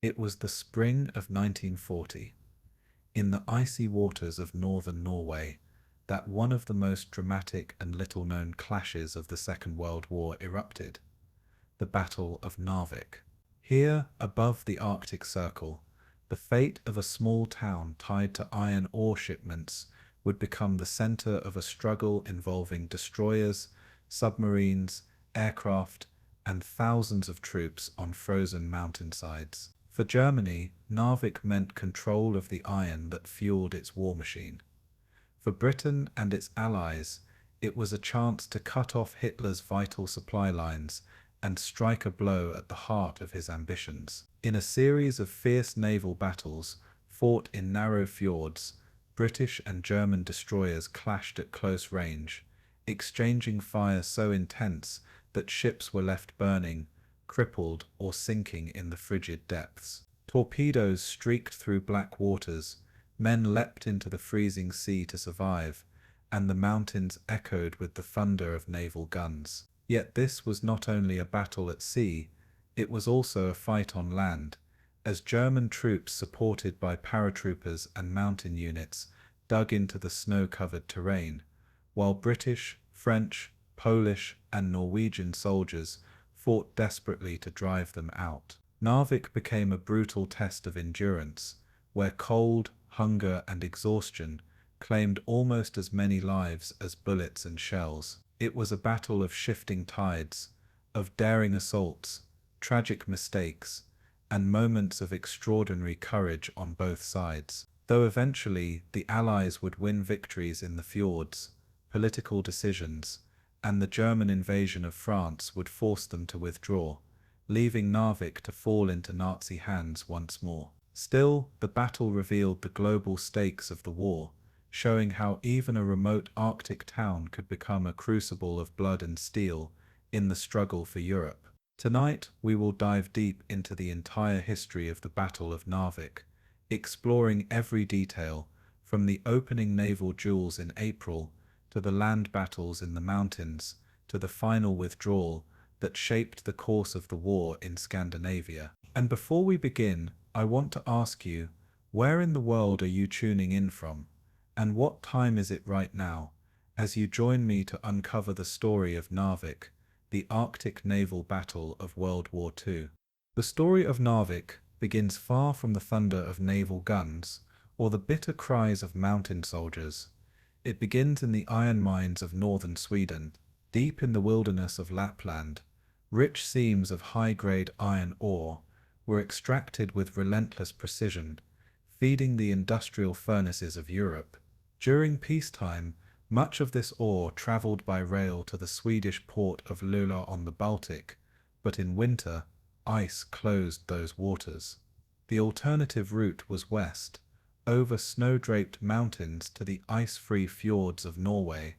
It was the spring of 1940, in the icy waters of northern Norway, that one of the most dramatic and little-known clashes of the Second World War erupted, the Battle of Narvik. Here, above the Arctic Circle, the fate of a small town tied to iron ore shipments would become the center of a struggle involving destroyers, submarines, aircraft, and thousands of troops on frozen mountainsides. For Germany, Narvik meant control of the iron that fueled its war machine. For Britain and its allies, it was a chance to cut off Hitler's vital supply lines and strike a blow at the heart of his ambitions. In a series of fierce naval battles fought in narrow fjords, British and German destroyers clashed at close range, exchanging fire so intense that ships were left burning, crippled, or sinking in the frigid depths. Torpedoes streaked through black waters, men leapt into the freezing sea to survive, and the mountains echoed with the thunder of naval guns. Yet this was not only a battle at sea, it was also a fight on land, as German troops supported by paratroopers and mountain units dug into the snow-covered terrain, while British, French, Polish, and Norwegian soldiers fought desperately to drive them out. Narvik became a brutal test of endurance, where cold, hunger, and exhaustion claimed almost as many lives as bullets and shells. It was a battle of shifting tides, of daring assaults, tragic mistakes, and moments of extraordinary courage on both sides. Though eventually the Allies would win victories in the fjords, political decisions, and the German invasion of France would force them to withdraw, leaving Narvik to fall into Nazi hands once more. Still, the battle revealed the global stakes of the war, showing how even a remote Arctic town could become a crucible of blood and steel in the struggle for Europe. Tonight, we will dive deep into the entire history of the Battle of Narvik, exploring every detail, from the opening naval duels in April, to the land battles in the mountains, to the final withdrawal that shaped the course of the war in Scandinavia. And before we begin, I want to ask you, where in the world are you tuning in from? And what time is it right now, as you join me to uncover the story of Narvik, the Arctic naval battle of World War II? The story of Narvik begins far from the thunder of naval guns or the bitter cries of mountain soldiers. It begins in the iron mines of northern Sweden, deep in the wilderness of Lapland. Rich seams of high-grade iron ore were extracted with relentless precision, feeding the industrial furnaces of Europe. During peacetime, much of this ore traveled by rail to the Swedish port of Luleå on the Baltic, but in winter, ice closed those waters. The alternative route was west, over snow-draped mountains to the ice-free fjords of Norway,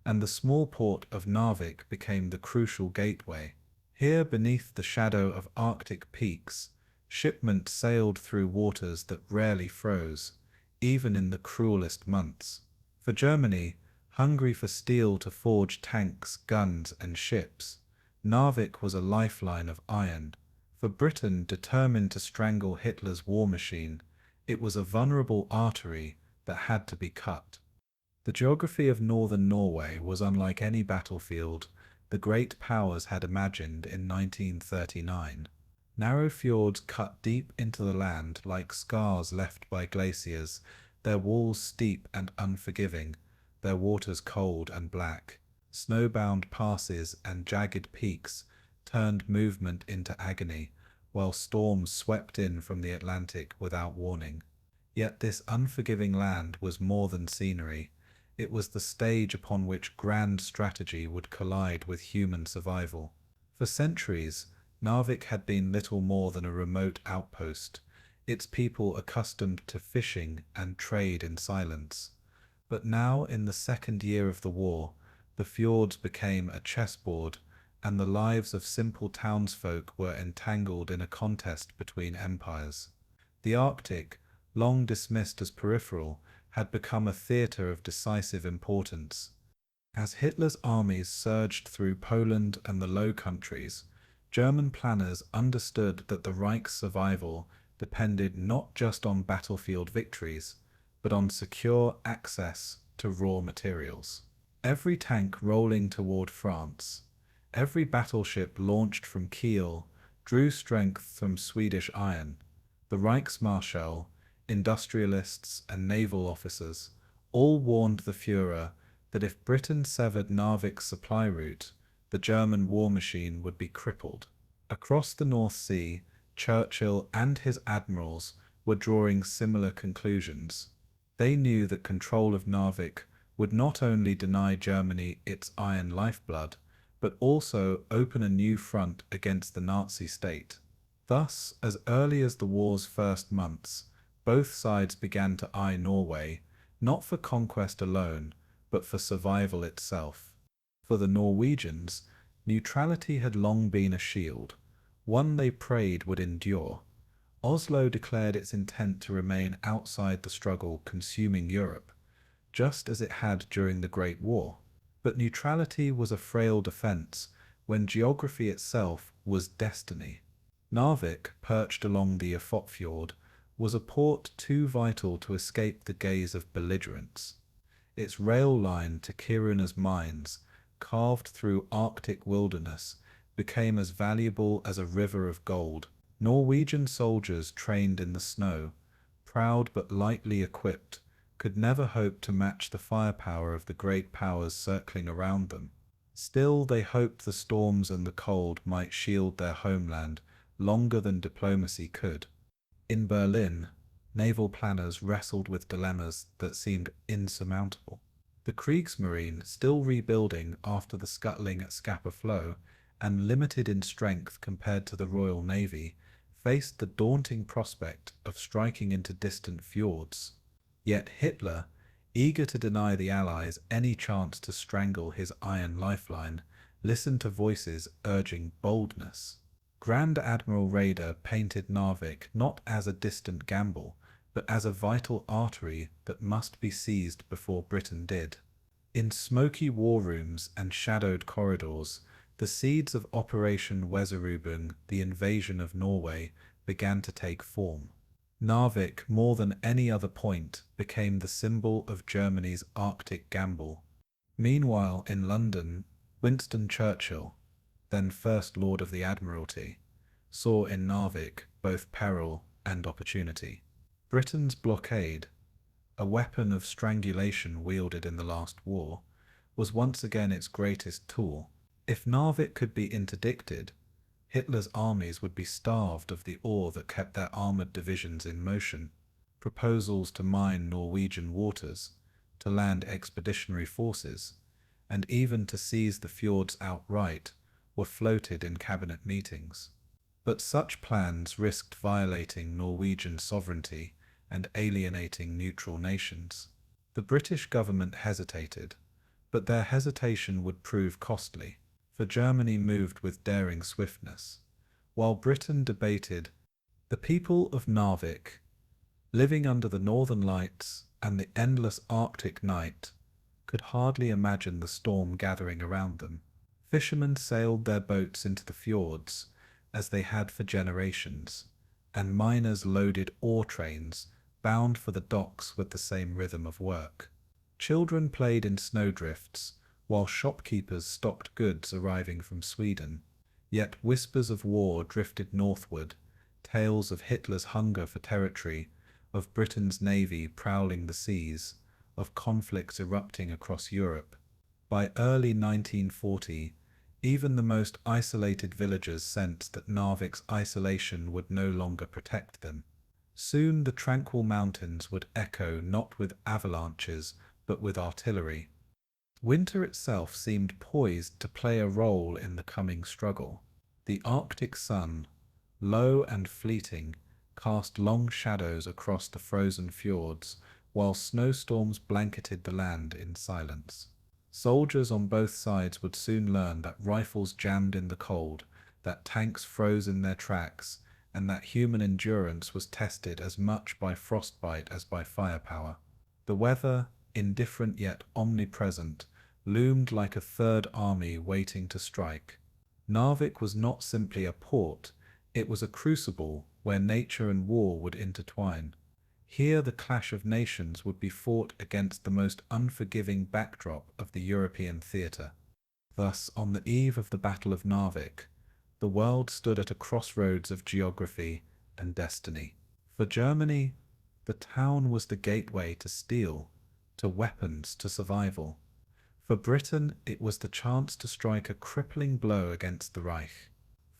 and the small port of Narvik became the crucial gateway. Here, beneath the shadow of Arctic peaks, shipments sailed through waters that rarely froze, even in the cruelest months. For Germany, hungry for steel to forge tanks, guns, and ships, Narvik was a lifeline of iron. For Britain, determined to strangle Hitler's war machine, it was a vulnerable artery that had to be cut. The geography of northern Norway was unlike any battlefield the great powers had imagined in 1939. Narrow fjords cut deep into the land like scars left by glaciers, their walls steep and unforgiving, their waters cold and black. Snowbound passes and jagged peaks turned movement into agony, while storms swept in from the Atlantic without warning. Yet this unforgiving land was more than scenery. It was the stage upon which grand strategy would collide with human survival. For centuries, Narvik had been little more than a remote outpost, its people accustomed to fishing and trade in silence. But now, in the second year of the war, the fjords became a chessboard, and the lives of simple townsfolk were entangled in a contest between empires. The Arctic, long dismissed as peripheral, had become a theater of decisive importance. As Hitler's armies surged through Poland and the Low Countries, German planners understood that the Reich's survival depended not just on battlefield victories, but on secure access to raw materials. Every tank rolling toward France, every battleship launched from Kiel drew strength from Swedish iron. The Reichsmarschall, industrialists, and naval officers all warned the Führer that if Britain severed Narvik's supply route, the German war machine would be crippled. Across the North Sea, Churchill and his admirals were drawing similar conclusions. They knew that control of Narvik would not only deny Germany its iron lifeblood, but also open a new front against the Nazi state. Thus, as early as the war's first months, both sides began to eye Norway, not for conquest alone, but for survival itself. For the Norwegians, neutrality had long been a shield, one they prayed would endure. Oslo declared its intent to remain outside the struggle consuming Europe, just as it had during the Great War. But neutrality was a frail defense when geography itself was destiny. Narvik, perched along the Fjord, was a port too vital to escape the gaze of belligerents. Its rail line to Kiruna's mines, carved through Arctic wilderness, became as valuable as a river of gold. Norwegian soldiers trained in the snow, proud but lightly equipped, could never hope to match the firepower of the great powers circling around them. Still, they hoped the storms and the cold might shield their homeland longer than diplomacy could. In Berlin, naval planners wrestled with dilemmas that seemed insurmountable. The Kriegsmarine, still rebuilding after the scuttling at Scapa Flow and limited in strength compared to the Royal Navy, faced the daunting prospect of striking into distant fjords. Yet Hitler, eager to deny the Allies any chance to strangle his iron lifeline, listened to voices urging boldness. Grand Admiral Raeder painted Narvik not as a distant gamble, but as a vital artery that must be seized before Britain did. In smoky war rooms and shadowed corridors, the seeds of Operation Weserübung, the invasion of Norway, began to take form. Narvik, more than any other point, became the symbol of Germany's Arctic gamble. Meanwhile, in London, Winston Churchill, then First Lord of the Admiralty, saw in Narvik both peril and opportunity. Britain's blockade, a weapon of strangulation wielded in the last war, was once again its greatest tool. If Narvik could be interdicted, Hitler's armies would be starved of the ore that kept their armoured divisions in motion. Proposals to mine Norwegian waters, to land expeditionary forces, and even to seize the fjords outright were floated in cabinet meetings. But such plans risked violating Norwegian sovereignty and alienating neutral nations. The British government hesitated, but their hesitation would prove costly, for Germany moved with daring swiftness, while Britain debated. The people of Narvik, living under the northern lights and the endless Arctic night, could hardly imagine the storm gathering around them. Fishermen sailed their boats into the fjords, as they had for generations, and miners loaded ore trains, bound for the docks with the same rhythm of work. Children played in snowdrifts, while shopkeepers stocked goods arriving from Sweden. Yet whispers of war drifted northward, tales of Hitler's hunger for territory, of Britain's navy prowling the seas, of conflicts erupting across Europe. By early 1940, even the most isolated villagers sensed that Narvik's isolation would no longer protect them. Soon the tranquil mountains would echo not with avalanches, but with artillery. Winter itself seemed poised to play a role in the coming struggle. The Arctic sun, low and fleeting, cast long shadows across the frozen fjords, while snowstorms blanketed the land in silence. Soldiers on both sides would soon learn that rifles jammed in the cold, that tanks froze in their tracks, and that human endurance was tested as much by frostbite as by firepower. The weather, indifferent yet omnipresent, loomed like a third army waiting to strike. Narvik was not simply a port, it was a crucible where nature and war would intertwine. Here the clash of nations would be fought against the most unforgiving backdrop of the European theatre. Thus, on the eve of the Battle of Narvik, the world stood at a crossroads of geography and destiny. For Germany, the town was the gateway to steel, to weapons, to survival. For Britain, it was the chance to strike a crippling blow against the Reich.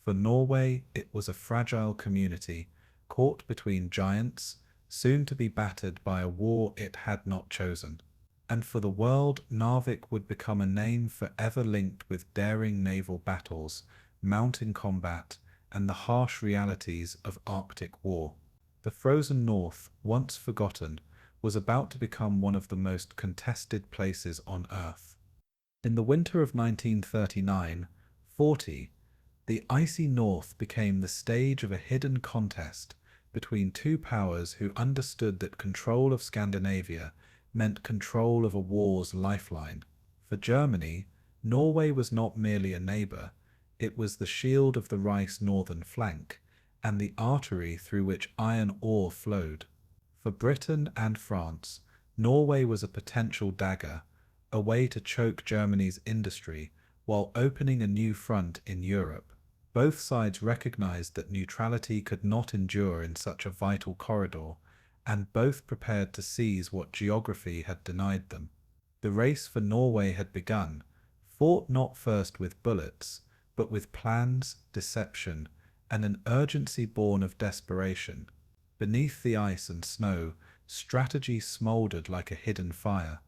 For Norway, it was a fragile community, caught between giants, soon to be battered by a war it had not chosen. And for the world, Narvik would become a name forever linked with daring naval battles, mountain combat, and the harsh realities of Arctic war. The frozen north, once forgotten, was about to become one of the most contested places on Earth. In the winter of 1939-40, the icy north became the stage of a hidden contest between two powers who understood that control of Scandinavia meant control of a war's lifeline. For Germany, Norway was not merely a neighbour, it was the shield of the Reich's northern flank, and the artery through which iron ore flowed. For Britain and France, Norway was a potential dagger, a way to choke Germany's industry while opening a new front in Europe. Both sides recognized that neutrality could not endure in such a vital corridor, and both prepared to seize what geography had denied them. The race for Norway had begun, fought not first with bullets, but with plans, deception, and an urgency born of desperation. Beneath the ice and snow, strategy smoldered like a hidden fire.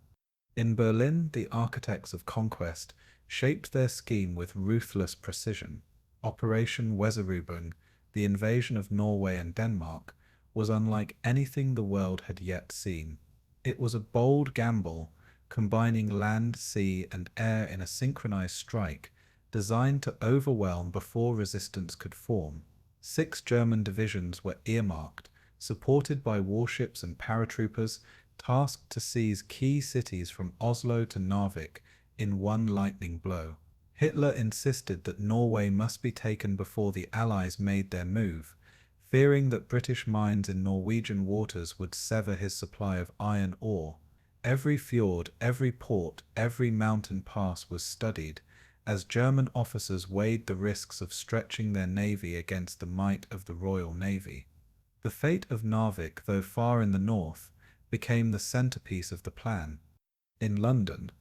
In Berlin, the architects of conquest shaped their scheme with ruthless precision. Operation Weserübung, the invasion of Norway and Denmark, was unlike anything the world had yet seen. It was a bold gamble, combining land, sea, and air in a synchronized strike, designed to overwhelm before resistance could form. 6 German divisions were earmarked, supported by warships and paratroopers, tasked to seize key cities from Oslo to Narvik in one lightning blow. Hitler insisted that Norway must be taken before the Allies made their move, fearing that British mines in Norwegian waters would sever his supply of iron ore. Every fjord, every port, every mountain pass was studied, as German officers weighed the risks of stretching their navy against the might of the Royal Navy. The fate of Narvik, though far in the north, became the centerpiece of the plan. In London,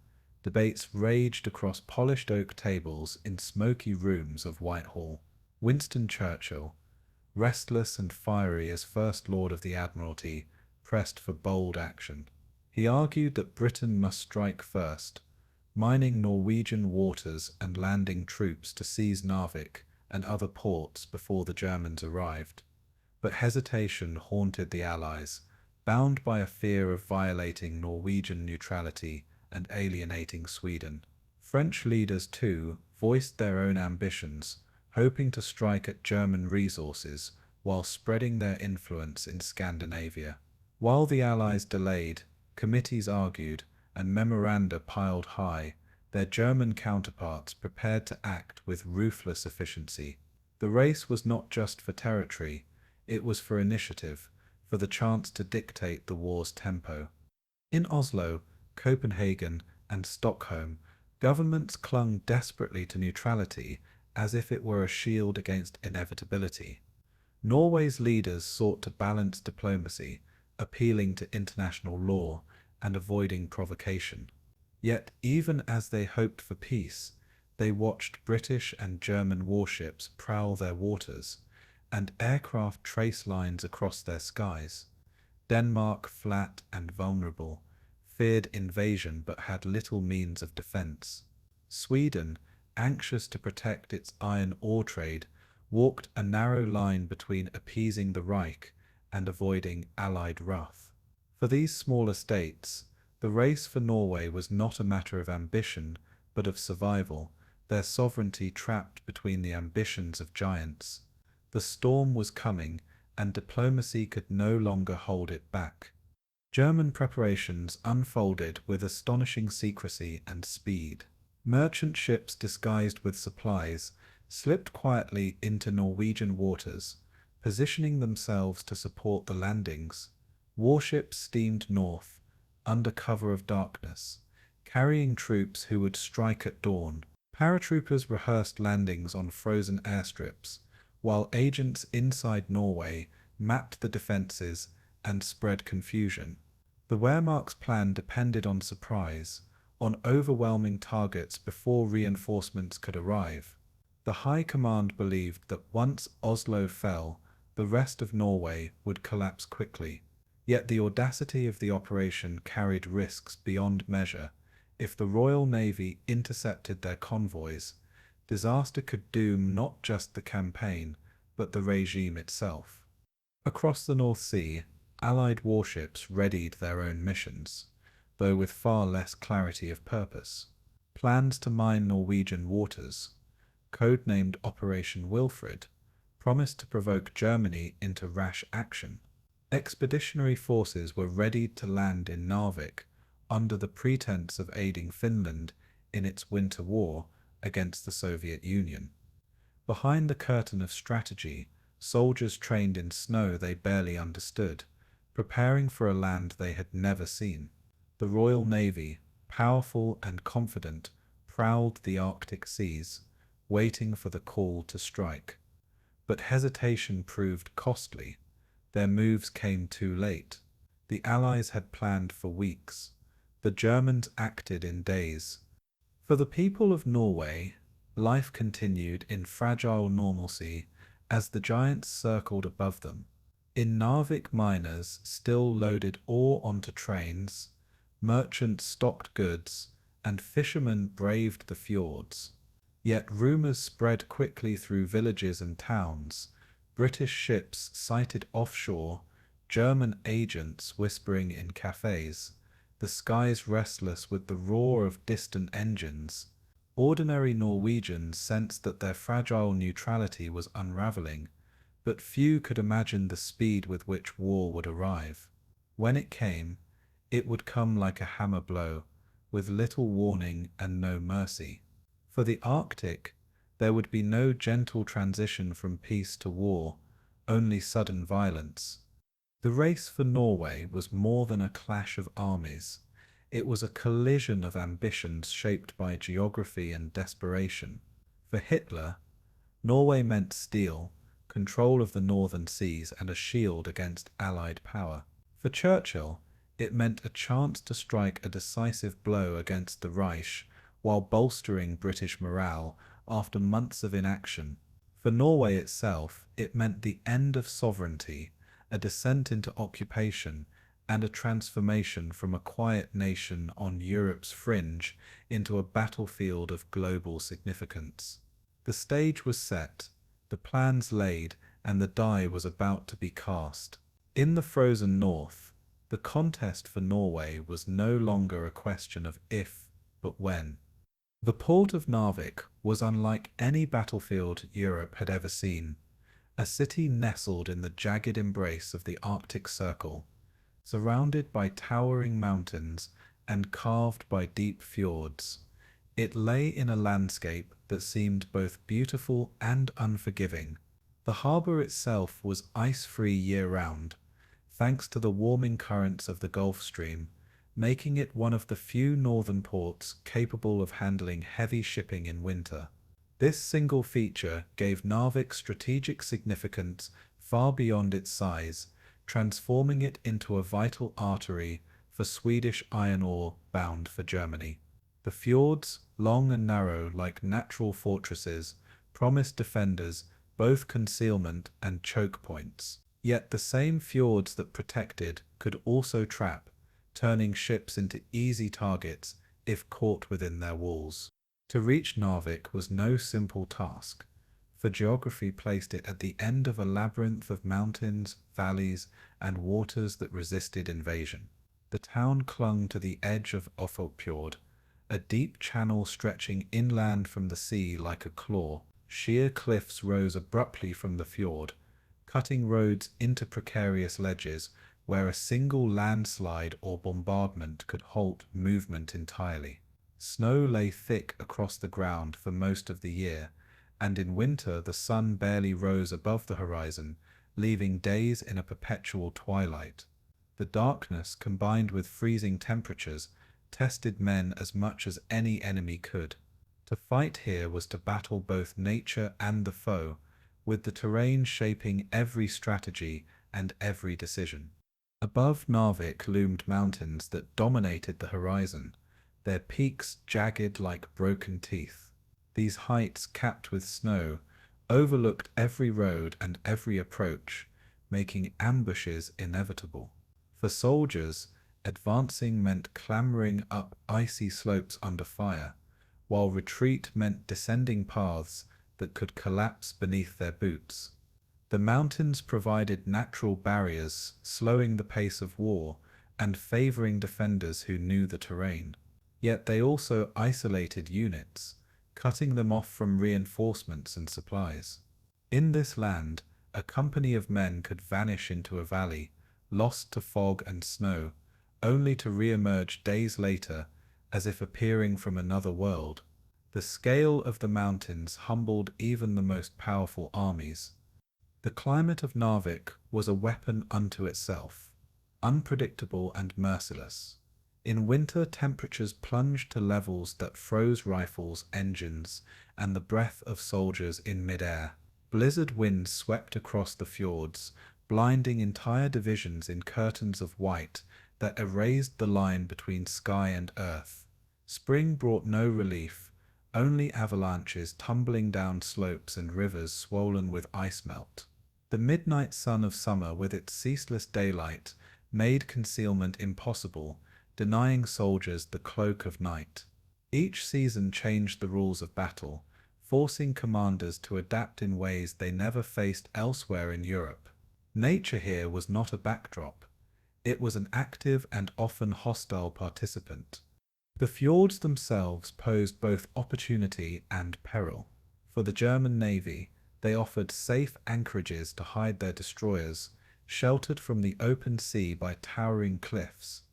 debates raged across polished oak tables in smoky rooms of Whitehall. Winston Churchill, restless and fiery as First Lord of the Admiralty, pressed for bold action. He argued that Britain must strike first, mining Norwegian waters and landing troops to seize Narvik and other ports before the Germans arrived. But hesitation haunted the Allies, bound by a fear of violating Norwegian neutrality and alienating Sweden. French leaders, too, voiced their own ambitions, hoping to strike at German resources while spreading their influence in Scandinavia. While the Allies delayed, committees argued, and memoranda piled high, their German counterparts prepared to act with ruthless efficiency. The race was not just for territory, it was for initiative, for the chance to dictate the war's tempo. In Oslo, Copenhagen, and Stockholm, governments clung desperately to neutrality as if it were a shield against inevitability. Norway's leaders sought to balance diplomacy, appealing to international law and avoiding provocation. Yet, even as they hoped for peace, they watched British and German warships prowl their waters, and aircraft trace lines across their skies. Denmark, flat and vulnerable, feared invasion but had little means of defense. Sweden, anxious to protect its iron ore trade, walked a narrow line between appeasing the Reich and avoiding Allied wrath. For these smaller states, the race for Norway was not a matter of ambition, but of survival, their sovereignty trapped between the ambitions of giants. The storm was coming, and diplomacy could no longer hold it back. German preparations unfolded with astonishing secrecy and speed. Merchant ships disguised with supplies slipped quietly into Norwegian waters, Positioning themselves to support the landings, warships steamed north, under cover of darkness, carrying troops who would strike at dawn. Paratroopers rehearsed landings on frozen airstrips, while agents inside Norway mapped the defences and spread confusion. The Wehrmacht's plan depended on surprise, on overwhelming targets before reinforcements could arrive. The High Command believed that once Oslo fell, the rest of Norway would collapse quickly. Yet the audacity of the operation carried risks beyond measure. If the Royal Navy intercepted their convoys, disaster could doom not just the campaign, but the regime itself. Across the North Sea, Allied warships readied their own missions, though with far less clarity of purpose. Plans to mine Norwegian waters, codenamed Operation Wilfred, promised to provoke Germany into rash action. Expeditionary forces were readied to land in Narvik under the pretense of aiding Finland in its winter war against the Soviet Union. Behind the curtain of strategy, soldiers trained in snow they barely understood, preparing for a land they had never seen. The Royal Navy, powerful and confident, prowled the Arctic seas, waiting for the call to strike. But hesitation proved costly. Their moves came too late. The Allies had planned for weeks. The Germans acted in days. For the people of Norway, life continued in fragile normalcy as the giants circled above them. In Narvik, miners still loaded ore onto trains, merchants stocked goods, and fishermen braved the fjords. Yet rumors spread quickly through villages and towns. British ships sighted offshore, German agents whispering in cafes, the skies restless with the roar of distant engines. Ordinary Norwegians sensed that their fragile neutrality was unraveling, but few could imagine the speed with which war would arrive. When it came, it would come like a hammer blow, with little warning and no mercy. For the Arctic, there would be no gentle transition from peace to war, only sudden violence. The race for Norway was more than a clash of armies. It was a collision of ambitions shaped by geography and desperation. For Hitler, Norway meant steel, control of the northern seas, and a shield against Allied power. For Churchill, it meant a chance to strike a decisive blow against the Reich while bolstering British morale after months of inaction. For Norway itself, it meant the end of sovereignty, a descent into occupation, and a transformation from a quiet nation on Europe's fringe into a battlefield of global significance. The stage was set, the plans laid, and the die was about to be cast. In the frozen north, the contest for Norway was no longer a question of if, but when. The port of Narvik was unlike any battlefield Europe had ever seen, a city nestled in the jagged embrace of the Arctic Circle, surrounded by towering mountains and carved by deep fjords. It lay in a landscape that seemed both beautiful and unforgiving. The harbour itself was ice-free year-round, thanks to the warming currents of the Gulf Stream, making it one of the few northern ports capable of handling heavy shipping in winter. This single feature gave Narvik strategic significance far beyond its size, transforming it into a vital artery for Swedish iron ore bound for Germany. The fjords, long and narrow like natural fortresses, promised defenders both concealment and choke points. Yet the same fjords that protected could also trap, turning ships into easy targets if caught within their walls. To reach Narvik was no simple task, for geography placed it at the end of a labyrinth of mountains, valleys, and waters that resisted invasion. The town clung to the edge of Oslofjord, a deep channel stretching inland from the sea like a claw. Sheer cliffs rose abruptly from the fjord, cutting roads into precarious ledges where a single landslide or bombardment could halt movement entirely. Snow lay thick across the ground for most of the year, and in winter the sun barely rose above the horizon, leaving days in a perpetual twilight. The darkness, combined with freezing temperatures, tested men as much as any enemy could. To fight here was to battle both nature and the foe, with the terrain shaping every strategy and every decision. Above Narvik loomed mountains that dominated the horizon, their peaks jagged like broken teeth. These heights, capped with snow, overlooked every road and every approach, making ambushes inevitable. For soldiers, advancing meant clambering up icy slopes under fire, while retreat meant descending paths that could collapse beneath their boots. The mountains provided natural barriers, slowing the pace of war and favoring defenders who knew the terrain. Yet they also isolated units, cutting them off from reinforcements and supplies. In this land, a company of men could vanish into a valley, lost to fog and snow, only to re-emerge days later as if appearing from another world. The scale of the mountains humbled even the most powerful armies. The climate of Narvik was a weapon unto itself, unpredictable and merciless. In winter, temperatures plunged to levels that froze rifles, engines, and the breath of soldiers in mid-air. Blizzard winds swept across the fjords, blinding entire divisions in curtains of white that erased the line between sky and earth. Spring brought no relief, only avalanches tumbling down slopes and rivers swollen with ice melt. The midnight sun of summer, with its ceaseless daylight, made concealment impossible, denying soldiers the cloak of night. Each season changed the rules of battle, forcing commanders to adapt in ways they never faced elsewhere in Europe. Nature here was not a backdrop. It was an active and often hostile participant. The fjords themselves posed both opportunity and peril. For the German Navy, they offered safe anchorages to hide their destroyers, sheltered from the open sea by towering cliffs.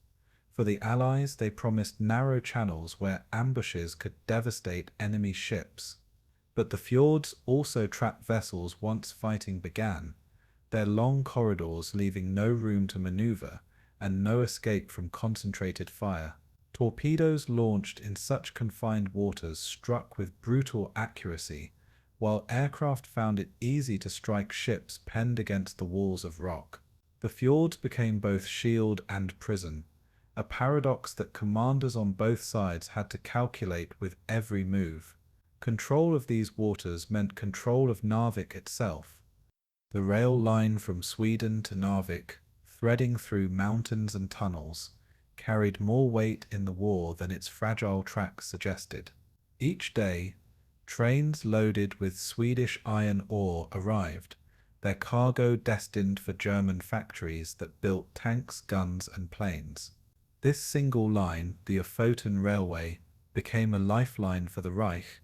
For the Allies, they promised narrow channels where ambushes could devastate enemy ships. But the fjords also trapped vessels once fighting began, their long corridors leaving no room to maneuver and no escape from concentrated fire. Torpedoes launched in such confined waters struck with brutal accuracy, while aircraft found it easy to strike ships penned against the walls of rock. The fjords became both shield and prison, a paradox that commanders on both sides had to calculate with every move. Control of these waters meant control of Narvik itself. The rail line from Sweden to Narvik, threading through mountains and tunnels, carried more weight in the war than its fragile tracks suggested. Each day, trains loaded with Swedish iron ore arrived, their cargo destined for German factories that built tanks, guns, and planes. This single line, the Ofoten Railway, became a lifeline for the Reich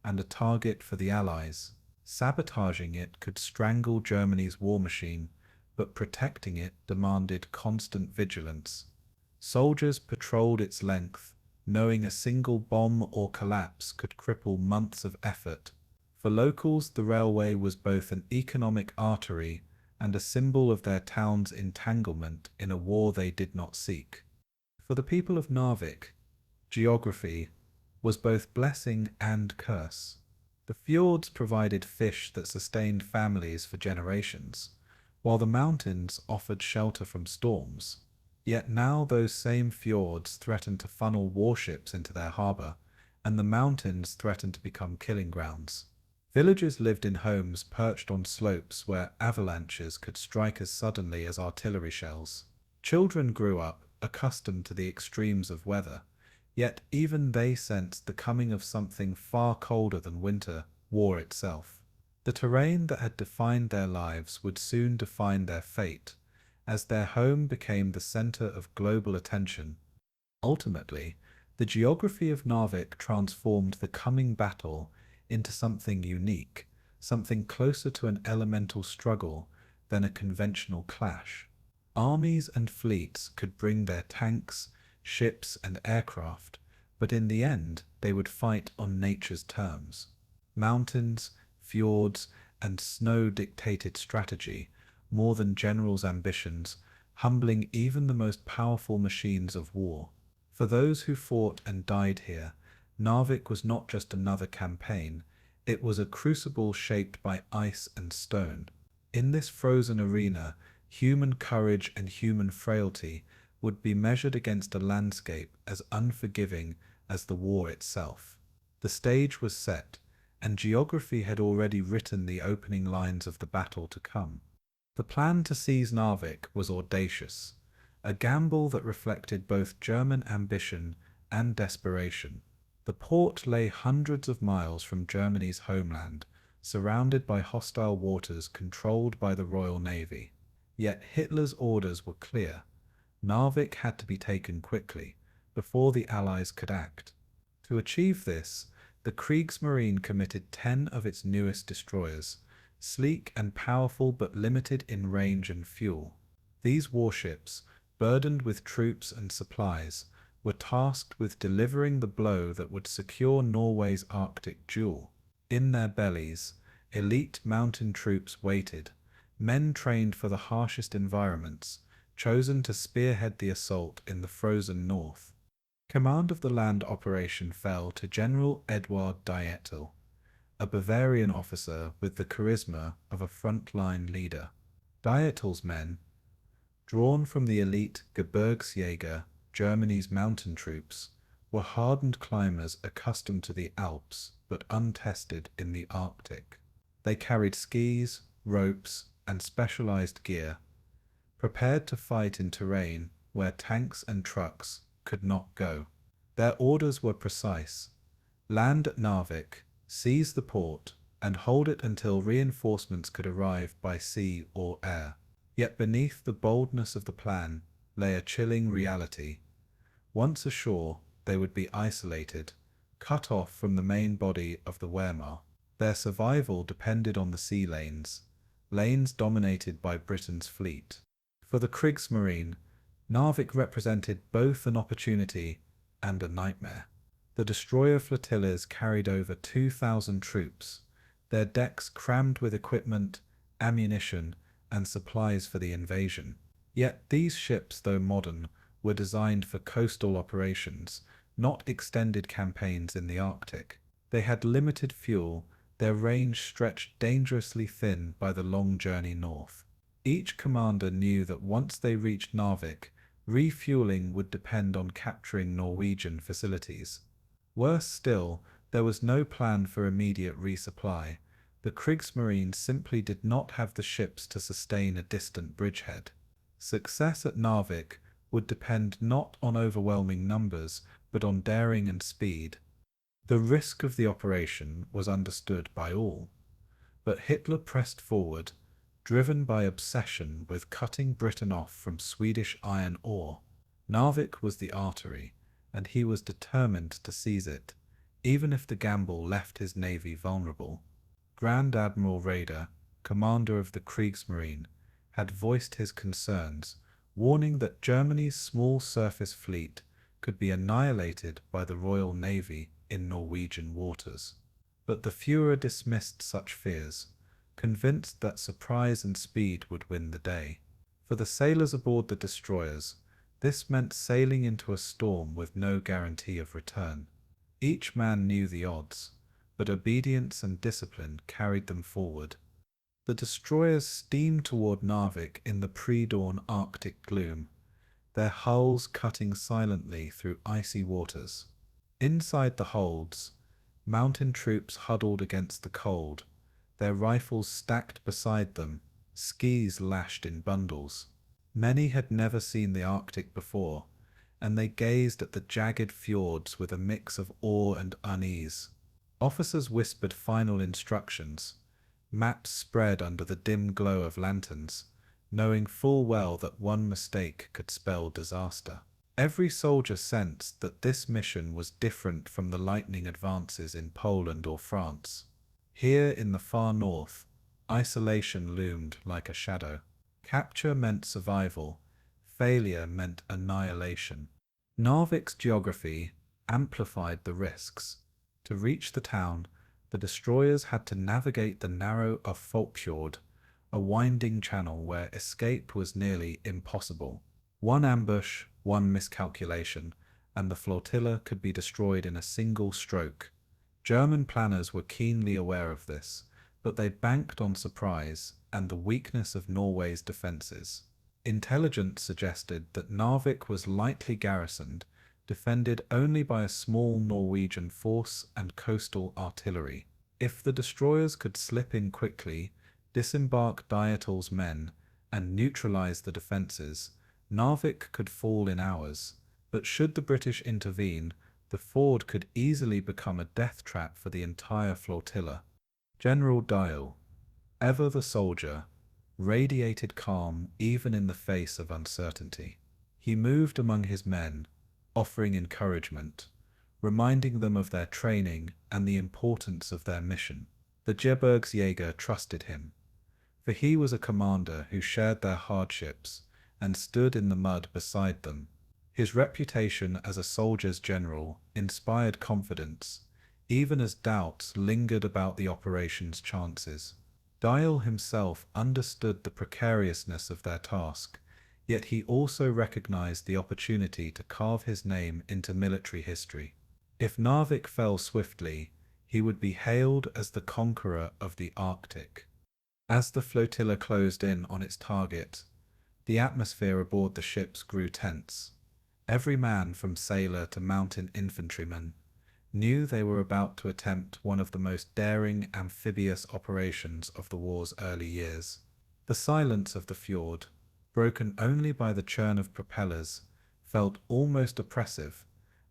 and a target for the Allies. Sabotaging it could strangle Germany's war machine, but protecting it demanded constant vigilance. Soldiers patrolled its length, knowing a single bomb or collapse could cripple months of effort. For locals, the railway was both an economic artery and a symbol of their town's entanglement in a war they did not seek. For the people of Narvik, geography was both blessing and curse. The fjords provided fish that sustained families for generations, while the mountains offered shelter from storms. Yet now those same fjords threatened to funnel warships into their harbour, and the mountains threatened to become killing grounds. Villagers lived in homes perched on slopes where avalanches could strike as suddenly as artillery shells. Children grew up accustomed to the extremes of weather, yet even they sensed the coming of something far colder than winter, war itself. The terrain that had defined their lives would soon define their fate, as their home became the center of global attention. Ultimately, the geography of Narvik transformed the coming battle into something unique, something closer to an elemental struggle than a conventional clash. Armies and fleets could bring their tanks, ships, and aircraft, but in the end they would fight on nature's terms. Mountains, fjords, and snow dictated strategy, more than generals' ambitions, humbling even the most powerful machines of war. For those who fought and died here, Narvik was not just another campaign, it was a crucible shaped by ice and stone. In this frozen arena, human courage and human frailty would be measured against a landscape as unforgiving as the war itself. The stage was set, and geography had already written the opening lines of the battle to come. The plan to seize Narvik was audacious, a gamble that reflected both German ambition and desperation. The port lay hundreds of miles from Germany's homeland, surrounded by hostile waters controlled by the Royal Navy. Yet Hitler's orders were clear. Narvik had to be taken quickly, before the Allies could act. To achieve this, the Kriegsmarine committed 10 of its newest destroyers, sleek and powerful but limited in range and fuel. These warships, burdened with troops and supplies, were tasked with delivering the blow that would secure Norway's Arctic jewel. In their bellies, elite mountain troops waited, men trained for the harshest environments, chosen to spearhead the assault in the frozen north. Command of the land operation fell to General Eduard Dietel, a Bavarian officer with the charisma of a frontline leader. Dietel's men, drawn from the elite Gebirgsjäger, Germany's mountain troops, were hardened climbers accustomed to the Alps but untested in the Arctic. They carried skis, ropes, and specialized gear, prepared to fight in terrain where tanks and trucks could not go. Their orders were precise: land at Narvik, seize the port, and hold it until reinforcements could arrive by sea or air. Yet beneath the boldness of the plan lay a chilling reality. Once ashore, they would be isolated, cut off from the main body of the Wehrmacht. Their survival depended on the sea lanes dominated by Britain's fleet. For the Kriegsmarine, Narvik represented both an opportunity and a nightmare. The destroyer flotillas carried over 2,000 troops, their decks crammed with equipment, ammunition, and supplies for the invasion. Yet these ships, though modern, were designed for coastal operations, not extended campaigns in the Arctic. They had limited fuel, their range stretched dangerously thin by the long journey north. Each commander knew that once they reached Narvik, refueling would depend on capturing Norwegian facilities. Worse still, there was no plan for immediate resupply. The Kriegsmarine simply did not have the ships to sustain a distant bridgehead. Success at Narvik would depend not on overwhelming numbers, but on daring and speed. The risk of the operation was understood by all, but Hitler pressed forward, driven by obsession with cutting Britain off from Swedish iron ore. Narvik was the artery, and he was determined to seize it, even if the gamble left his navy vulnerable. Grand Admiral Raeder, commander of the Kriegsmarine, had voiced his concerns, warning that Germany's small surface fleet could be annihilated by the Royal Navy in Norwegian waters. But the Führer dismissed such fears, convinced that surprise and speed would win the day. For the sailors aboard the destroyers, this meant sailing into a storm with no guarantee of return. Each man knew the odds, but obedience and discipline carried them forward. The destroyers steamed toward Narvik in the pre-dawn Arctic gloom, their hulls cutting silently through icy waters. Inside the holds, mountain troops huddled against the cold, their rifles stacked beside them, skis lashed in bundles. Many had never seen the Arctic before, and they gazed at the jagged fjords with a mix of awe and unease. Officers whispered final instructions, maps spread under the dim glow of lanterns, knowing full well that one mistake could spell disaster. Every soldier sensed that this mission was different from the lightning advances in Poland or France. Here in the far north, isolation loomed like a shadow. Capture meant survival, failure meant annihilation. Narvik's geography amplified the risks. To reach the town, the destroyers had to navigate the narrow Fjord, a winding channel where escape was nearly impossible. One ambush, one miscalculation, and the flotilla could be destroyed in a single stroke. German planners were keenly aware of this, but they banked on surprise and the weakness of Norway's defences. Intelligence suggested that Narvik was lightly garrisoned, defended only by a small Norwegian force and coastal artillery. If the destroyers could slip in quickly, disembark Dietl's men, and neutralize the defences, Narvik could fall in hours. But should the British intervene, the ford could easily become a death trap for the entire flotilla. General Diel, ever the soldier, radiated calm even in the face of uncertainty. He moved among his men, offering encouragement, reminding them of their training and the importance of their mission. The Gebirgsjäger trusted him, for he was a commander who shared their hardships and stood in the mud beside them. His reputation as a soldier's general inspired confidence, even as doubts lingered about the operation's chances. Diel himself understood the precariousness of their task, yet he also recognized the opportunity to carve his name into military history. If Narvik fell swiftly, he would be hailed as the conqueror of the Arctic. As the flotilla closed in on its target, the atmosphere aboard the ships grew tense. Every man, from sailor to mountain infantryman, knew they were about to attempt one of the most daring amphibious operations of the war's early years. The silence of the fjord, broken only by the churn of propellers, felt almost oppressive,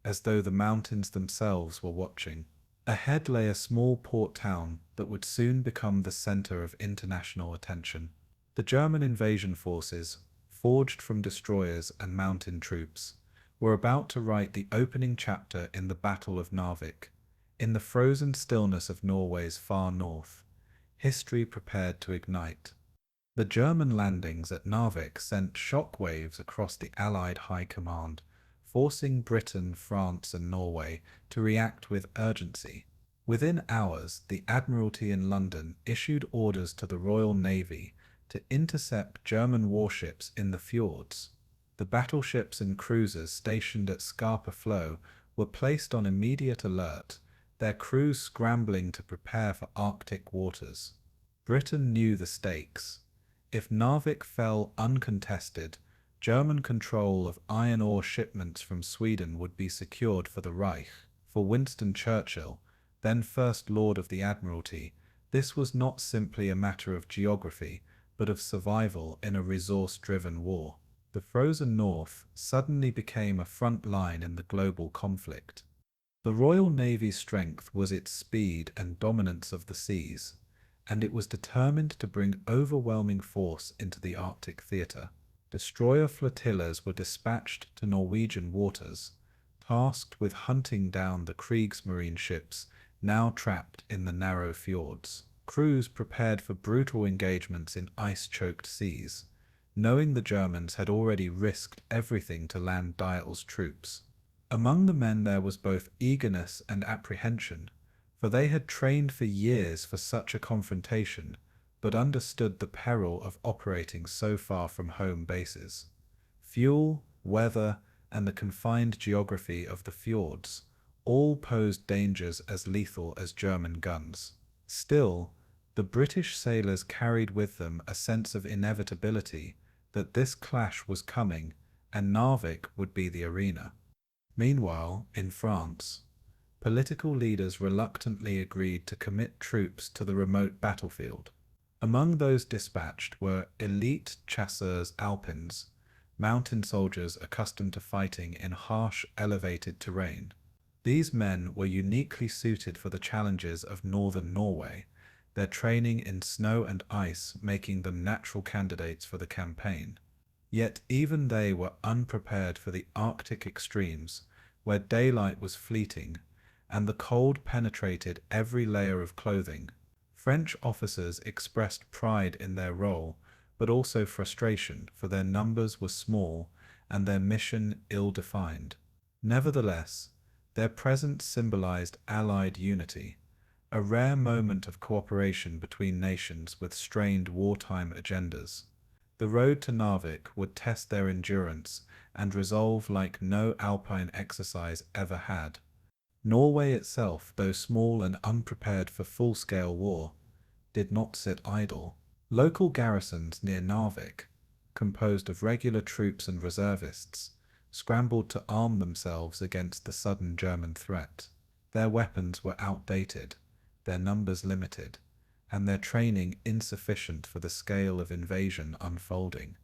as though the mountains themselves were watching. Ahead lay a small port town that would soon become the center of international attention. The German invasion forces, forged from destroyers and mountain troops, were about to write the opening chapter in the Battle of Narvik. In the frozen stillness of Norway's far north, history prepared to ignite. The German landings at Narvik sent shock waves across the Allied High Command, forcing Britain, France, and Norway to react with urgency. Within hours, the Admiralty in London issued orders to the Royal Navy to intercept German warships in the fjords. The battleships and cruisers stationed at Scarpa Flow were placed on immediate alert, their crews scrambling to prepare for Arctic waters. Britain knew the stakes. If Narvik fell uncontested, German control of iron ore shipments from Sweden would be secured for the Reich. For Winston Churchill, then First Lord of the Admiralty, this was not simply a matter of geography, but of survival in a resource-driven war. The frozen north suddenly became a front line in the global conflict. The Royal Navy's strength was its speed and dominance of the seas, and it was determined to bring overwhelming force into the Arctic theatre. Destroyer flotillas were dispatched to Norwegian waters, tasked with hunting down the Kriegsmarine ships now trapped in the narrow fjords. Crews prepared for brutal engagements in ice-choked seas, knowing the Germans had already risked everything to land Dietl's troops. Among the men there was both eagerness and apprehension, for they had trained for years for such a confrontation, but understood the peril of operating so far from home bases. Fuel, weather, and the confined geography of the fjords all posed dangers as lethal as German guns. Still, the British sailors carried with them a sense of inevitability, that this clash was coming, and Narvik would be the arena. Meanwhile, in France, political leaders reluctantly agreed to commit troops to the remote battlefield. Among those dispatched were elite chasseurs alpins, mountain soldiers accustomed to fighting in harsh, elevated terrain. These men were uniquely suited for the challenges of northern Norway, their training in snow and ice making them natural candidates for the campaign. Yet even they were unprepared for the Arctic extremes, where daylight was fleeting, and the cold penetrated every layer of clothing. French officers expressed pride in their role, but also frustration, for their numbers were small and their mission ill-defined. Nevertheless, their presence symbolized Allied unity, a rare moment of cooperation between nations with strained wartime agendas. The road to Narvik would test their endurance and resolve like no alpine exercise ever had. Norway itself, though small and unprepared for full-scale war, did not sit idle. Local garrisons near Narvik, composed of regular troops and reservists, scrambled to arm themselves against the sudden German threat. Their weapons were outdated, their numbers limited, and their training insufficient for the scale of invasion unfolding.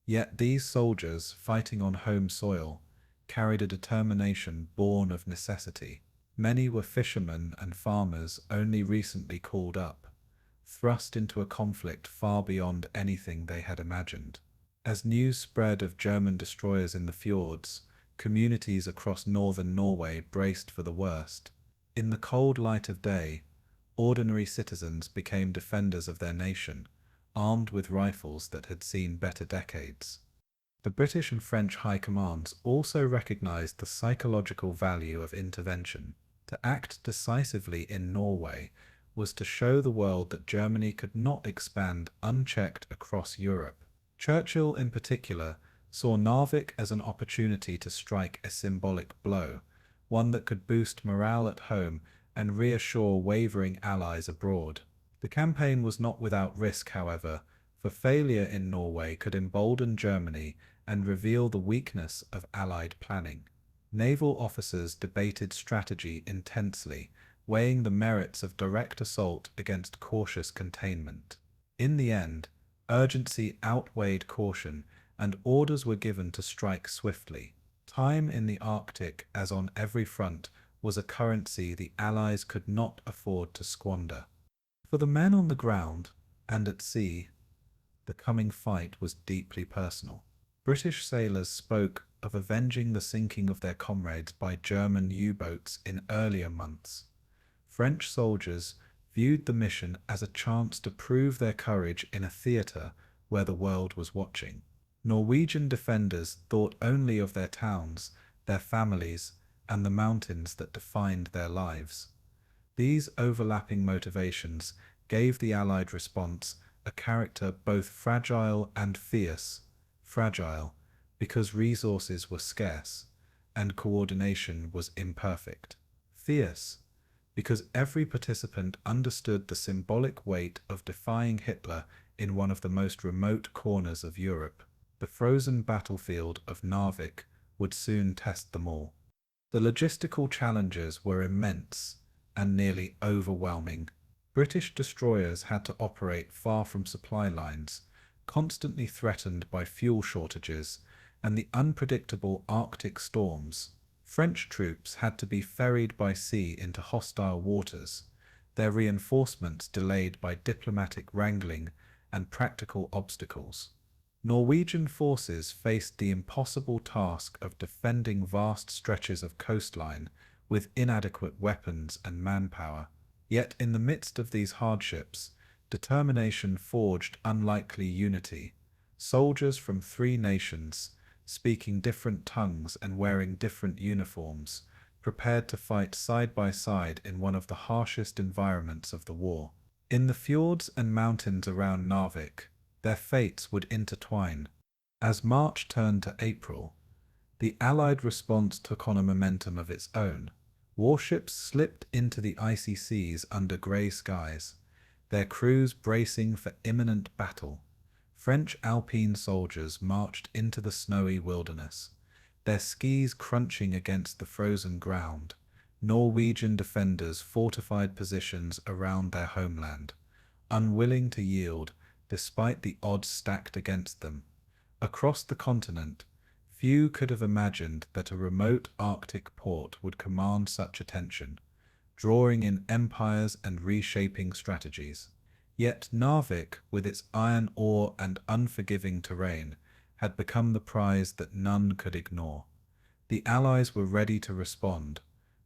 Yet these soldiers, fighting on home soil, carried a determination born of necessity. Many were fishermen and farmers only recently called up, thrust into a conflict far beyond anything they had imagined. As news spread of German destroyers in the fjords, communities across northern Norway braced for the worst. In the cold light of day, ordinary citizens became defenders of their nation, armed with rifles that had seen better decades. The British and French high commands also recognized the psychological value of intervention. To act decisively in Norway was to show the world that Germany could not expand unchecked across Europe. Churchill, in particular, saw Narvik as an opportunity to strike a symbolic blow, one that could boost morale at home and reassure wavering allies abroad. The campaign was not without risk, however, for failure in Norway could embolden Germany and reveal the weakness of Allied planning. Naval officers debated strategy intensely, weighing the merits of direct assault against cautious containment. In the end, urgency outweighed caution, and orders were given to strike swiftly. Time in the Arctic, as on every front, was a currency the Allies could not afford to squander. For the men on the ground and at sea, the coming fight was deeply personal. British sailors spoke of avenging the sinking of their comrades by German U-boats in earlier months. French soldiers viewed the mission as a chance to prove their courage in a theatre where the world was watching. Norwegian defenders thought only of their towns, their families, and the mountains that defined their lives. These overlapping motivations gave the Allied response a character both fragile and fierce. Fragile, because resources were scarce, and coordination was imperfect. Fierce, because every participant understood the symbolic weight of defying Hitler in one of the most remote corners of Europe. The frozen battlefield of Narvik would soon test them all. The logistical challenges were immense and nearly overwhelming. British destroyers had to operate far from supply lines, constantly threatened by fuel shortages and the unpredictable Arctic storms. French troops had to be ferried by sea into hostile waters, their reinforcements delayed by diplomatic wrangling and practical obstacles. Norwegian forces faced the impossible task of defending vast stretches of coastline with inadequate weapons and manpower. Yet in the midst of these hardships, determination forged unlikely unity. Soldiers from three nations, speaking different tongues and wearing different uniforms, prepared to fight side by side in one of the harshest environments of the war. In the fjords and mountains around Narvik, their fates would intertwine. As March turned to April, the Allied response took on a momentum of its own. Warships slipped into the icy seas under grey skies, their crews bracing for imminent battle. French Alpine soldiers marched into the snowy wilderness, their skis crunching against the frozen ground. Norwegian defenders fortified positions around their homeland, unwilling to yield despite the odds stacked against them. Across the continent, few could have imagined that a remote Arctic port would command such attention, drawing in empires and reshaping strategies. Yet Narvik, with its iron ore and unforgiving terrain, had become the prize that none could ignore. The Allies were ready to respond,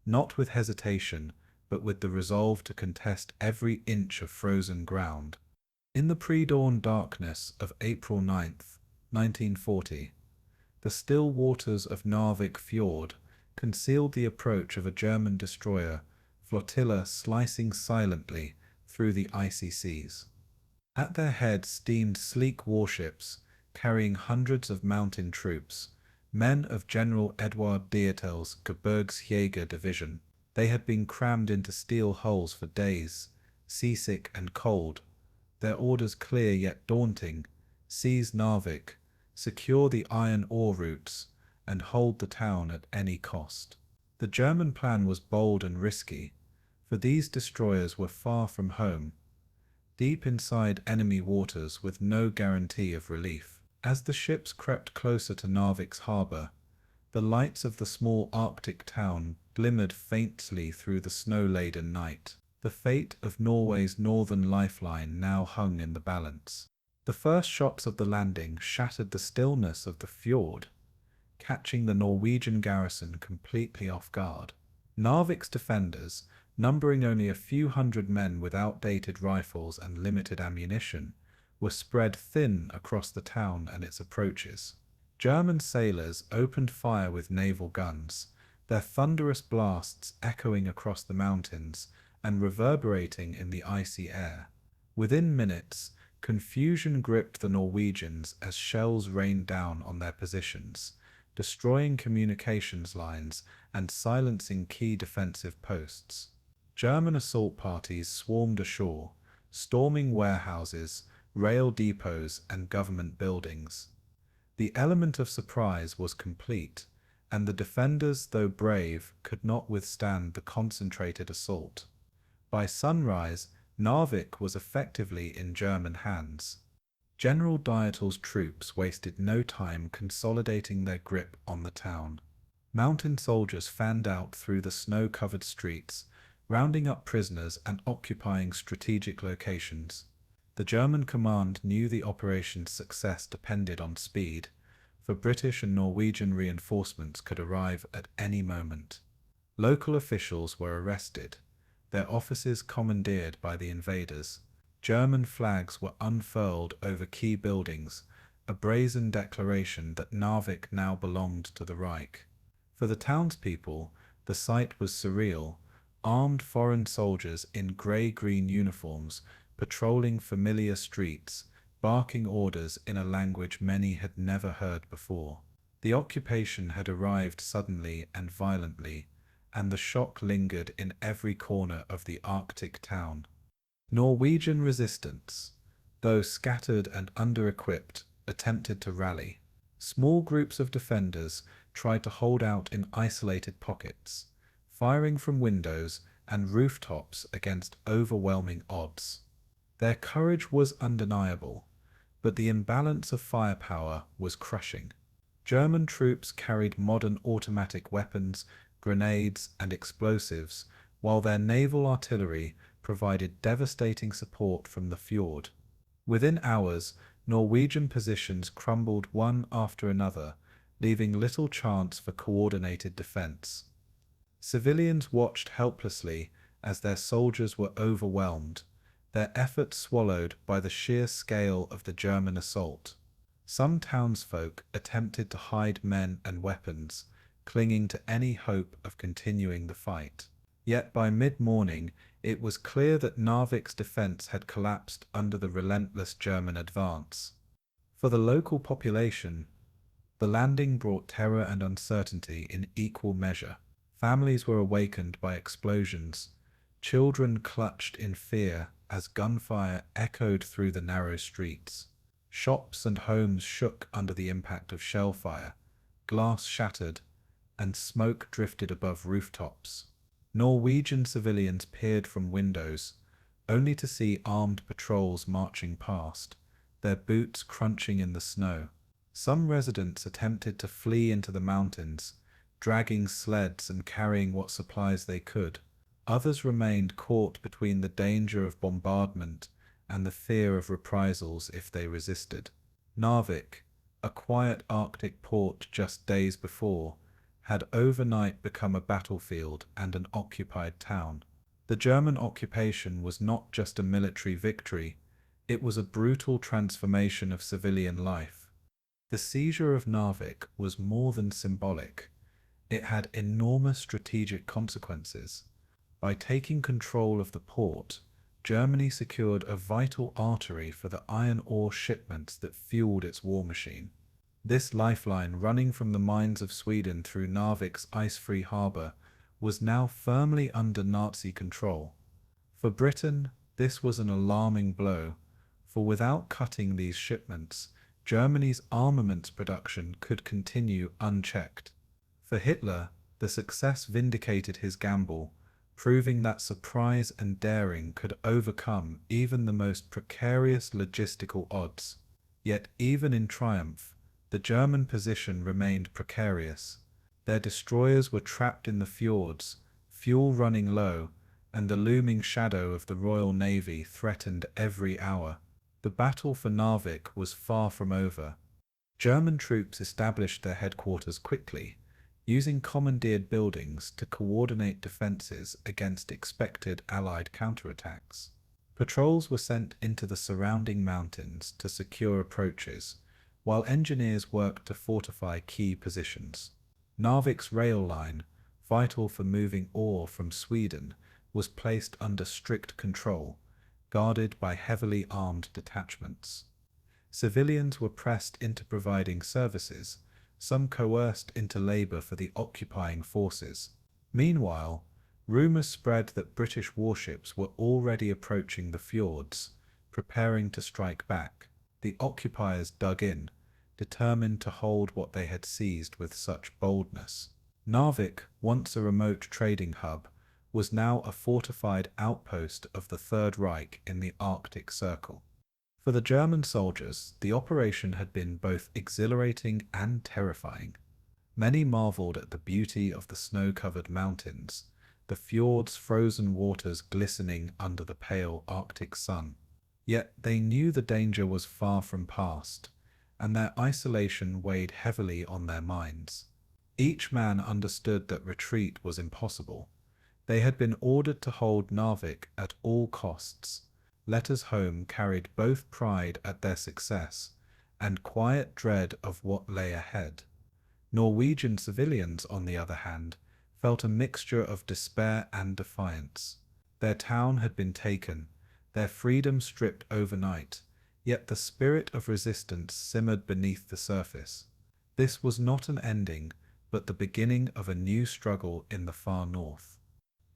not with hesitation, but with the resolve to contest every inch of frozen ground. In the pre-dawn darkness of April 9th, 1940, the still waters of Narvik Fjord concealed the approach of a German destroyer flotilla slicing silently through the icy seas. At their head steamed sleek warships carrying hundreds of mountain troops, men of General Edward Dietel's Gebirgsjäger division. They had been crammed into steel hulls for days, seasick and cold, their orders clear yet daunting: seize Narvik, secure the iron ore routes, and hold the town at any cost. The German plan was bold and risky, for these destroyers were far from home, deep inside enemy waters with no guarantee of relief. As the ships crept closer to Narvik's harbour, the lights of the small Arctic town glimmered faintly through the snow-laden night. The fate of Norway's northern lifeline now hung in the balance. The first shots of the landing shattered the stillness of the fjord, catching the Norwegian garrison completely off guard. Narvik's defenders, numbering only a few hundred men with outdated rifles and limited ammunition, were spread thin across the town and its approaches. German sailors opened fire with naval guns, their thunderous blasts echoing across the mountains and reverberating in the icy air. Within minutes, confusion gripped the Norwegians as shells rained down on their positions, destroying communications lines and silencing key defensive posts. German assault parties swarmed ashore, storming warehouses, rail depots, and government buildings. The element of surprise was complete, and the defenders, though brave, could not withstand the concentrated assault. By sunrise, Narvik was effectively in German hands. General Dietel's troops wasted no time consolidating their grip on the town. Mountain soldiers fanned out through the snow-covered streets, rounding up prisoners and occupying strategic locations. The German command knew the operation's success depended on speed, for British and Norwegian reinforcements could arrive at any moment. Local officials were arrested, their offices commandeered by the invaders. German flags were unfurled over key buildings, a brazen declaration that Narvik now belonged to the Reich. For the townspeople, the sight was surreal: armed foreign soldiers in grey-green uniforms patrolling familiar streets, barking orders in a language many had never heard before. The occupation had arrived suddenly and violently, and the shock lingered in every corner of the Arctic town. Norwegian resistance, though scattered and under-equipped, attempted to rally. Small groups of defenders tried to hold out in isolated pockets, firing from windows and rooftops against overwhelming odds. Their courage was undeniable, but the imbalance of firepower was crushing. German troops carried modern automatic weapons, grenades, and explosives, while their naval artillery provided devastating support from the fjord. Within hours, Norwegian positions crumbled one after another, leaving little chance for coordinated defense. Civilians watched helplessly as their soldiers were overwhelmed, their efforts swallowed by the sheer scale of the German assault. Some townsfolk attempted to hide men and weapons, clinging to any hope of continuing the fight. Yet by mid-morning, it was clear that Narvik's defense had collapsed under the relentless German advance. For the local population, the landing brought terror and uncertainty in equal measure. Families were awakened by explosions. Children clutched in fear as gunfire echoed through the narrow streets. Shops and homes shook under the impact of shellfire, glass shattered, and smoke drifted above rooftops. Norwegian civilians peered from windows, only to see armed patrols marching past, their boots crunching in the snow. Some residents attempted to flee into the mountains, dragging sleds and carrying what supplies they could. Others remained caught between the danger of bombardment and the fear of reprisals if they resisted. Narvik, a quiet Arctic port just days before, had overnight become a battlefield and an occupied town. The German occupation was not just a military victory, it was a brutal transformation of civilian life. The seizure of Narvik was more than symbolic. It had enormous strategic consequences. By taking control of the port, Germany secured a vital artery for the iron ore shipments that fueled its war machine. This lifeline, running from the mines of Sweden through Narvik's ice-free harbour, was now firmly under Nazi control. For Britain, this was an alarming blow, for without cutting these shipments, Germany's armaments production could continue unchecked. For Hitler, the success vindicated his gamble, proving that surprise and daring could overcome even the most precarious logistical odds. Yet even in triumph, the German position remained precarious. Their destroyers were trapped in the fjords, fuel running low, and the looming shadow of the Royal Navy threatened every hour. The battle for Narvik was far from over. German troops established their headquarters quickly, using commandeered buildings to coordinate defences against expected Allied counterattacks. Patrols were sent into the surrounding mountains to secure approaches, while engineers worked to fortify key positions. Narvik's rail line, vital for moving ore from Sweden, was placed under strict control, guarded by heavily armed detachments. Civilians were pressed into providing services, some coerced into labour for the occupying forces. Meanwhile, rumours spread that British warships were already approaching the fjords, preparing to strike back. The occupiers dug in, determined to hold what they had seized with such boldness. Narvik, once a remote trading hub, was now a fortified outpost of the Third Reich in the Arctic Circle. For the German soldiers, the operation had been both exhilarating and terrifying. Many marveled at the beauty of the snow-covered mountains, the fjords' frozen waters glistening under the pale Arctic sun. Yet they knew the danger was far from past, and their isolation weighed heavily on their minds. Each man understood that retreat was impossible. They had been ordered to hold Narvik at all costs. Letters home carried both pride at their success and quiet dread of what lay ahead. Norwegian civilians, on the other hand, felt a mixture of despair and defiance. Their town had been taken, their freedom stripped overnight, yet the spirit of resistance simmered beneath the surface. This was not an ending, but the beginning of a new struggle in the far north.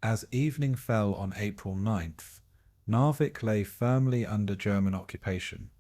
As evening fell on April 9th, Narvik lay firmly under German occupation,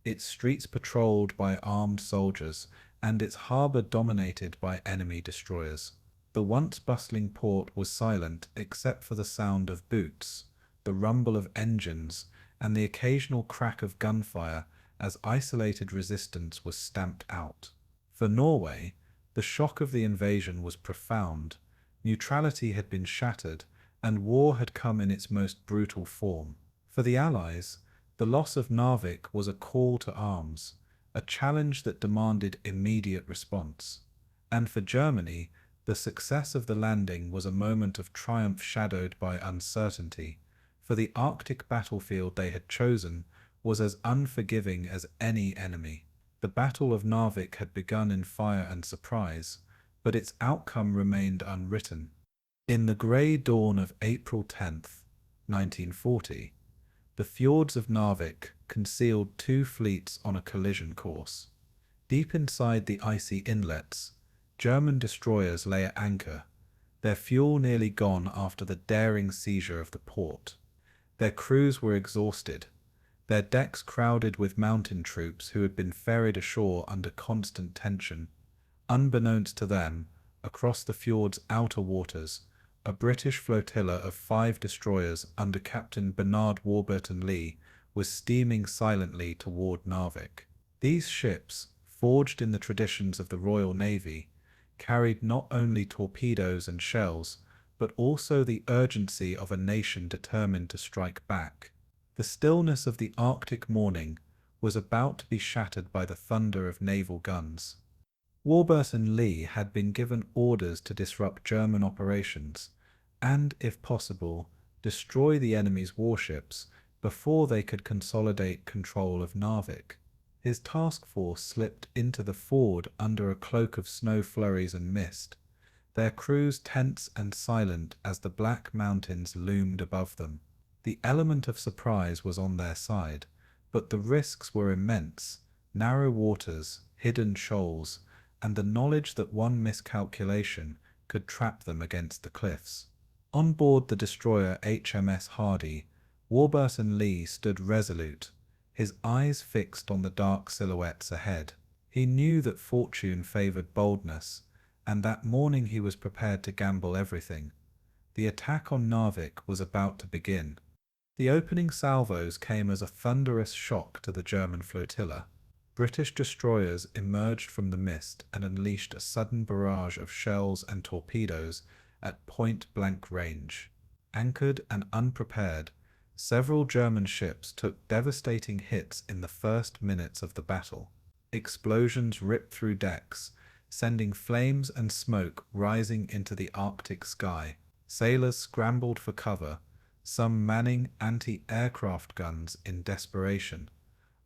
its streets patrolled by armed soldiers and its harbour dominated by enemy destroyers. The once bustling port was silent except for the sound of boots, the rumble of engines, and the occasional crack of gunfire as isolated resistance was stamped out. For Norway, the shock of the invasion was profound. Neutrality had been shattered, and war had come in its most brutal form. For the Allies, the loss of Narvik was a call to arms, a challenge that demanded immediate response. And for Germany, the success of the landing was a moment of triumph shadowed by uncertainty, for the Arctic battlefield they had chosen was as unforgiving as any enemy. The Battle of Narvik had begun in fire and surprise, but its outcome remained unwritten. In the grey dawn of April 10th, 1940, the fjords of Narvik concealed two fleets on a collision course. Deep inside the icy inlets, German destroyers lay at anchor, their fuel nearly gone after the daring seizure of the port. Their crews were exhausted, their decks crowded with mountain troops who had been ferried ashore under constant tension. Unbeknownst to them, across the fjord's outer waters, a British flotilla of 5 destroyers under Captain Bernard Warburton Lee was steaming silently toward Narvik. These ships, forged in the traditions of the Royal Navy, carried not only torpedoes and shells, but also the urgency of a nation determined to strike back. The stillness of the Arctic morning was about to be shattered by the thunder of naval guns. Warburton Lee had been given orders to disrupt German operations and, if possible, destroy the enemy's warships before they could consolidate control of Narvik. His task force slipped into the ford under a cloak of snow flurries and mist, their crews tense and silent as the black mountains loomed above them. The element of surprise was on their side, but the risks were immense: narrow waters, hidden shoals, and the knowledge that one miscalculation could trap them against the cliffs. On board the destroyer HMS Hardy, Warburton Lee stood resolute, his eyes fixed on the dark silhouettes ahead. He knew that fortune favored boldness, and that morning he was prepared to gamble everything. The attack on Narvik was about to begin. The opening salvos came as a thunderous shock to the German flotilla. British destroyers emerged from the mist and unleashed a sudden barrage of shells and torpedoes at point-blank range. Anchored and unprepared, several German ships took devastating hits in the first minutes of the battle. Explosions ripped through decks, sending flames and smoke rising into the Arctic sky. Sailors scrambled for cover, some manning anti-aircraft guns in desperation,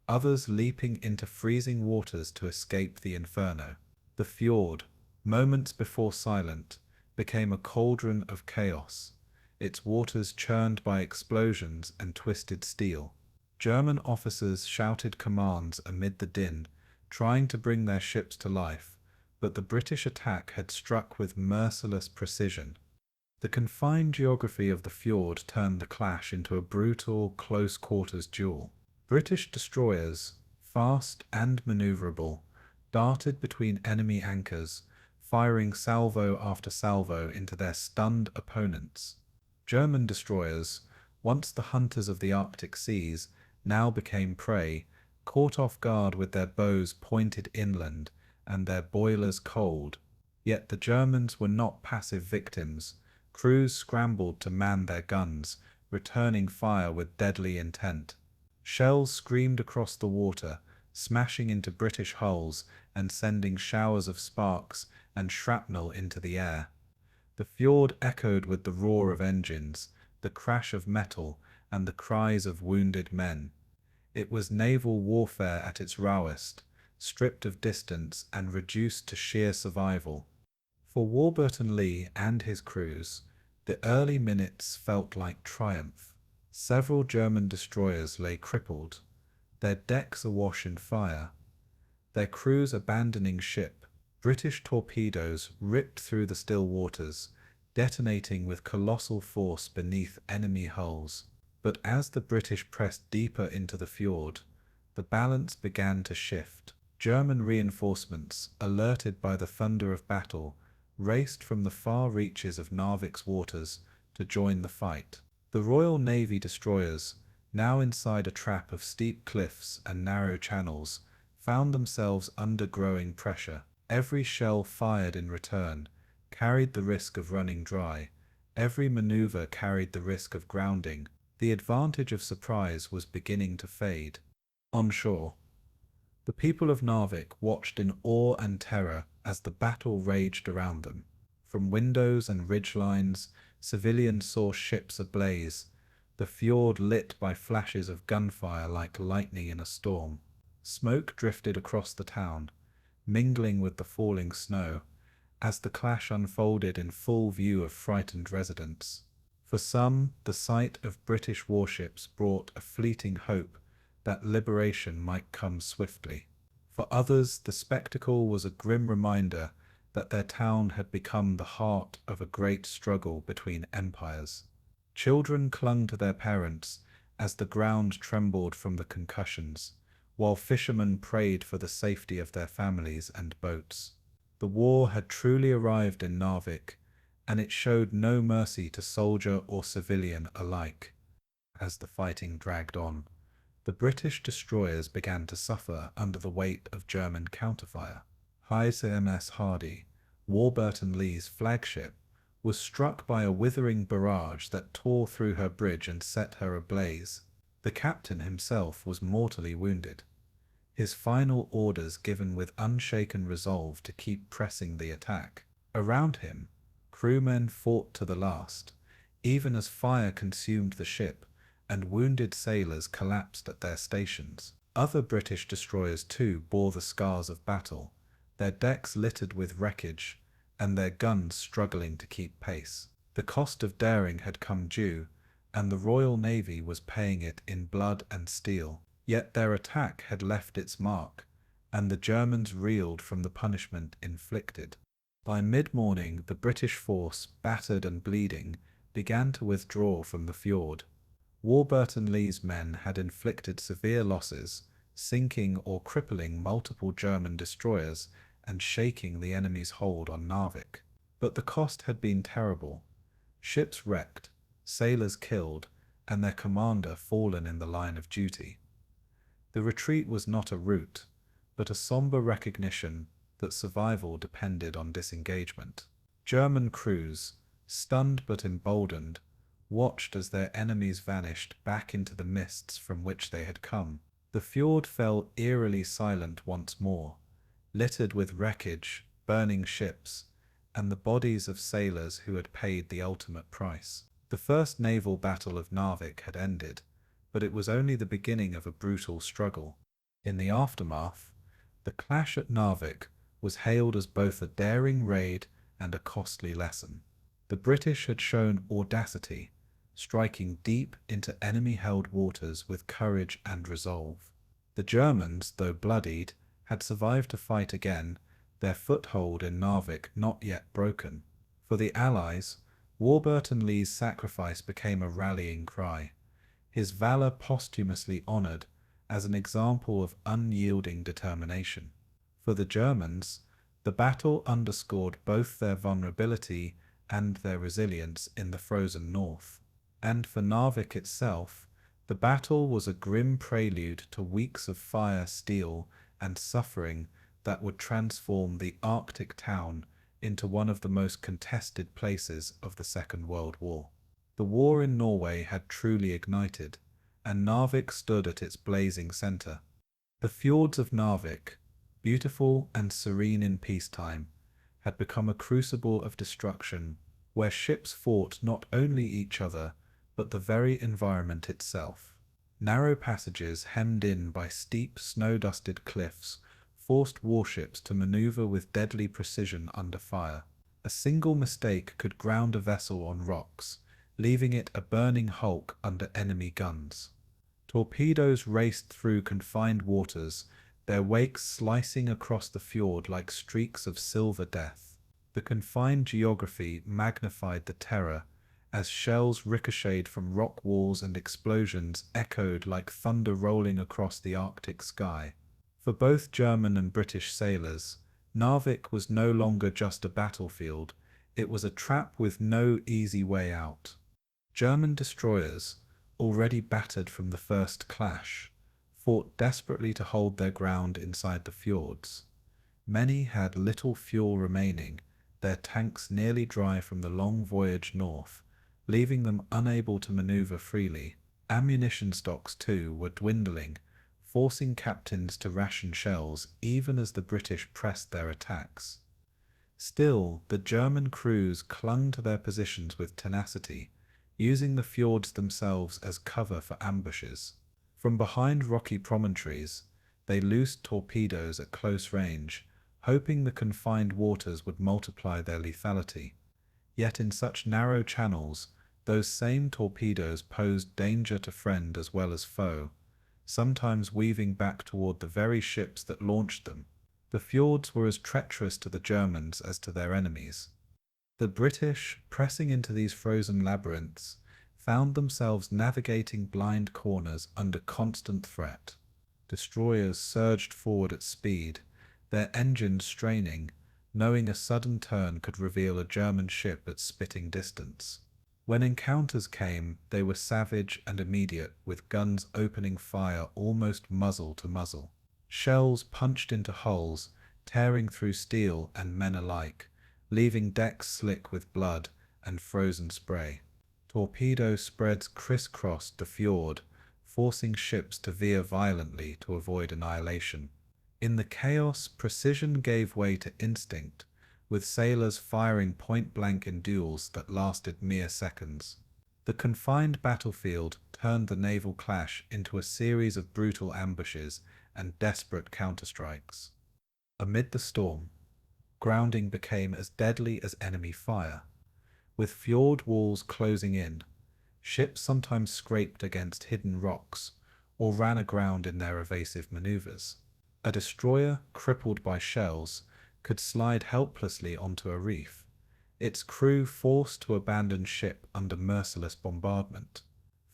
others leaping into freezing waters to escape the inferno. The fjord, moments before silent, became a cauldron of chaos, its waters churned by explosions and twisted steel. German officers shouted commands amid the din, trying to bring their ships to life, but the British attack had struck with merciless precision. The confined geography of the fjord turned the clash into a brutal, close-quarters duel. British destroyers, fast and maneuverable, darted between enemy anchors, firing salvo after salvo into their stunned opponents. German destroyers, once the hunters of the Arctic seas, now became prey, caught off guard with their bows pointed inland and their boilers cold. Yet the Germans were not passive victims. Crews scrambled to man their guns, returning fire with deadly intent. Shells screamed across the water, smashing into British hulls and sending showers of sparks and shrapnel into the air. The fjord echoed with the roar of engines, the crash of metal, and the cries of wounded men. It was naval warfare at its rawest, stripped of distance and reduced to sheer survival. For Warburton Lee and his crews, the early minutes felt like triumph. Several German destroyers lay crippled, their decks awash in fire, their crews abandoning ship. British torpedoes ripped through the still waters, detonating with colossal force beneath enemy hulls. But as the British pressed deeper into the fjord, the balance began to shift. German reinforcements, alerted by the thunder of battle, raced from the far reaches of Narvik's waters to join the fight. The Royal Navy destroyers, now inside a trap of steep cliffs and narrow channels, found themselves under growing pressure. Every shell fired in return carried the risk of running dry. Every maneuver carried the risk of grounding. The advantage of surprise was beginning to fade. On shore, the people of Narvik watched in awe and terror as the battle raged around them. From windows and ridgelines, civilians saw ships ablaze, the fjord lit by flashes of gunfire like lightning in a storm. Smoke drifted across the town, mingling with the falling snow, as the clash unfolded in full view of frightened residents. For some, the sight of British warships brought a fleeting hope that liberation might come swiftly. For others, the spectacle was a grim reminder that their town had become the heart of a great struggle between empires. Children clung to their parents as the ground trembled from the concussions, while fishermen prayed for the safety of their families and boats. The war had truly arrived in Narvik, and it showed no mercy to soldier or civilian alike. As the fighting dragged on, the British destroyers began to suffer under the weight of German counterfire. HMS Hardy, Warburton Lee's flagship, was struck by a withering barrage that tore through her bridge and set her ablaze. The captain himself was mortally wounded, his final orders given with unshaken resolve to keep pressing the attack. Around him, crewmen fought to the last, even as fire consumed the ship and wounded sailors collapsed at their stations. Other British destroyers too bore the scars of battle, their decks littered with wreckage, and their guns struggling to keep pace. The cost of daring had come due, and the Royal Navy was paying it in blood and steel. Yet their attack had left its mark, and the Germans reeled from the punishment inflicted. By mid-morning, the British force, battered and bleeding, began to withdraw from the fjord. Warburton Lee's men had inflicted severe losses, sinking or crippling multiple German destroyers and shaking the enemy's hold on Narvik. But the cost had been terrible. Ships wrecked, sailors killed, and their commander fallen in the line of duty. The retreat was not a rout, but a somber recognition that survival depended on disengagement. German crews, stunned but emboldened, watched as their enemies vanished back into the mists from which they had come. The fjord fell eerily silent once more, littered with wreckage, burning ships, and the bodies of sailors who had paid the ultimate price. The first naval battle of Narvik had ended, but it was only the beginning of a brutal struggle. In the aftermath, the clash at Narvik was hailed as both a daring raid and a costly lesson. The British had shown audacity, striking deep into enemy-held waters with courage and resolve. The Germans, though bloodied, had survived to fight again, their foothold in Narvik not yet broken. For the Allies, Warburton Lee's sacrifice became a rallying cry, his valor posthumously honored as an example of unyielding determination. For the Germans, the battle underscored both their vulnerability and their resilience in the frozen north. And for Narvik itself, the battle was a grim prelude to weeks of fire, steel, and suffering that would transform the Arctic town into one of the most contested places of the Second World War. The war in Norway had truly ignited, and Narvik stood at its blazing center. The fjords of Narvik, beautiful and serene in peacetime, had become a crucible of destruction where ships fought not only each other, but the very environment itself. Narrow passages hemmed in by steep, snow-dusted cliffs forced warships to maneuver with deadly precision under fire. A single mistake could ground a vessel on rocks, leaving it a burning hulk under enemy guns. Torpedoes raced through confined waters, their wakes slicing across the fjord like streaks of silver death. The confined geography magnified the terror, as shells ricocheted from rock walls and explosions echoed like thunder rolling across the Arctic sky. For both German and British sailors, Narvik was no longer just a battlefield, it was a trap with no easy way out. German destroyers, already battered from the first clash, fought desperately to hold their ground inside the fjords. Many had little fuel remaining, their tanks nearly dry from the long voyage north, leaving them unable to maneuver freely. Ammunition stocks, too, were dwindling, forcing captains to ration shells even as the British pressed their attacks. Still, the German crews clung to their positions with tenacity, using the fjords themselves as cover for ambushes. From behind rocky promontories, they loosed torpedoes at close range, hoping the confined waters would multiply their lethality. Yet in such narrow channels, those same torpedoes posed danger to friend as well as foe, sometimes weaving back toward the very ships that launched them. The fjords were as treacherous to the Germans as to their enemies. The British, pressing into these frozen labyrinths, found themselves navigating blind corners under constant threat. Destroyers surged forward at speed, their engines straining, knowing a sudden turn could reveal a German ship at spitting distance. When encounters came, they were savage and immediate, with guns opening fire almost muzzle to muzzle. Shells punched into hulls, tearing through steel and men alike, leaving decks slick with blood and frozen spray. Torpedo spreads crisscrossed the fjord, forcing ships to veer violently to avoid annihilation. In the chaos, precision gave way to instinct, with sailors firing point-blank in duels that lasted mere seconds. The confined battlefield turned the naval clash into a series of brutal ambushes and desperate counterstrikes. Amid the storm, Grounding became as deadly as enemy fire. With fjord walls closing in, ships sometimes scraped against hidden rocks or ran aground in their evasive maneuvers. A destroyer, crippled by shells, could slide helplessly onto a reef, its crew forced to abandon ship under merciless bombardment.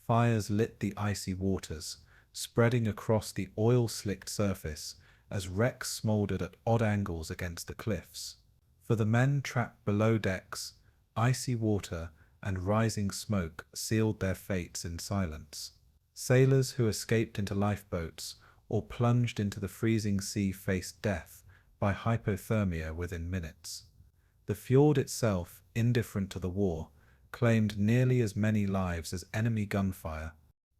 Fires lit the icy waters, spreading across the oil-slicked surface as wrecks smoldered at odd angles against the cliffs. For the men trapped below decks, icy water and rising smoke sealed their fates in silence. Sailors who escaped into lifeboats or plunged into the freezing sea faced death by hypothermia within minutes. The fjord itself, indifferent to the war, claimed nearly as many lives as enemy gunfire.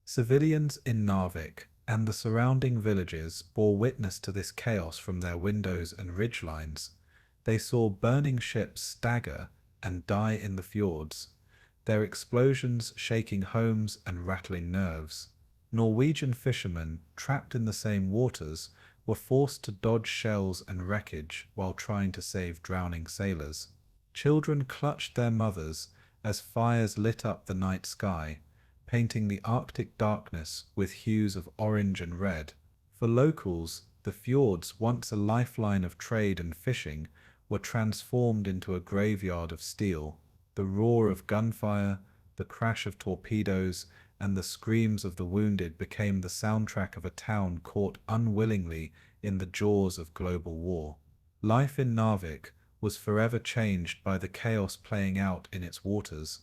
Civilians in Narvik and the surrounding villages bore witness to this chaos from their windows and ridgelines. They saw burning ships stagger and die in the fjords, their explosions shaking homes and rattling nerves. Norwegian fishermen, trapped in the same waters, were forced to dodge shells and wreckage while trying to save drowning sailors. Children clutched their mothers as fires lit up the night sky, painting the Arctic darkness with hues of orange and red. For locals, the fjords, once a lifeline of trade and fishing, were transformed into a graveyard of steel. The roar of gunfire, the crash of torpedoes, and the screams of the wounded became the soundtrack of a town caught unwillingly in the jaws of global war. Life in Narvik was forever changed by the chaos playing out in its waters.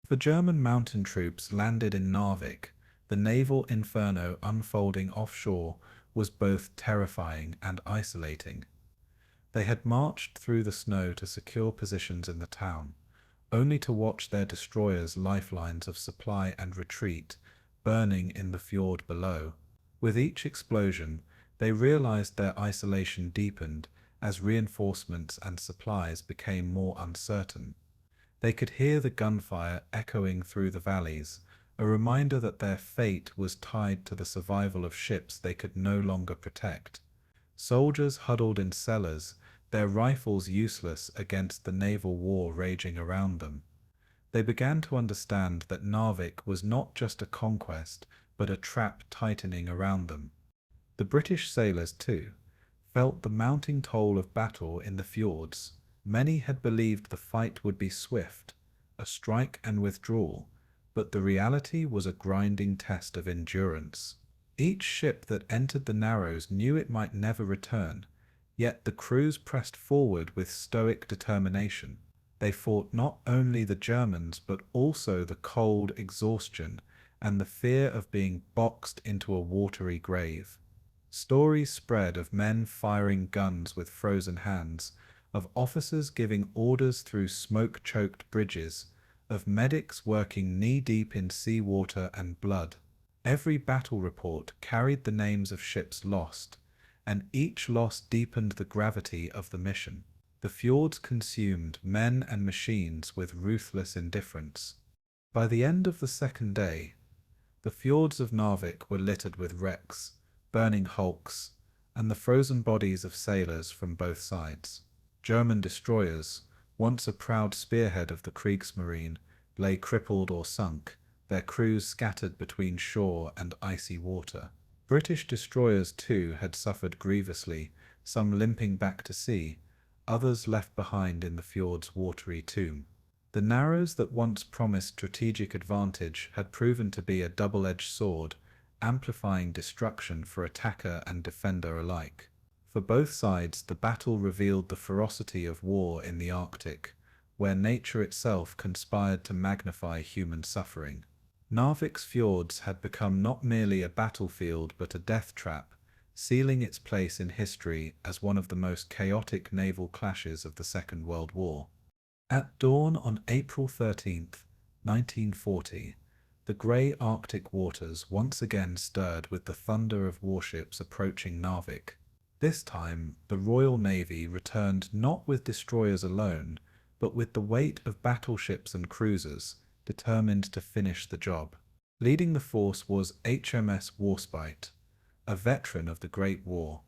For German mountain troops landed in Narvik, the naval inferno unfolding offshore was both terrifying and isolating. They had marched through the snow to secure positions in the town, only to watch their destroyers' lifelines of supply and retreat burning in the fjord below. With each explosion, they realized their isolation deepened as reinforcements and supplies became more uncertain. They could hear the gunfire echoing through the valleys, a reminder that their fate was tied to the survival of ships they could no longer protect. Soldiers huddled in cellars, their rifles useless against the naval war raging around them. They began to understand that Narvik was not just a conquest, but a trap tightening around them. The British sailors, too, felt the mounting toll of battle in the fjords. Many had believed the fight would be swift, a strike and withdrawal, but the reality was a grinding test of endurance. Each ship that entered the Narrows knew it might never return, yet the crews pressed forward with stoic determination. They fought not only the Germans but also the cold, exhaustion, and the fear of being boxed into a watery grave. Stories spread of men firing guns with frozen hands, of officers giving orders through smoke-choked bridges, of medics working knee-deep in seawater and blood. Every battle report carried the names of ships lost, and each loss deepened the gravity of the mission. The fjords consumed men and machines with ruthless indifference. By the end of the second day, the fjords of Narvik were littered with wrecks, burning hulks, and the frozen bodies of sailors from both sides. German destroyers, once a proud spearhead of the Kriegsmarine, lay crippled or sunk, their crews scattered between shore and icy water. British destroyers too had suffered grievously, some limping back to sea, others left behind in the fjord's watery tomb. The Narrows that once promised strategic advantage had proven to be a double-edged sword, amplifying destruction for attacker and defender alike. For both sides, the battle revealed the ferocity of war in the Arctic, where nature itself conspired to magnify human suffering. Narvik's fjords had become not merely a battlefield but a death trap, sealing its place in history as one of the most chaotic naval clashes of the Second World War. At dawn on April 13th, 1940, the grey Arctic waters once again stirred with the thunder of warships approaching Narvik. This time, the Royal Navy returned not with destroyers alone, but with the weight of battleships and cruisers, determined to finish the job. Leading the force was HMS Warspite, a veteran of the Great War,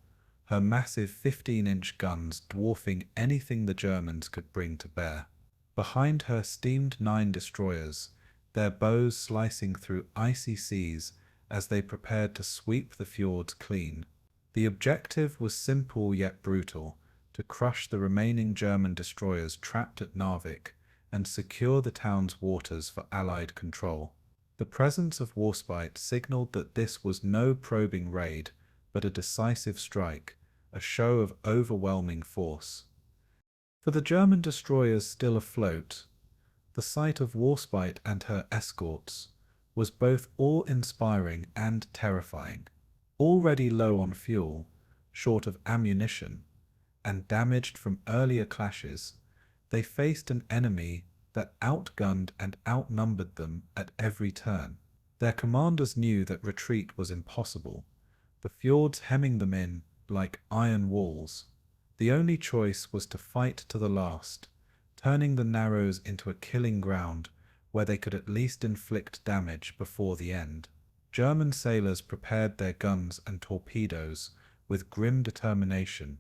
her massive 15-inch guns dwarfing anything the Germans could bring to bear. Behind her steamed 9 destroyers, their bows slicing through icy seas as they prepared to sweep the fjords clean. The objective was simple yet brutal: to crush the remaining German destroyers trapped at Narvik and secure the town's waters for Allied control. The presence of Warspite signaled that this was no probing raid, but a decisive strike, a show of overwhelming force. For the German destroyers still afloat, the sight of Warspite and her escorts was both awe-inspiring and terrifying. Already low on fuel, short of ammunition, and damaged from earlier clashes, they faced an enemy that outgunned and outnumbered them at every turn. Their commanders knew that retreat was impossible, the fjords hemming them in like iron walls. The only choice was to fight to the last, turning the narrows into a killing ground where they could at least inflict damage before the end. German sailors prepared their guns and torpedoes with grim determination,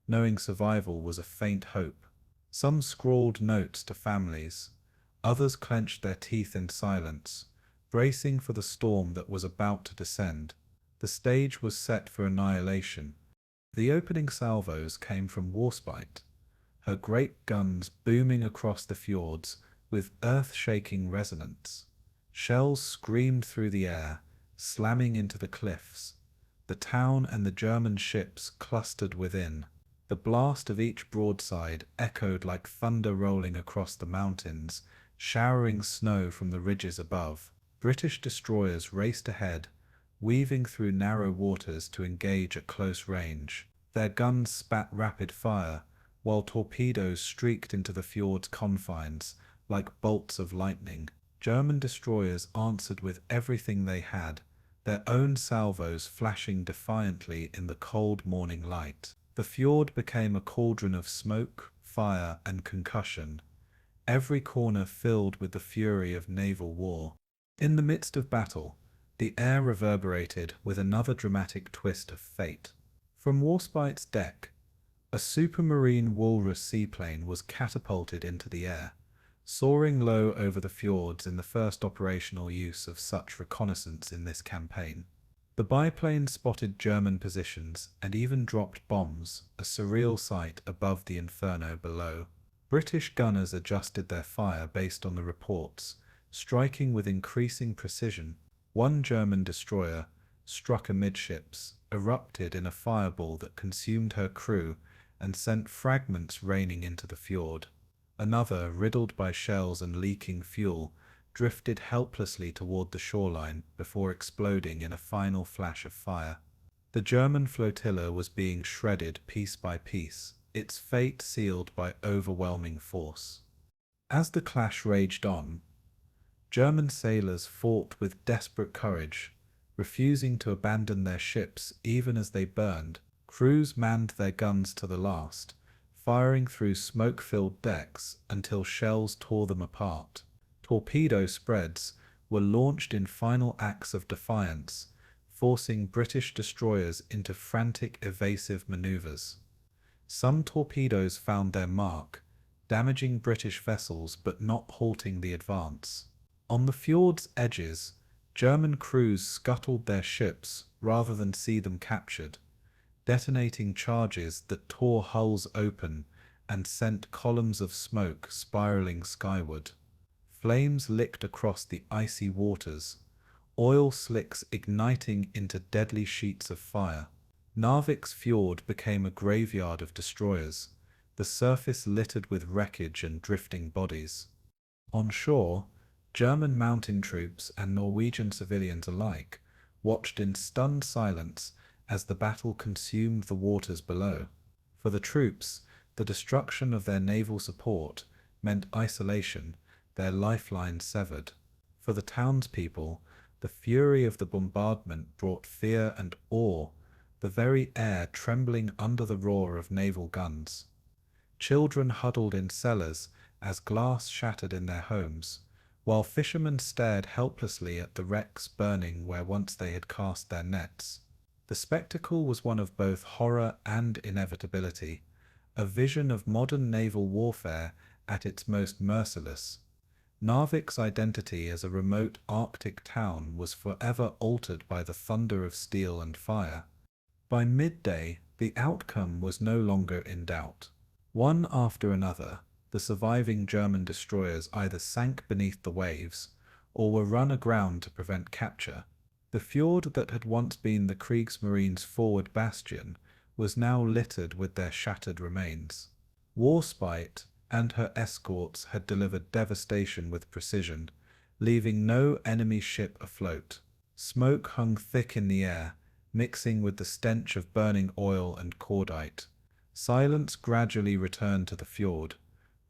knowing survival was a faint hope. Some scrawled notes to families, others clenched their teeth in silence, bracing for the storm that was about to descend. The stage was set for annihilation. The opening salvos came from Warspite, her great guns booming across the fjords with earth-shaking resonance. Shells screamed through the air, slamming into the cliffs. The town and the German ships clustered within. The blast of each broadside echoed like thunder rolling across the mountains, showering snow from the ridges above. British destroyers raced ahead, weaving through narrow waters to engage at close range. Their guns spat rapid fire, while torpedoes streaked into the fjord's confines like bolts of lightning. German destroyers answered with everything they had, their own salvos flashing defiantly in the cold morning light. The fjord became a cauldron of smoke, fire, and concussion, every corner filled with the fury of naval war. In the midst of battle, the air reverberated with another dramatic twist of fate. From Warspite's deck, a supermarine walrus seaplane was catapulted into the air, soaring low over the fjords in the first operational use of such reconnaissance in this campaign. The biplane spotted German positions and even dropped bombs, a surreal sight above the inferno below. British gunners adjusted their fire based on the reports, striking with increasing precision. One German destroyer, struck amidships, erupted in a fireball that consumed her crew and sent fragments raining into the fjord. Another, riddled by shells and leaking fuel, drifted helplessly toward the shoreline before exploding in a final flash of fire. The German flotilla was being shredded piece by piece, its fate sealed by overwhelming force. As the clash raged on, German sailors fought with desperate courage, refusing to abandon their ships even as they burned. Crews manned their guns to the last, firing through smoke-filled decks until shells tore them apart. Torpedo spreads were launched in final acts of defiance, forcing British destroyers into frantic evasive maneuvers. Some torpedoes found their mark, damaging British vessels but not halting the advance. On the fjord's edges, German crews scuttled their ships rather than see them captured, detonating charges that tore hulls open and sent columns of smoke spiraling skyward. Flames licked across the icy waters, oil slicks igniting into deadly sheets of fire. Narvik's fjord became a graveyard of destroyers, the surface littered with wreckage and drifting bodies. On shore, German mountain troops and Norwegian civilians alike watched in stunned silence as the battle consumed the waters below. For the troops, the destruction of their naval support meant isolation, their lifeline severed. For the townspeople, the fury of the bombardment brought fear and awe, the very air trembling under the roar of naval guns. Children huddled in cellars as glass shattered in their homes, while fishermen stared helplessly at the wrecks burning where once they had cast their nets. The spectacle was one of both horror and inevitability, a vision of modern naval warfare at its most merciless. Narvik's identity as a remote Arctic town was forever altered by the thunder of steel and fire. By midday, the outcome was no longer in doubt. One after another, the surviving German destroyers either sank beneath the waves or were run aground to prevent capture. The fjord that had once been the Kriegsmarine's forward bastion was now littered with their shattered remains. Warspite and her escorts had delivered devastation with precision, leaving no enemy ship afloat. Smoke hung thick in the air, mixing with the stench of burning oil and cordite. Silence gradually returned to the fjord,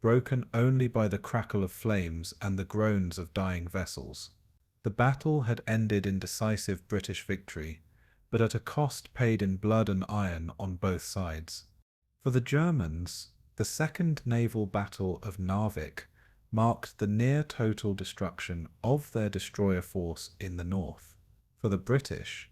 broken only by the crackle of flames and the groans of dying vessels. The battle had ended in decisive British victory, but at a cost paid in blood and iron on both sides. For the Germans, the Second Naval Battle of Narvik marked the near-total destruction of their destroyer force in the north. For the British,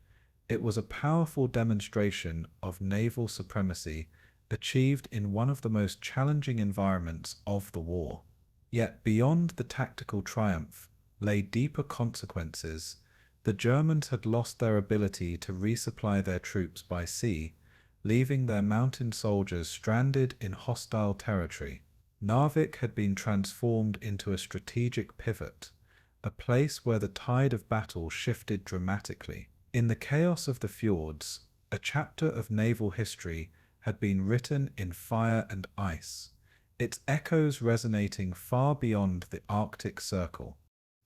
it was a powerful demonstration of naval supremacy achieved in one of the most challenging environments of the war. Yet beyond the tactical triumph lay deeper consequences. The Germans had lost their ability to resupply their troops by sea, leaving their mountain soldiers stranded in hostile territory. Narvik had been transformed into a strategic pivot, a place where the tide of battle shifted dramatically. In the chaos of the fjords, a chapter of naval history had been written in fire and ice, its echoes resonating far beyond the Arctic Circle.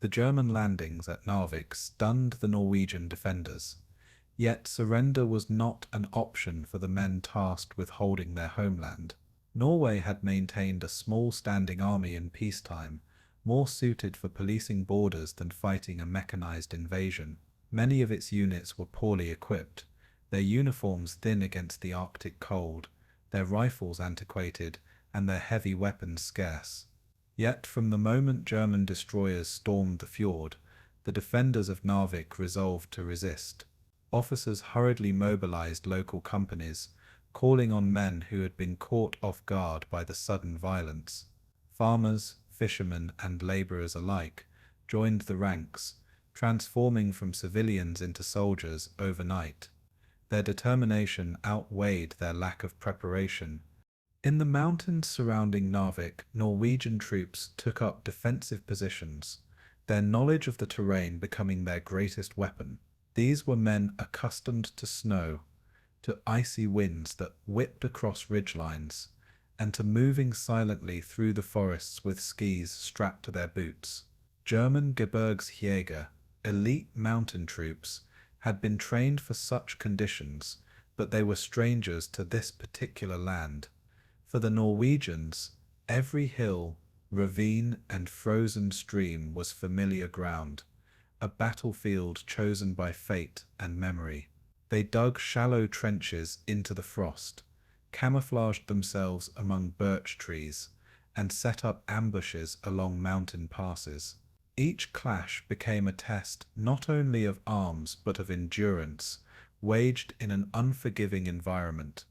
The German landings at Narvik stunned the Norwegian defenders, yet surrender was not an option for the men tasked with holding their homeland. Norway had maintained a small standing army in peacetime, more suited for policing borders than fighting a mechanized invasion. Many of its units were poorly equipped, their uniforms thin against the Arctic cold, their rifles antiquated, and their heavy weapons scarce. Yet from the moment German destroyers stormed the fjord, the defenders of Narvik resolved to resist. Officers hurriedly mobilized local companies, calling on men who had been caught off guard by the sudden violence. Farmers, fishermen, and laborers alike joined the ranks, transforming from civilians into soldiers overnight. Their determination outweighed their lack of preparation. In the mountains surrounding Narvik, Norwegian troops took up defensive positions, their knowledge of the terrain becoming their greatest weapon. These were men accustomed to snow, to icy winds that whipped across ridgelines, and to moving silently through the forests with skis strapped to their boots. German Gebirgsjäger, elite mountain troops, had been trained for such conditions, but they were strangers to this particular land. For the Norwegians, every hill, ravine, and frozen stream was familiar ground, a battlefield chosen by fate and memory. They dug shallow trenches into the frost, camouflaged themselves among birch trees, and set up ambushes along mountain passes. Each clash became a test not only of arms but of endurance, waged in an unforgiving environment.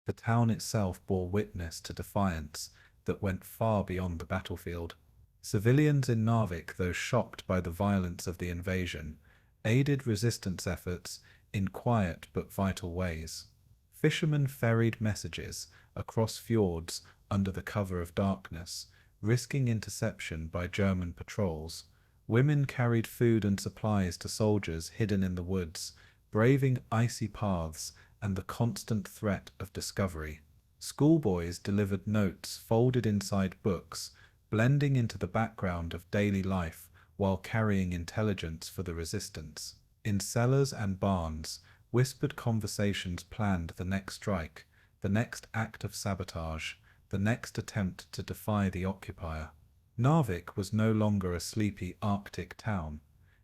The town itself bore witness to defiance that went far beyond the battlefield. Civilians in Narvik, though shocked by the violence of the invasion, aided resistance efforts in quiet but vital ways. Fishermen ferried messages across fjords under the cover of darkness, risking interception by German patrols. Women carried food and supplies to soldiers hidden in the woods, braving icy paths and the constant threat of discovery. Schoolboys delivered notes folded inside books, blending into the background of daily life while carrying intelligence for the resistance. In cellars and barns, whispered conversations planned the next strike, the next act of sabotage, the next attempt to defy the occupier. Narvik was no longer a sleepy Arctic town.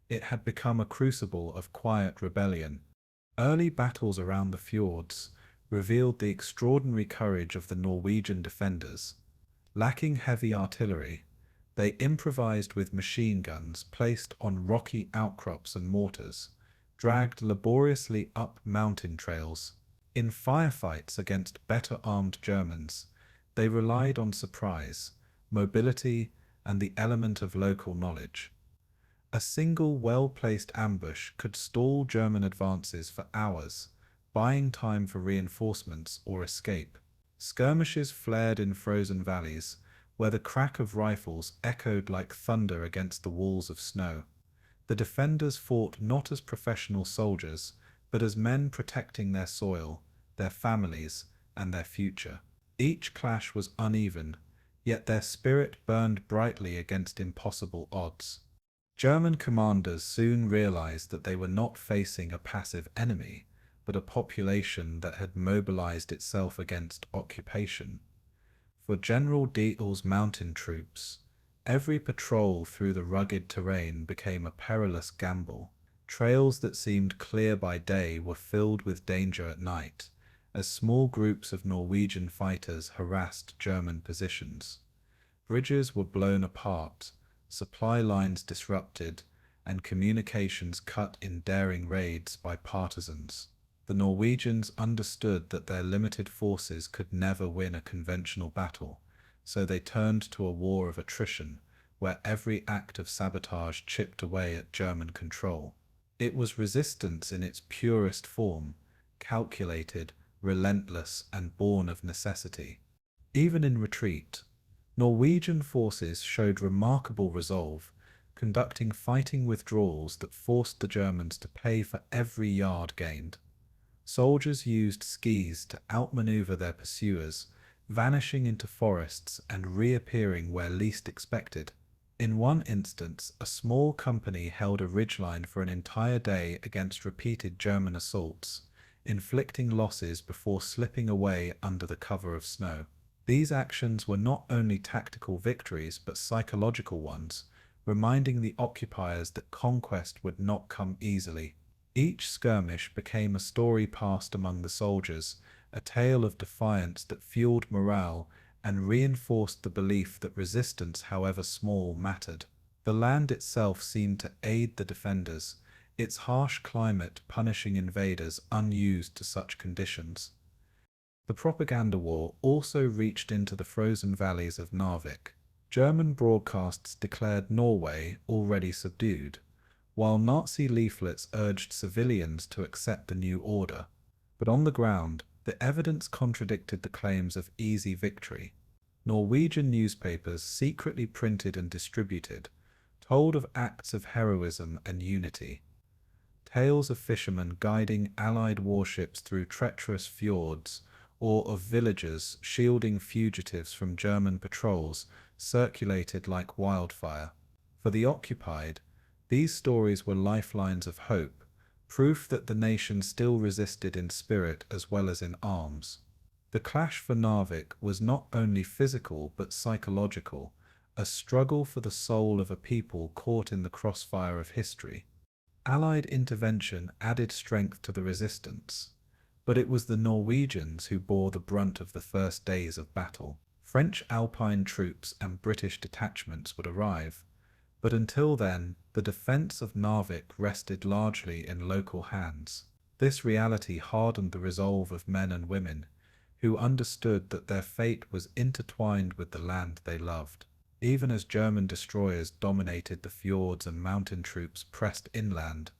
It had become a crucible of quiet rebellion. Early battles around the fjords revealed the extraordinary courage of the Norwegian defenders. Lacking heavy artillery, they improvised with machine guns placed on rocky outcrops and mortars, dragged laboriously up mountain trails. In firefights against better armed Germans, they relied on surprise, mobility, and the element of local knowledge. A single well-placed ambush could stall German advances for hours, buying time for reinforcements or escape. Skirmishes flared in frozen valleys, where the crack of rifles echoed like thunder against the walls of snow. The defenders fought not as professional soldiers, but as men protecting their soil, their families, and their future. Each clash was uneven, yet their spirit burned brightly against impossible odds. German commanders soon realized that they were not facing a passive enemy, but a population that had mobilized itself against occupation. For General Diethel's mountain troops, every patrol through the rugged terrain became a perilous gamble. Trails that seemed clear by day were filled with danger at night, as small groups of Norwegian fighters harassed German positions. Bridges were blown apart, supply lines disrupted, and communications cut in daring raids by partisans. The Norwegians understood that their limited forces could never win a conventional battle, so they turned to a war of attrition, where every act of sabotage chipped away at German control. It was resistance in its purest form, calculated, relentless, and born of necessity. Even in retreat, Norwegian forces showed remarkable resolve, conducting fighting withdrawals that forced the Germans to pay for every yard gained. Soldiers used skis to outmaneuver their pursuers, vanishing into forests and reappearing where least expected. In one instance, a small company held a ridgeline for an entire day against repeated German assaults, inflicting losses before slipping away under the cover of snow. These actions were not only tactical victories but psychological ones, reminding the occupiers that conquest would not come easily. Each skirmish became a story passed among the soldiers, a tale of defiance that fueled morale and reinforced the belief that resistance, however small, mattered. The land itself seemed to aid the defenders, its harsh climate punishing invaders unused to such conditions. The propaganda war also reached into the frozen valleys of Narvik. German broadcasts declared Norway already subdued, while Nazi leaflets urged civilians to accept the new order. But on the ground, the evidence contradicted the claims of easy victory. Norwegian newspapers, secretly printed and distributed, told of acts of heroism and unity. Tales of fishermen guiding Allied warships through treacherous fjords, or of villagers shielding fugitives from German patrols, circulated like wildfire. For the occupied, these stories were lifelines of hope, proof that the nation still resisted in spirit as well as in arms. The clash for Narvik was not only physical but psychological, a struggle for the soul of a people caught in the crossfire of history. Allied intervention added strength to the resistance, but it was the Norwegians who bore the brunt of the first days of battle. French Alpine troops and British detachments would arrive, but until then, the defense of Narvik rested largely in local hands. This reality hardened the resolve of men and women, who understood that their fate was intertwined with the land they loved. Even as German destroyers dominated the fjords and mountain troops pressed inland,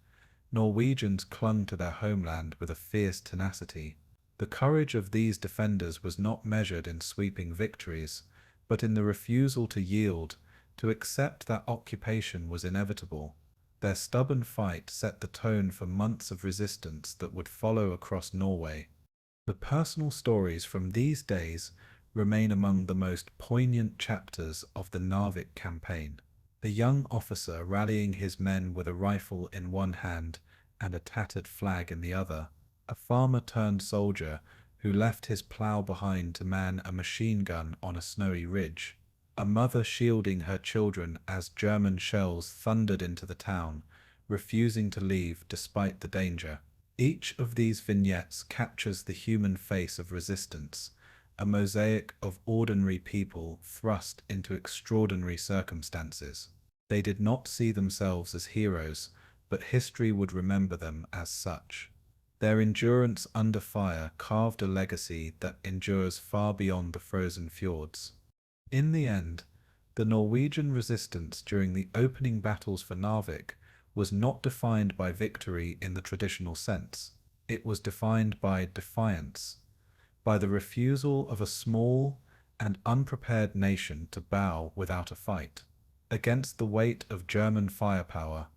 Norwegians clung to their homeland with a fierce tenacity. The courage of these defenders was not measured in sweeping victories, but in the refusal to yield, to accept that occupation was inevitable. Their stubborn fight set the tone for months of resistance that would follow across Norway. The personal stories from these days remain among the most poignant chapters of the Narvik campaign. The young officer rallying his men with a rifle in one hand and a tattered flag in the other, a farmer-turned-soldier who left his plough behind to man a machine gun on a snowy ridge, a mother shielding her children as German shells thundered into the town, refusing to leave despite the danger. Each of these vignettes captures the human face of resistance, a mosaic of ordinary people thrust into extraordinary circumstances. They did not see themselves as heroes, but history would remember them as such. Their endurance under fire carved a legacy that endures far beyond the frozen fjords. In the end, the Norwegian resistance during the opening battles for Narvik was not defined by victory in the traditional sense. It was defined by defiance, by the refusal of a small and unprepared nation to bow without a fight. Against the weight of German firepower,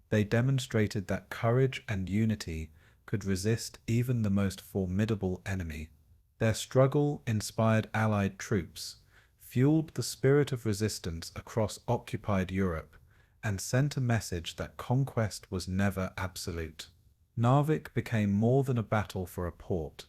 they demonstrated that courage and unity could resist even the most formidable enemy. Their struggle inspired Allied troops, fueled the spirit of resistance across occupied Europe, and sent a message that conquest was never absolute. Narvik became more than a battle for a port.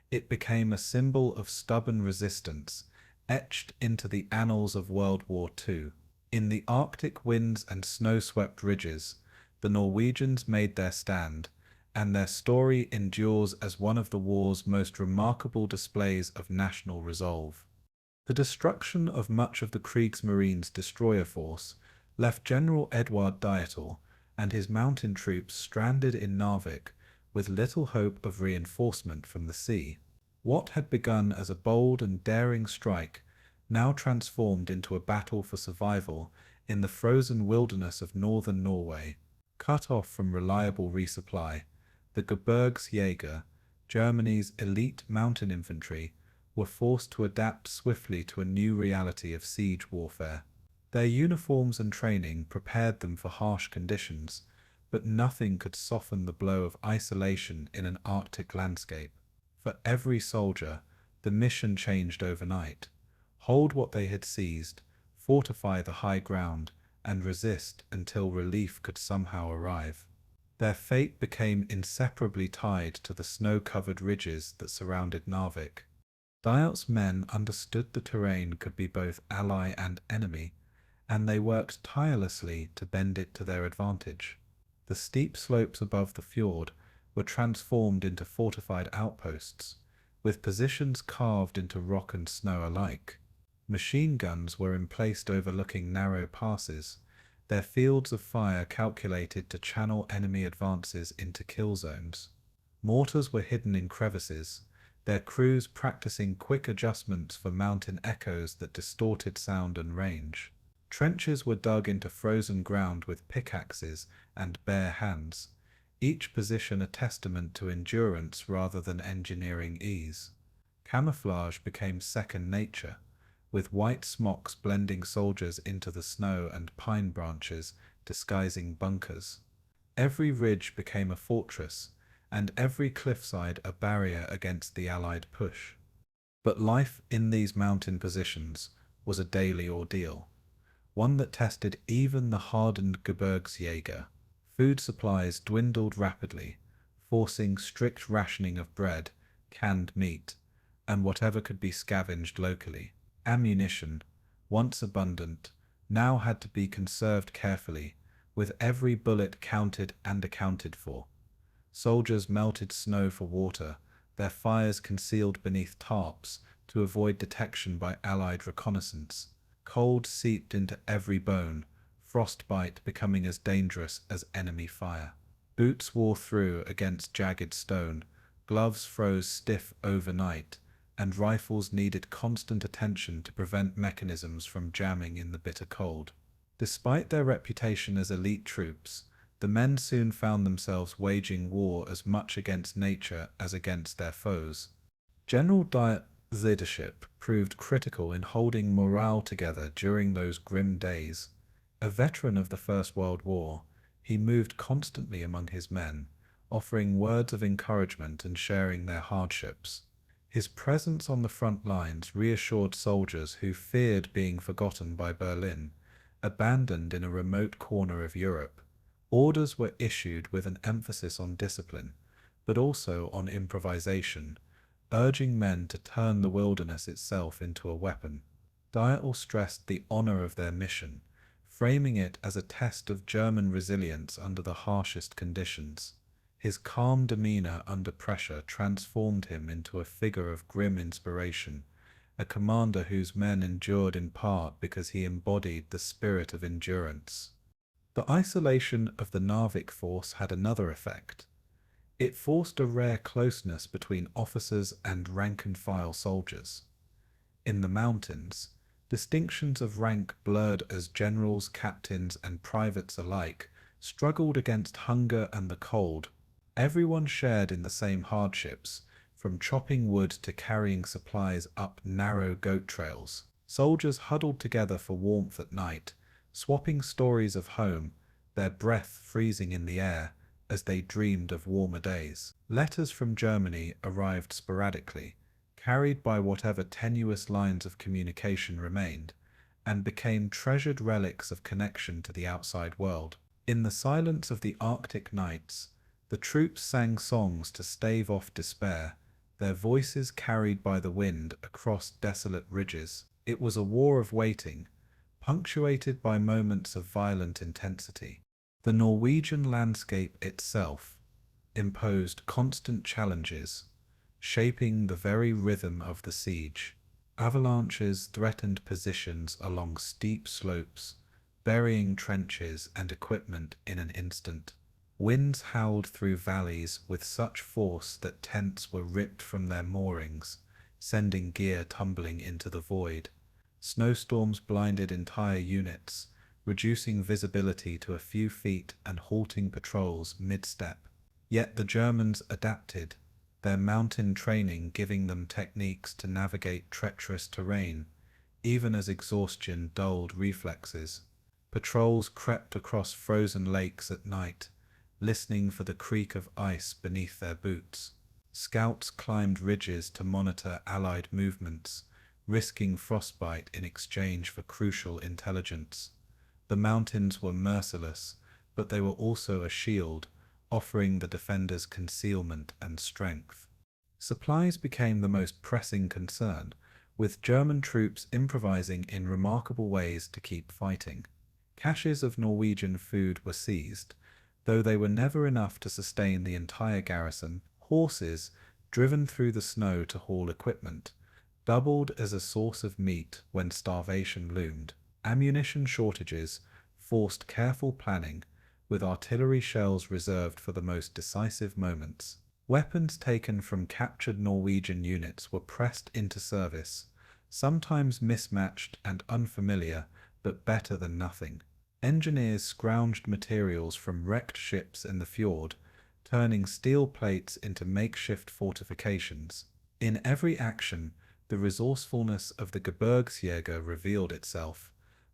It became a symbol of stubborn resistance, etched into the annals of World War II. In the Arctic winds and snow-swept ridges, the Norwegians made their stand, and their story endures as one of the war's most remarkable displays of national resolve. The destruction of much of the Kriegsmarine's destroyer force left General Edward Dietel and his mountain troops stranded in Narvik with little hope of reinforcement from the sea. What had begun as a bold and daring strike now transformed into a battle for survival in the frozen wilderness of northern Norway. Cut off from reliable resupply, the Gebirgsjäger, Germany's elite mountain infantry, were forced to adapt swiftly to a new reality of siege warfare. Their uniforms and training prepared them for harsh conditions, but nothing could soften the blow of isolation in an Arctic landscape. For every soldier, the mission changed overnight. Hold what they had seized, fortify the high ground, and resist until relief could somehow arrive. Their fate became inseparably tied to the snow-covered ridges that surrounded Narvik. Dietl's men understood the terrain could be both ally and enemy, and they worked tirelessly to bend it to their advantage. The steep slopes above the fjord were transformed into fortified outposts, with positions carved into rock and snow alike. Machine guns were emplaced overlooking narrow passes, their fields of fire calculated to channel enemy advances into kill zones. Mortars were hidden in crevices, their crews practicing quick adjustments for mountain echoes that distorted sound and range. Trenches were dug into frozen ground with pickaxes and bare hands, each position a testament to endurance rather than engineering ease. Camouflage became second nature, with white smocks blending soldiers into the snow and pine branches disguising bunkers. Every ridge became a fortress, and every cliffside a barrier against the Allied push. But life in these mountain positions was a daily ordeal, one that tested even the hardened Gebirgsjäger. Food supplies dwindled rapidly, forcing strict rationing of bread, canned meat, and whatever could be scavenged locally. Ammunition, once abundant, now had to be conserved carefully, with every bullet counted and accounted for. Soldiers melted snow for water, their fires concealed beneath tarps to avoid detection by Allied reconnaissance. Cold seeped into every bone, frostbite becoming as dangerous as enemy fire. Boots wore through against jagged stone, gloves froze stiff overnight, and rifles needed constant attention to prevent mechanisms from jamming in the bitter cold. Despite their reputation as elite troops, the men soon found themselves waging war as much against nature as against their foes. General Dietl's leadership proved critical in holding morale together during those grim days. A veteran of the First World War, he moved constantly among his men, offering words of encouragement and sharing their hardships. His presence on the front lines reassured soldiers who feared being forgotten by Berlin, abandoned in a remote corner of Europe. Orders were issued with an emphasis on discipline, but also on improvisation, urging men to turn the wilderness itself into a weapon. Dietl stressed the honor of their mission, framing it as a test of German resilience under the harshest conditions. His calm demeanor under pressure transformed him into a figure of grim inspiration, a commander whose men endured in part because he embodied the spirit of endurance. The isolation of the Narvik force had another effect. It forced a rare closeness between officers and rank-and-file soldiers. In the mountains, distinctions of rank blurred as generals, captains, and privates alike struggled against hunger and the cold. Everyone shared in the same hardships, from chopping wood to carrying supplies up narrow goat trails. Soldiers huddled together for warmth at night, swapping stories of home, their breath freezing in the air as they dreamed of warmer days. Letters from Germany arrived sporadically, carried by whatever tenuous lines of communication remained, and became treasured relics of connection to the outside world. In the silence of the Arctic nights, the troops sang songs to stave off despair, their voices carried by the wind across desolate ridges. It was a war of waiting, punctuated by moments of violent intensity. The Norwegian landscape itself imposed constant challenges, shaping the very rhythm of the siege. Avalanches threatened positions along steep slopes, burying trenches and equipment in an instant. Winds howled through valleys with such force that tents were ripped from their moorings, sending gear tumbling into the void. Snowstorms blinded entire units, reducing visibility to a few feet and halting patrols mid-step. Yet the Germans adapted, their mountain training giving them techniques to navigate treacherous terrain, even as exhaustion dulled reflexes. Patrols crept across frozen lakes at night, listening for the creak of ice beneath their boots. Scouts climbed ridges to monitor Allied movements, risking frostbite in exchange for crucial intelligence. The mountains were merciless, but they were also a shield, offering the defenders concealment and strength. Supplies became the most pressing concern, with German troops improvising in remarkable ways to keep fighting. Caches of Norwegian food were seized, though they were never enough to sustain the entire garrison. Horses, driven through the snow to haul equipment, doubled as a source of meat when starvation loomed. Ammunition shortages forced careful planning, with artillery shells reserved for the most decisive moments. Weapons taken from captured Norwegian units were pressed into service, sometimes mismatched and unfamiliar, but better than nothing. Engineers scrounged materials from wrecked ships in the fjord, turning steel plates into makeshift fortifications. In every action, the resourcefulness of the Gebirgsjäger revealed itself,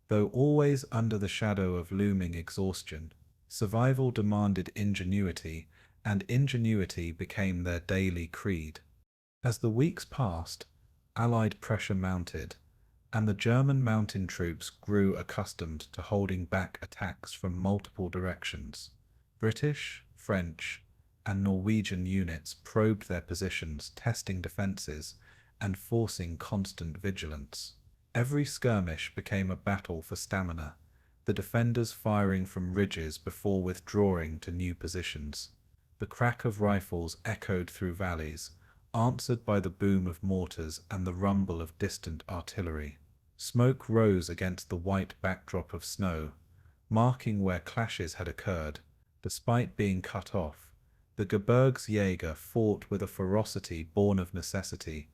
though always under the shadow of looming exhaustion. Survival demanded ingenuity, and ingenuity became their daily creed. As the weeks passed, Allied pressure mounted, and the German mountain troops grew accustomed to holding back attacks from multiple directions. British, French, and Norwegian units probed their positions, testing defenses, and forcing constant vigilance. Every skirmish became a battle for stamina, the defenders firing from ridges before withdrawing to new positions. The crack of rifles echoed through valleys, answered by the boom of mortars and the rumble of distant artillery. Smoke rose against the white backdrop of snow, marking where clashes had occurred. Despite being cut off, the Gebirgsjäger fought with a ferocity born of necessity,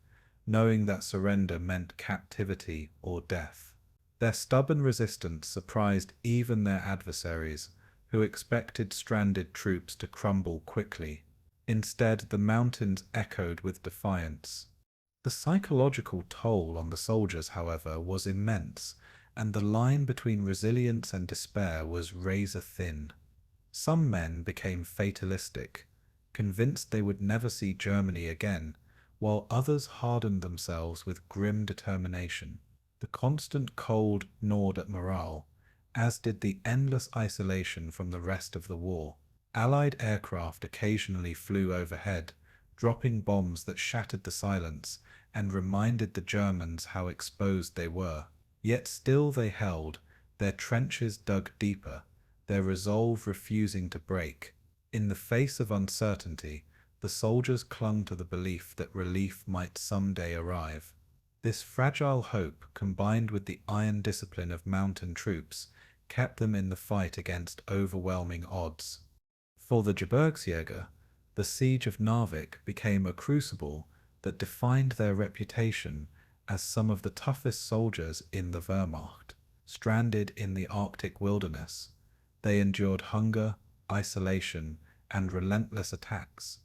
knowing that surrender meant captivity or death. Their stubborn resistance surprised even their adversaries, who expected stranded troops to crumble quickly. Instead, the mountains echoed with defiance. The psychological toll on the soldiers, however, was immense, and the line between resilience and despair was razor-thin. Some men became fatalistic, convinced they would never see Germany again, while others hardened themselves with grim determination. The constant cold gnawed at morale, as did the endless isolation from the rest of the war. Allied aircraft occasionally flew overhead, dropping bombs that shattered the silence and reminded the Germans how exposed they were. Yet still they held, their trenches dug deeper, their resolve refusing to break. In the face of uncertainty, the soldiers clung to the belief that relief might someday arrive. This fragile hope, combined with the iron discipline of mountain troops, kept them in the fight against overwhelming odds. For the Gebirgsjäger, the siege of Narvik became a crucible that defined their reputation as some of the toughest soldiers in the Wehrmacht. Stranded in the Arctic wilderness, they endured hunger, isolation, and relentless attacks,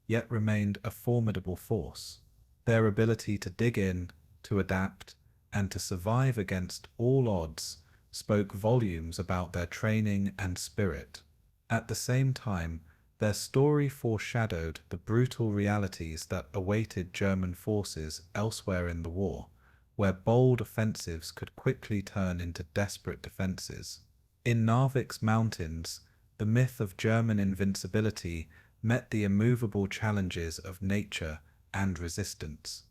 yet remained a formidable force. Their ability to dig in, to adapt, and to survive against all odds spoke volumes about their training and spirit. At the same time, their story foreshadowed the brutal realities that awaited German forces elsewhere in the war, where bold offensives could quickly turn into desperate defenses. In Narvik's mountains, the myth of German invincibility met the immovable challenges of nature and resistance.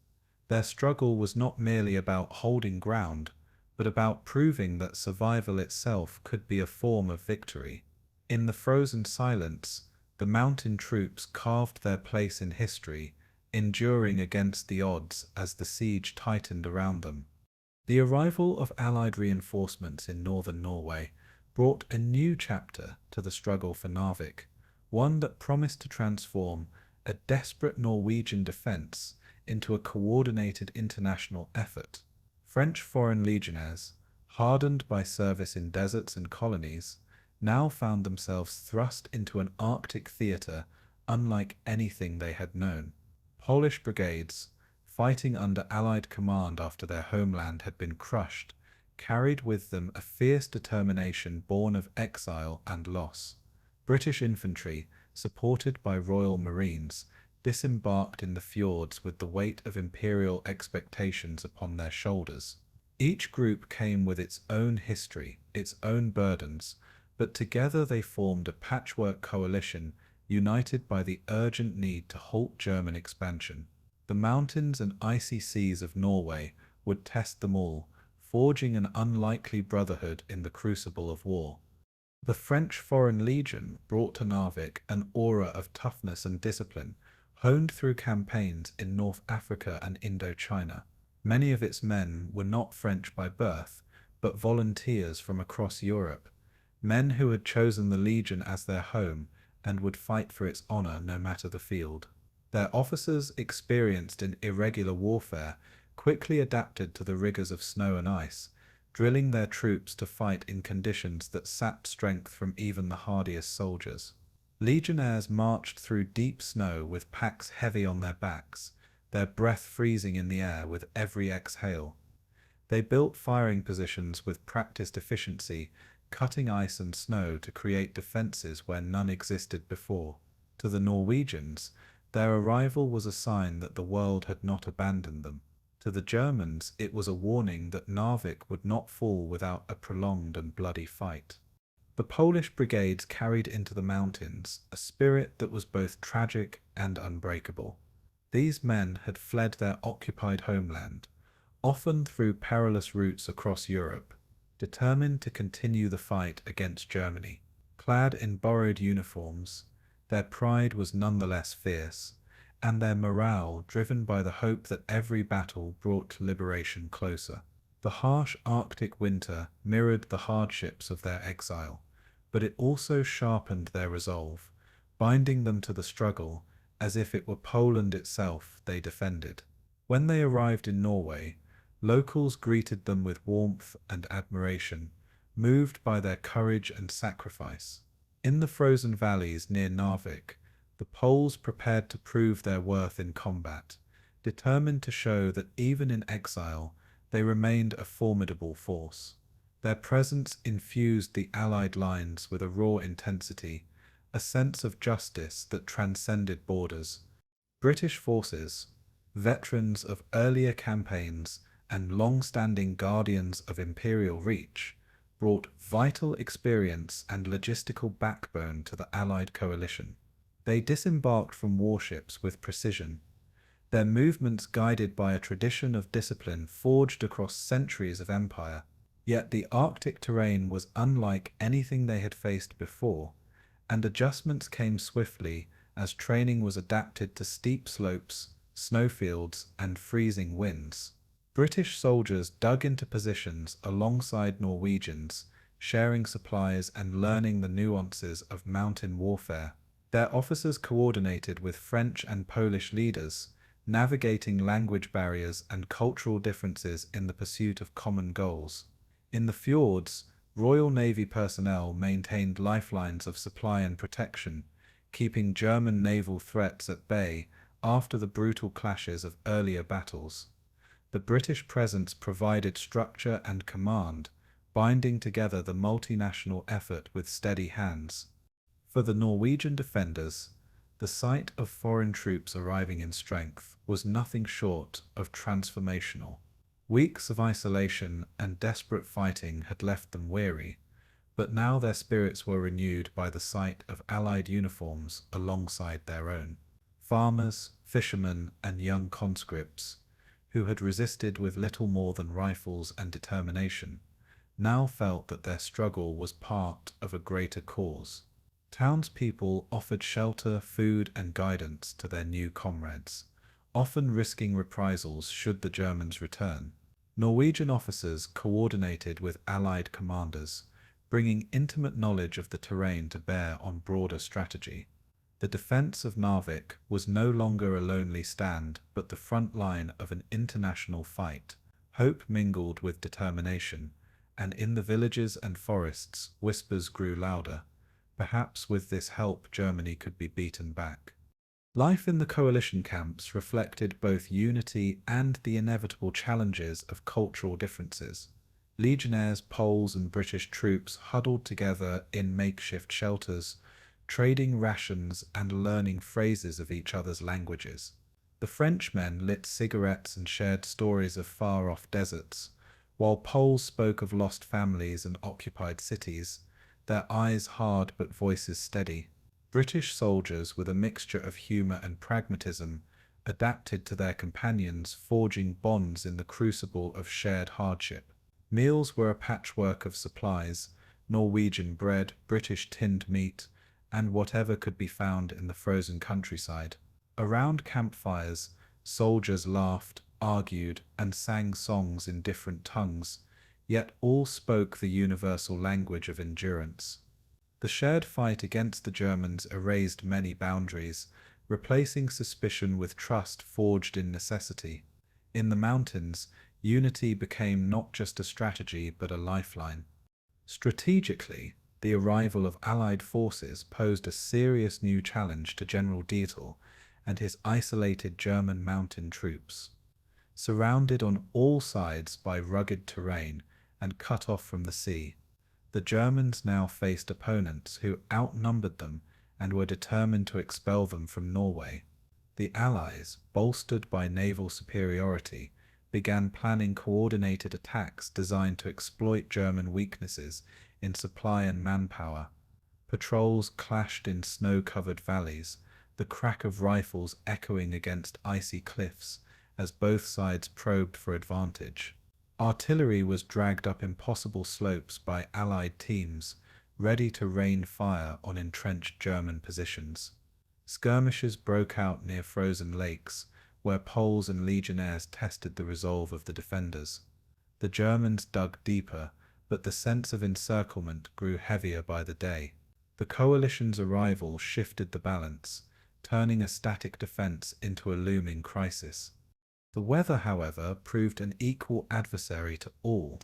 Their struggle was not merely about holding ground, but about proving that survival itself could be a form of victory. In the frozen silence, the mountain troops carved their place in history, enduring against the odds as the siege tightened around them. The arrival of Allied reinforcements in northern Norway brought a new chapter to the struggle for Narvik, one that promised to transform a desperate Norwegian defence into a coordinated international effort. French foreign legionnaires, hardened by service in deserts and colonies, now found themselves thrust into an Arctic theatre unlike anything they had known. Polish brigades, fighting under Allied command after their homeland had been crushed, carried with them a fierce determination born of exile and loss. British infantry, supported by Royal Marines, disembarked in the fjords with the weight of imperial expectations upon their shoulders. Each group came with its own history, its own burdens, but together they formed a patchwork coalition united by the urgent need to halt German expansion. The mountains and icy seas of Norway would test them all, forging an unlikely brotherhood in the crucible of war. The French Foreign Legion brought to Narvik an aura of toughness and discipline, honed through campaigns in North Africa and Indochina. Many of its men were not French by birth, but volunteers from across Europe, men who had chosen the Legion as their home and would fight for its honor no matter the field. Their officers, experienced in irregular warfare, quickly adapted to the rigors of snow and ice, drilling their troops to fight in conditions that sapped strength from even the hardiest soldiers. Legionnaires marched through deep snow with packs heavy on their backs, their breath freezing in the air with every exhale. They built firing positions with practiced efficiency, cutting ice and snow to create defenses where none existed before. To the Norwegians, their arrival was a sign that the world had not abandoned them. To the Germans, it was a warning that Narvik would not fall without a prolonged and bloody fight. The Polish brigades carried into the mountains a spirit that was both tragic and unbreakable. These men had fled their occupied homeland, often through perilous routes across Europe, determined to continue the fight against Germany. Clad in borrowed uniforms, their pride was nonetheless fierce, and their morale driven by the hope that every battle brought liberation closer. The harsh Arctic winter mirrored the hardships of their exile, but it also sharpened their resolve, binding them to the struggle as if it were Poland itself they defended. When they arrived in Norway, locals greeted them with warmth and admiration, moved by their courage and sacrifice. In the frozen valleys near Narvik, the Poles prepared to prove their worth in combat, determined to show that even in exile, they remained a formidable force. Their presence infused the Allied lines with a raw intensity, a sense of justice that transcended borders. British forces, veterans of earlier campaigns and long-standing guardians of imperial reach, brought vital experience and logistical backbone to the Allied coalition. They disembarked from warships with precision, their movements guided by a tradition of discipline forged across centuries of empire. Yet the Arctic terrain was unlike anything they had faced before, and adjustments came swiftly as training was adapted to steep slopes, snowfields, and freezing winds. British soldiers dug into positions alongside Norwegians, sharing supplies and learning the nuances of mountain warfare. Their officers coordinated with French and Polish leaders, navigating language barriers and cultural differences in the pursuit of common goals. In the fjords, Royal Navy personnel maintained lifelines of supply and protection, keeping German naval threats at bay after the brutal clashes of earlier battles. The British presence provided structure and command, binding together the multinational effort with steady hands. For the Norwegian defenders, the sight of foreign troops arriving in strength was nothing short of transformational. Weeks of isolation and desperate fighting had left them weary, but now their spirits were renewed by the sight of Allied uniforms alongside their own. Farmers, fishermen, and young conscripts, who had resisted with little more than rifles and determination, now felt that their struggle was part of a greater cause. Townspeople offered shelter, food, and guidance to their new comrades, often risking reprisals should the Germans return. Norwegian officers coordinated with Allied commanders, bringing intimate knowledge of the terrain to bear on broader strategy. The defense of Narvik was no longer a lonely stand, but the front line of an international fight. Hope mingled with determination, and in the villages and forests, whispers grew louder. Perhaps with this help Germany could be beaten back. Life in the coalition camps reflected both unity and the inevitable challenges of cultural differences. Legionnaires, Poles, and British troops huddled together in makeshift shelters, trading rations and learning phrases of each other's languages. The Frenchmen lit cigarettes and shared stories of far-off deserts, while Poles spoke of lost families and occupied cities, their eyes hard but voices steady. British soldiers, with a mixture of humour and pragmatism, adapted to their companions, forging bonds in the crucible of shared hardship. Meals were a patchwork of supplies: Norwegian bread, British tinned meat, and whatever could be found in the frozen countryside. Around campfires, soldiers laughed, argued, and sang songs in different tongues, yet all spoke the universal language of endurance. The shared fight against the Germans erased many boundaries, replacing suspicion with trust forged in necessity. In the mountains, unity became not just a strategy but a lifeline. Strategically, the arrival of Allied forces posed a serious new challenge to General Dietl and his isolated German mountain troops. Surrounded on all sides by rugged terrain and cut off from the sea, the Germans now faced opponents who outnumbered them and were determined to expel them from Norway. The Allies, bolstered by naval superiority, began planning coordinated attacks designed to exploit German weaknesses in supply and manpower. Patrols clashed in snow-covered valleys, the crack of rifles echoing against icy cliffs as both sides probed for advantage. Artillery was dragged up impossible slopes by Allied teams, ready to rain fire on entrenched German positions. Skirmishes broke out near frozen lakes, where Poles and Legionnaires tested the resolve of the defenders. The Germans dug deeper, but the sense of encirclement grew heavier by the day. The coalition's arrival shifted the balance, turning a static defense into a looming crisis. The weather, however, proved an equal adversary to all,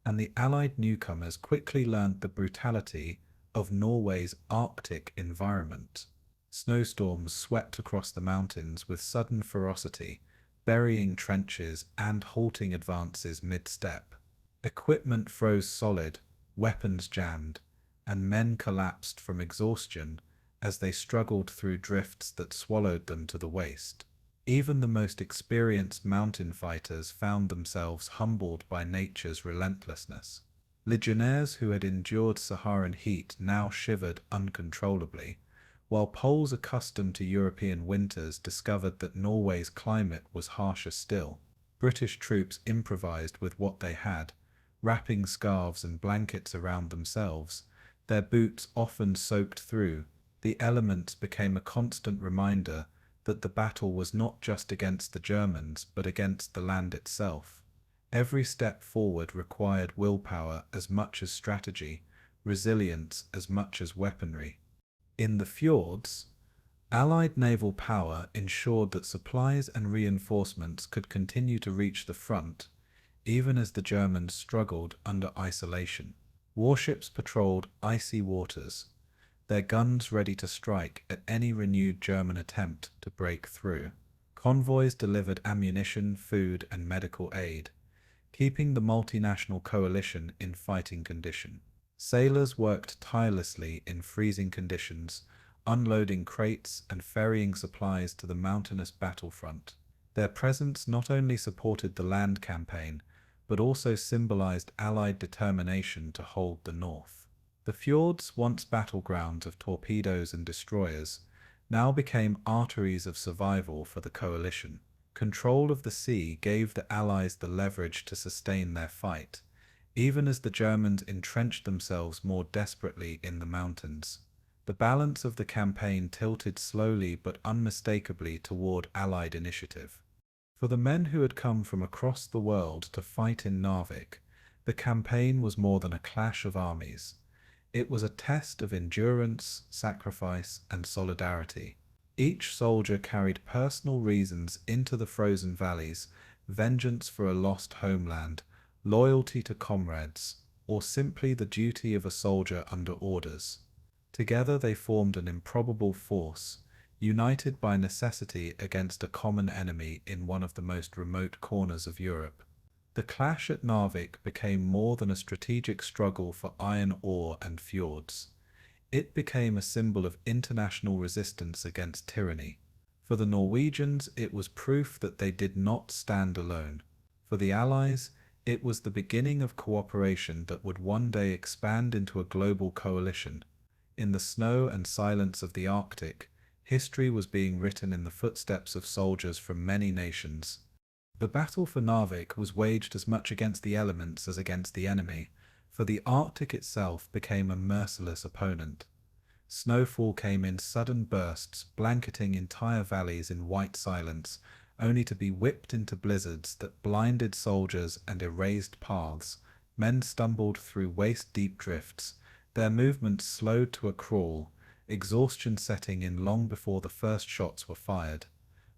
and the Allied newcomers quickly learnt the brutality of Norway's Arctic environment. Snowstorms swept across the mountains with sudden ferocity, burying trenches and halting advances mid-step. Equipment froze solid, weapons jammed, and men collapsed from exhaustion as they struggled through drifts that swallowed them to the waist. Even the most experienced mountain fighters found themselves humbled by nature's relentlessness. Legionnaires who had endured Saharan heat now shivered uncontrollably, while Poles accustomed to European winters discovered that Norway's climate was harsher still. British troops improvised with what they had, wrapping scarves and blankets around themselves, their boots often soaked through. The elements became a constant reminder that the battle was not just against the Germans but against the land itself. Every step forward required willpower as much as strategy, resilience as much as weaponry. In the fjords, Allied naval power ensured that supplies and reinforcements could continue to reach the front, even as the Germans struggled under isolation. Warships patrolled icy waters, their guns ready to strike at any renewed German attempt to break through. Convoys delivered ammunition, food, and medical aid, keeping the multinational coalition in fighting condition. Sailors worked tirelessly in freezing conditions, unloading crates and ferrying supplies to the mountainous battlefront. Their presence not only supported the land campaign, but also symbolized Allied determination to hold the north. The fjords, once battlegrounds of torpedoes and destroyers, now became arteries of survival for the coalition. Control of the sea gave the Allies the leverage to sustain their fight, even as the Germans entrenched themselves more desperately in the mountains. The balance of the campaign tilted slowly but unmistakably toward Allied initiative. For the men who had come from across the world to fight in Narvik, the campaign was more than a clash of armies. It was a test of endurance, sacrifice, and solidarity. Each soldier carried personal reasons into the frozen valleys: vengeance for a lost homeland, loyalty to comrades, or simply the duty of a soldier under orders. Together they formed an improbable force, united by necessity against a common enemy in one of the most remote corners of Europe. The clash at Narvik became more than a strategic struggle for iron ore and fjords. It became a symbol of international resistance against tyranny. For the Norwegians, it was proof that they did not stand alone. For the Allies, it was the beginning of cooperation that would one day expand into a global coalition. In the snow and silence of the Arctic, history was being written in the footsteps of soldiers from many nations. The battle for Narvik was waged as much against the elements as against the enemy, for the Arctic itself became a merciless opponent. Snowfall came in sudden bursts, blanketing entire valleys in white silence, only to be whipped into blizzards that blinded soldiers and erased paths. Men stumbled through waist-deep drifts, their movements slowed to a crawl, exhaustion setting in long before the first shots were fired.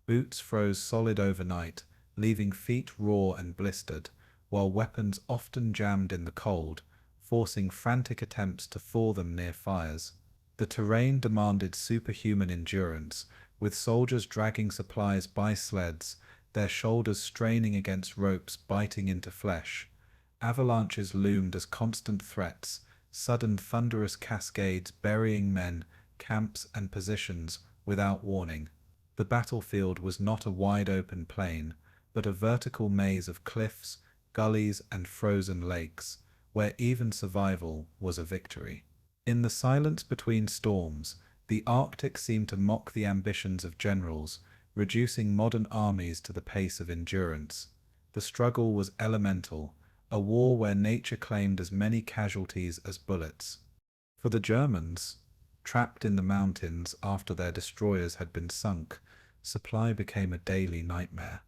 Boots froze solid overnight, leaving feet raw and blistered, while weapons often jammed in the cold, forcing frantic attempts to thaw them near fires. The terrain demanded superhuman endurance, with soldiers dragging supplies by sleds, their shoulders straining against ropes biting into flesh. Avalanches loomed as constant threats, sudden thunderous cascades burying men, camps, and positions without warning. The battlefield was not a wide-open plain, but a vertical maze of cliffs, gullies, and frozen lakes, where even survival was a victory. In the silence between storms, the Arctic seemed to mock the ambitions of generals, reducing modern armies to the pace of endurance. The struggle was elemental, a war where nature claimed as many casualties as bullets. For the Germans, trapped in the mountains after their destroyers had been sunk, supply became a daily nightmare.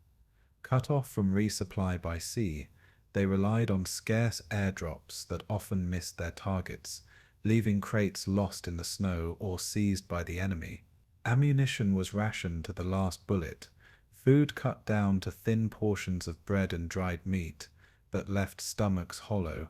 Cut off from resupply by sea, they relied on scarce airdrops that often missed their targets, leaving crates lost in the snow or seized by the enemy. Ammunition was rationed to the last bullet, food cut down to thin portions of bread and dried meat that left stomachs hollow.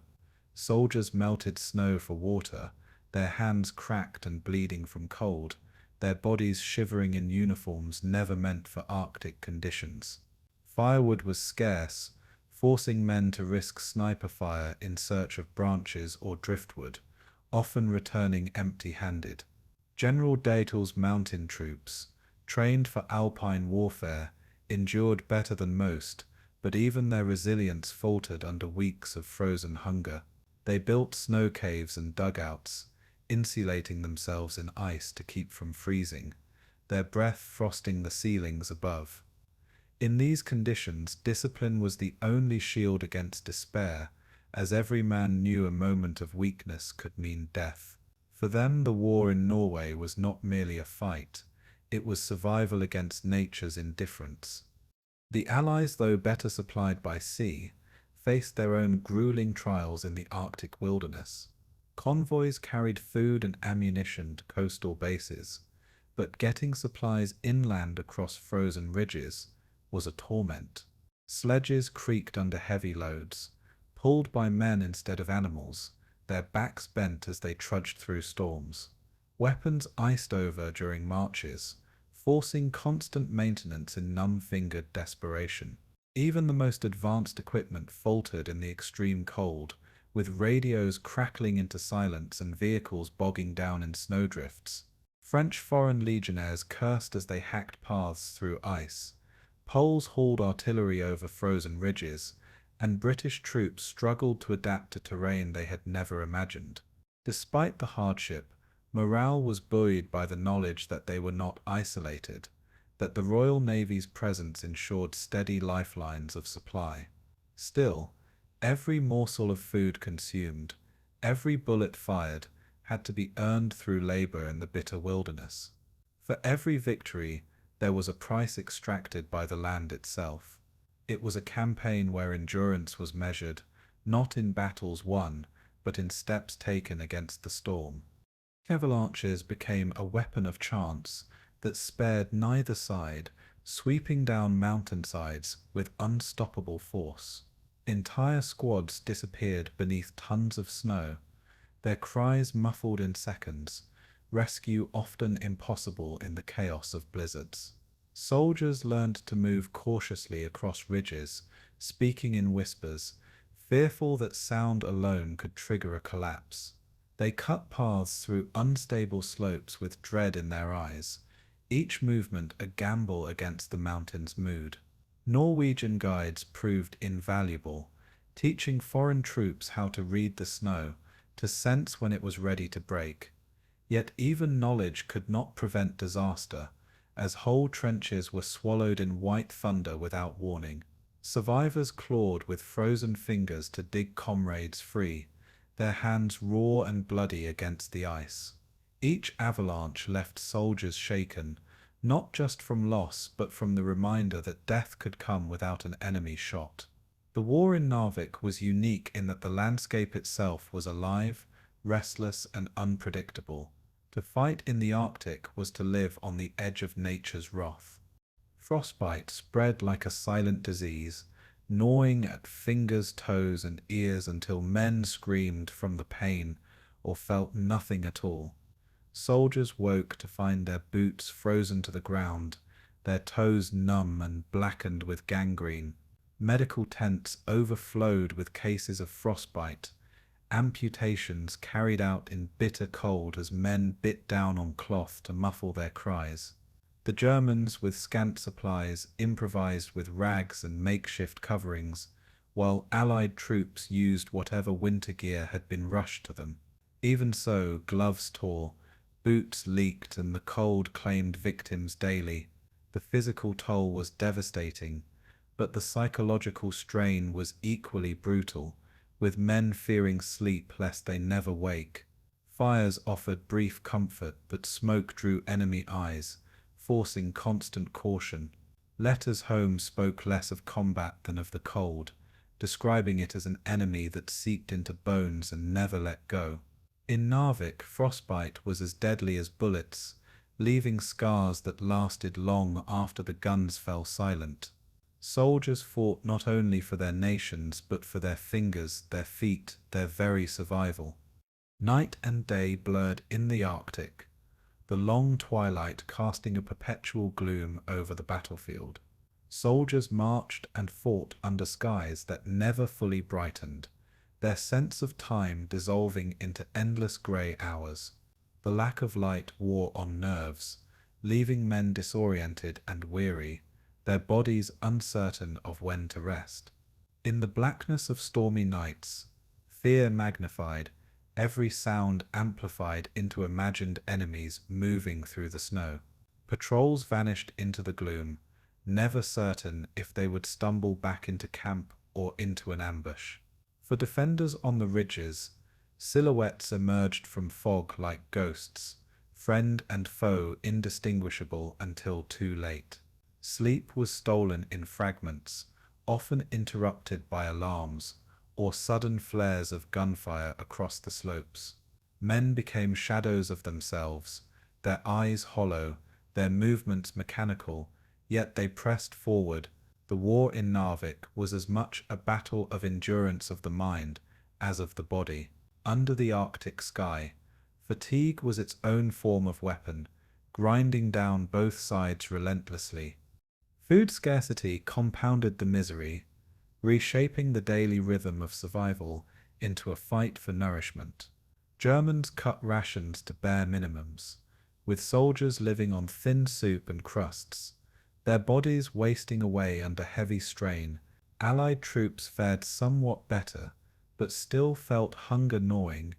Soldiers melted snow for water, their hands cracked and bleeding from cold, their bodies shivering in uniforms never meant for Arctic conditions. Firewood was scarce, forcing men to risk sniper fire in search of branches or driftwood, often returning empty-handed. General Datel's mountain troops, trained for alpine warfare, endured better than most, but even their resilience faltered under weeks of frozen hunger. They built snow caves and dugouts, insulating themselves in ice to keep from freezing, their breath frosting the ceilings above. In these conditions, discipline was the only shield against despair, as every man knew a moment of weakness could mean death. For them, the war in Norway was not merely a fight, it was survival against nature's indifference. The Allies, though better supplied by sea, faced their own grueling trials in the Arctic wilderness. Convoys carried food and ammunition to coastal bases, but getting supplies inland across frozen ridges was a torment. Sledges creaked under heavy loads, pulled by men instead of animals, their backs bent as they trudged through storms. Weapons iced over during marches, forcing constant maintenance in numb-fingered desperation. Even the most advanced equipment faltered in the extreme cold, with radios crackling into silence and vehicles bogging down in snowdrifts. French Foreign Legionnaires cursed as they hacked paths through ice. Poles hauled artillery over frozen ridges, and British troops struggled to adapt to terrain they had never imagined. Despite the hardship, morale was buoyed by the knowledge that they were not isolated, that the Royal Navy's presence ensured steady lifelines of supply. Still, every morsel of food consumed, every bullet fired, had to be earned through labor in the bitter wilderness. For every victory, there was a price extracted by the land itself. It was a campaign where endurance was measured, not in battles won, but in steps taken against the storm. Avalanches became a weapon of chance that spared neither side, sweeping down mountainsides with unstoppable force. Entire squads disappeared beneath tons of snow, their cries muffled in seconds, rescue often impossible in the chaos of blizzards. Soldiers learned to move cautiously across ridges, speaking in whispers, fearful that sound alone could trigger a collapse. They cut paths through unstable slopes with dread in their eyes, each movement a gamble against the mountain's mood. Norwegian guides proved invaluable, teaching foreign troops how to read the snow, to sense when it was ready to break. Yet even knowledge could not prevent disaster, as whole trenches were swallowed in white thunder without warning. Survivors clawed with frozen fingers to dig comrades free, their hands raw and bloody against the ice. Each avalanche left soldiers shaken, not just from loss but from the reminder that death could come without an enemy shot. The war in Narvik was unique in that the landscape itself was alive, restless, and unpredictable. To fight in the Arctic was to live on the edge of nature's wrath. Frostbite spread like a silent disease, gnawing at fingers, toes, and ears until men screamed from the pain or felt nothing at all. Soldiers woke to find their boots frozen to the ground, their toes numb and blackened with gangrene. Medical tents overflowed with cases of frostbite, amputations carried out in bitter cold as men bit down on cloth to muffle their cries. The Germans, with scant supplies, improvised with rags and makeshift coverings, while Allied troops used whatever winter gear had been rushed to them. Even so, gloves tore, boots leaked, and the cold claimed victims daily. The physical toll was devastating, but the psychological strain was equally brutal, with men fearing sleep lest they never wake. Fires offered brief comfort, but smoke drew enemy eyes, forcing constant caution. Letters home spoke less of combat than of the cold, describing it as an enemy that seeped into bones and never let go. In Narvik, frostbite was as deadly as bullets, leaving scars that lasted long after the guns fell silent. Soldiers fought not only for their nations, but for their fingers, their feet, their very survival. Night and day blurred in the Arctic, the long twilight casting a perpetual gloom over the battlefield. Soldiers marched and fought under skies that never fully brightened, their sense of time dissolving into endless grey hours. The lack of light wore on nerves, leaving men disoriented and weary, their bodies uncertain of when to rest. In the blackness of stormy nights, fear magnified, every sound amplified into imagined enemies moving through the snow. Patrols vanished into the gloom, never certain if they would stumble back into camp or into an ambush. For defenders on the ridges, silhouettes emerged from fog like ghosts, friend and foe indistinguishable until too late. Sleep was stolen in fragments, often interrupted by alarms or sudden flares of gunfire across the slopes. Men became shadows of themselves, their eyes hollow, their movements mechanical, yet they pressed forward. The war in Narvik was as much a battle of endurance of the mind as of the body. Under the Arctic sky, fatigue was its own form of weapon, grinding down both sides relentlessly. Food scarcity compounded the misery, reshaping the daily rhythm of survival into a fight for nourishment. Germans cut rations to bare minimums, with soldiers living on thin soup and crusts, their bodies wasting away under heavy strain. Allied troops fared somewhat better, but still felt hunger gnawing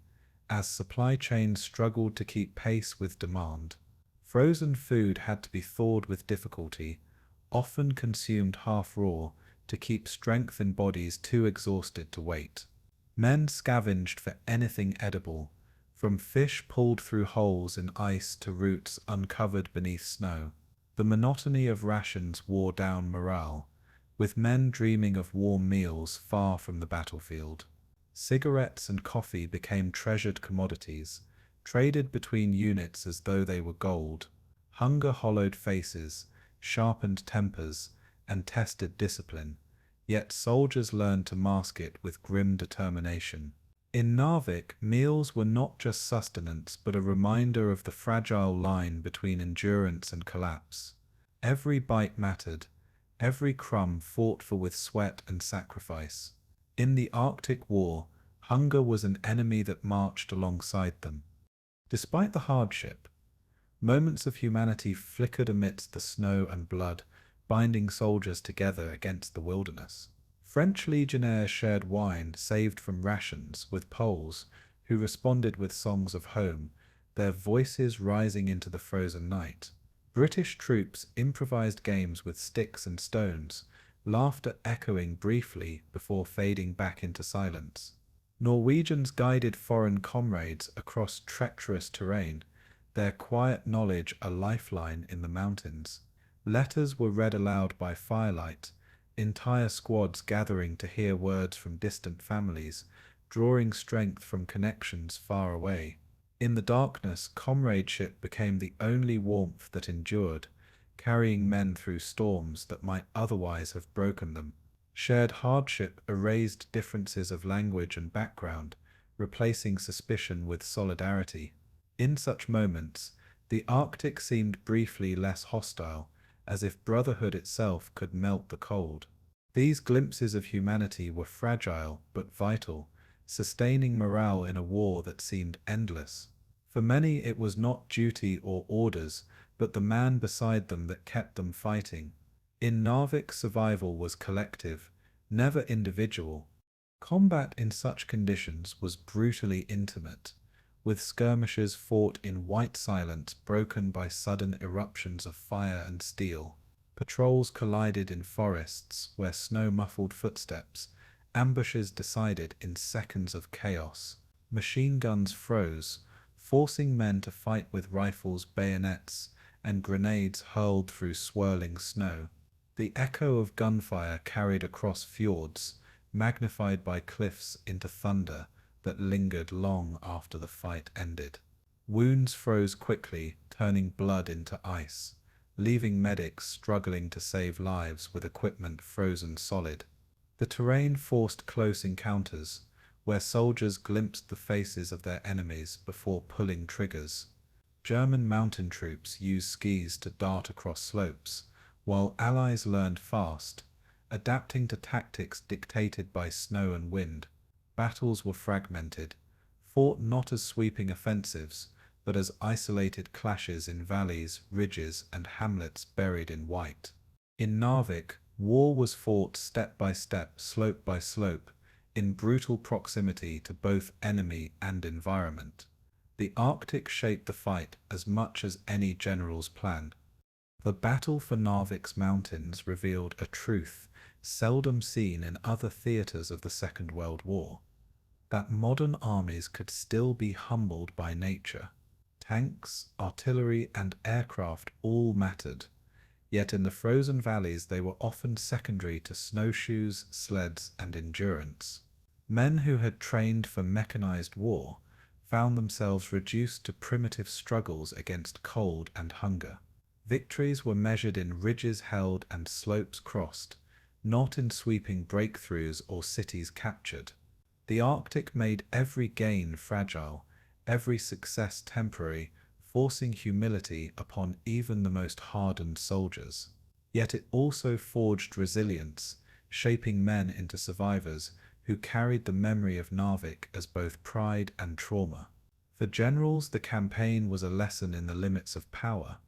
as supply chains struggled to keep pace with demand. Frozen food had to be thawed with difficulty, often consumed half raw, to keep strength in bodies too exhausted to wait. Men scavenged for anything edible, from fish pulled through holes in ice to roots uncovered beneath snow. The monotony of rations wore down morale, with men dreaming of warm meals far from the battlefield. Cigarettes and coffee became treasured commodities, traded between units as though they were gold. Hunger hollowed faces, sharpened tempers, and tested discipline, yet soldiers learned to mask it with grim determination. In Narvik, meals were not just sustenance but a reminder of the fragile line between endurance and collapse. Every bite mattered, every crumb fought for with sweat and sacrifice. In the Arctic War, hunger was an enemy that marched alongside them. Despite the hardship, moments of humanity flickered amidst the snow and blood, binding soldiers together against the wilderness. French legionnaires shared wine saved from rations with Poles, who responded with songs of home, their voices rising into the frozen night. British troops improvised games with sticks and stones, laughter echoing briefly before fading back into silence. Norwegians guided foreign comrades across treacherous terrain, their quiet knowledge a lifeline in the mountains. Letters were read aloud by firelight, entire squads gathering to hear words from distant families, drawing strength from connections far away. In the darkness, comradeship became the only warmth that endured, carrying men through storms that might otherwise have broken them. Shared hardship erased differences of language and background, replacing suspicion with solidarity. In such moments, the Arctic seemed briefly less hostile, as if brotherhood itself could melt the cold. These glimpses of humanity were fragile but vital, sustaining morale in a war that seemed endless. For many it was not duty or orders, but the man beside them that kept them fighting. In Narvik, survival was collective, never individual. Combat in such conditions was brutally intimate, with skirmishes fought in white silence broken by sudden eruptions of fire and steel. Patrols collided in forests where snow muffled footsteps, ambushes decided in seconds of chaos. Machine guns froze, forcing men to fight with rifles, bayonets, and grenades hurled through swirling snow. The echo of gunfire carried across fjords, magnified by cliffs into thunder that lingered long after the fight ended. Wounds froze quickly, turning blood into ice, leaving medics struggling to save lives with equipment frozen solid. The terrain forced close encounters, where soldiers glimpsed the faces of their enemies before pulling triggers. German mountain troops used skis to dart across slopes, while Allies learned fast, adapting to tactics dictated by snow and wind. Battles were fragmented, fought not as sweeping offensives, but as isolated clashes in valleys, ridges, and hamlets buried in white. In Narvik, war was fought step by step, slope by slope, in brutal proximity to both enemy and environment. The Arctic shaped the fight as much as any general's plan. The battle for Narvik's mountains revealed a truth seldom seen in other theaters of the Second World War, that modern armies could still be humbled by nature. Tanks, artillery, and aircraft all mattered, Yet in the frozen valleys they were often secondary to snowshoes, sleds, and endurance. Men who had trained for mechanized war found themselves reduced to primitive struggles against cold and hunger. Victories were measured in ridges held and slopes crossed, not in sweeping breakthroughs or cities captured. The Arctic made every gain fragile, every success temporary, forcing humility upon even the most hardened soldiers. Yet it also forged resilience, shaping men into survivors who carried the memory of Narvik as both pride and trauma. For generals, the campaign was a lesson in the limits of power.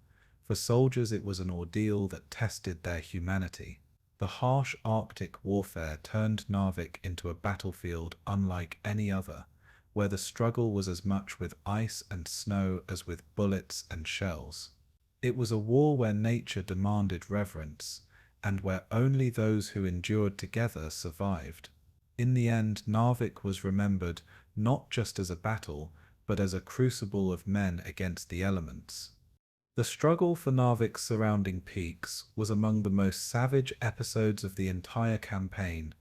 For soldiers, it was an ordeal that tested their humanity. The harsh Arctic warfare turned Narvik into a battlefield unlike any other, where the struggle was as much with ice and snow as with bullets and shells. It was a war where nature demanded reverence, and where only those who endured together survived. In the end, Narvik was remembered not just as a battle, but as a crucible of men against the elements. The struggle for Narvik's surrounding peaks was among the most savage episodes of the entire campaign,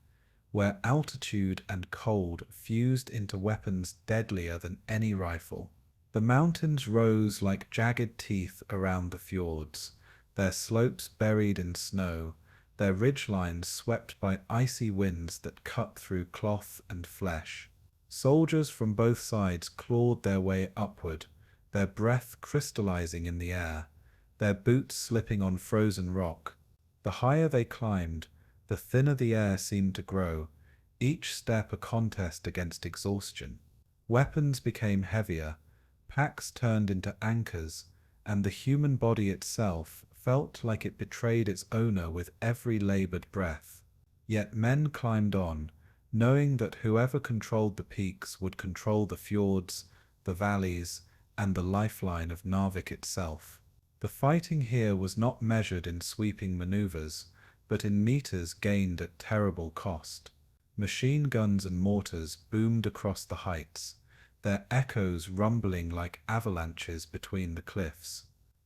where altitude and cold fused into weapons deadlier than any rifle. The mountains rose like jagged teeth around the fjords, their slopes buried in snow, their ridgelines swept by icy winds that cut through cloth and flesh. Soldiers from both sides clawed their way upward, their breath crystallizing in the air, their boots slipping on frozen rock. The higher they climbed, the thinner the air seemed to grow, each step a contest against exhaustion. Weapons became heavier, packs turned into anchors, and the human body itself felt like it betrayed its owner with every labored breath. Yet men climbed on, knowing that whoever controlled the peaks would control the fjords, the valleys, and the lifeline of Narvik itself. The fighting here was not measured in sweeping maneuvers, but in meters gained at terrible cost. Machine guns and mortars boomed across the heights, their echoes rumbling like avalanches between the cliffs.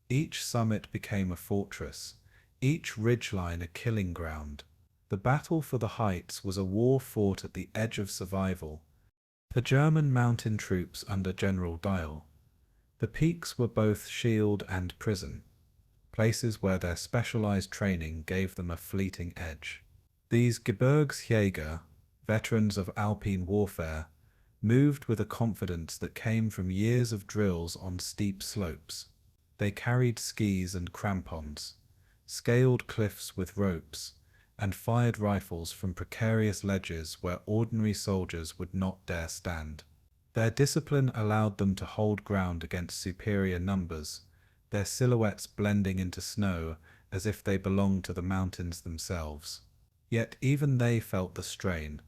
Each summit became a fortress, each ridgeline a killing ground. The battle for the heights was a war fought at the edge of survival. The German mountain troops under General Diel. The peaks were both shield and prison, places where their specialized training gave them a fleeting edge. These Gebirgsjäger, veterans of Alpine warfare, moved with a confidence that came from years of drills on steep slopes. They carried skis and crampons, scaled cliffs with ropes, and fired rifles from precarious ledges where ordinary soldiers would not dare stand. Their discipline allowed them to hold ground against superior numbers, their silhouettes blending into snow as if they belonged to the mountains themselves. Yet even they felt the strain,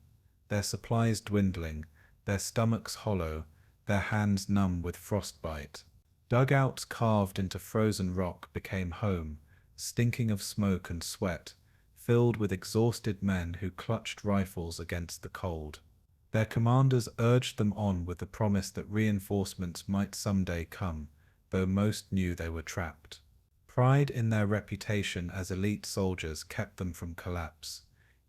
their supplies dwindling, their stomachs hollow, their hands numb with frostbite. Dugouts carved into frozen rock became home, stinking of smoke and sweat, filled with exhausted men who clutched rifles against the cold. Their commanders urged them on with the promise that reinforcements might someday come, though most knew they were trapped. Pride in their reputation as elite soldiers kept them from collapse,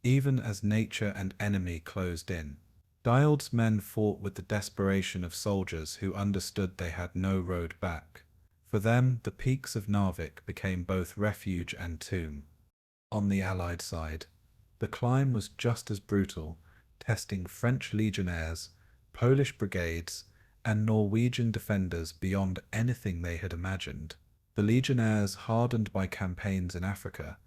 even as nature and enemy closed in. Dield's men fought with the desperation of soldiers who understood they had no road back. For them, the peaks of Narvik became both refuge and tomb. On the Allied side, the climb was just as brutal, testing French legionnaires, Polish brigades, and Norwegian defenders beyond anything they had imagined. The legionnaires, hardened by campaigns in Africa,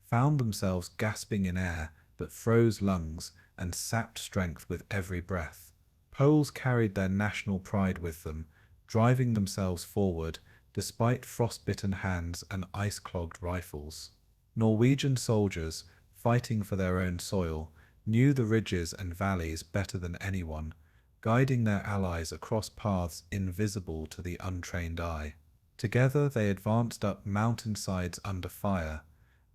found themselves gasping in air that froze lungs and sapped strength with every breath. Poles carried their national pride with them, driving themselves forward despite frostbitten hands and ice-clogged rifles. Norwegian soldiers, fighting for their own soil, knew the ridges and valleys better than anyone, guiding their allies across paths invisible to the untrained eye. Together they advanced up mountainsides under fire,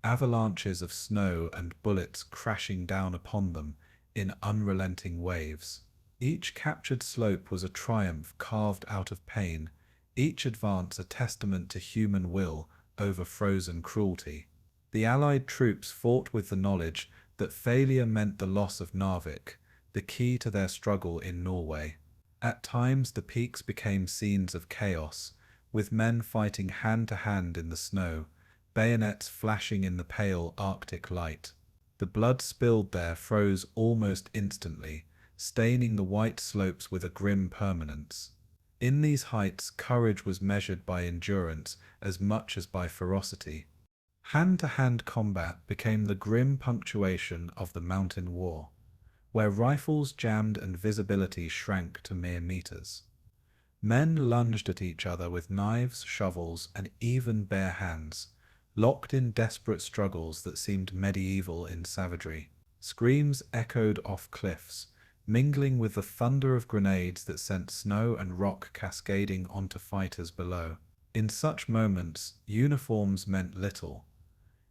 avalanches of snow and bullets crashing down upon them in unrelenting waves. Each captured slope was a triumph carved out of pain, each advance a testament to human will over frozen cruelty. The Allied troops fought with the knowledge that failure meant the loss of Narvik, the key to their struggle in Norway. At times the peaks became scenes of chaos, with men fighting hand to hand in the snow, bayonets flashing in the pale Arctic light. The blood spilled there froze almost instantly, staining the white slopes with a grim permanence. In these heights, courage was measured by endurance as much as by ferocity. Hand-to-hand combat became the grim punctuation of the mountain war, where rifles jammed and visibility shrank to mere meters. Men lunged at each other with knives, shovels, and even bare hands, locked in desperate struggles that seemed medieval in savagery. Screams echoed off cliffs, mingling with the thunder of grenades that sent snow and rock cascading onto fighters below. In such moments, uniforms meant little.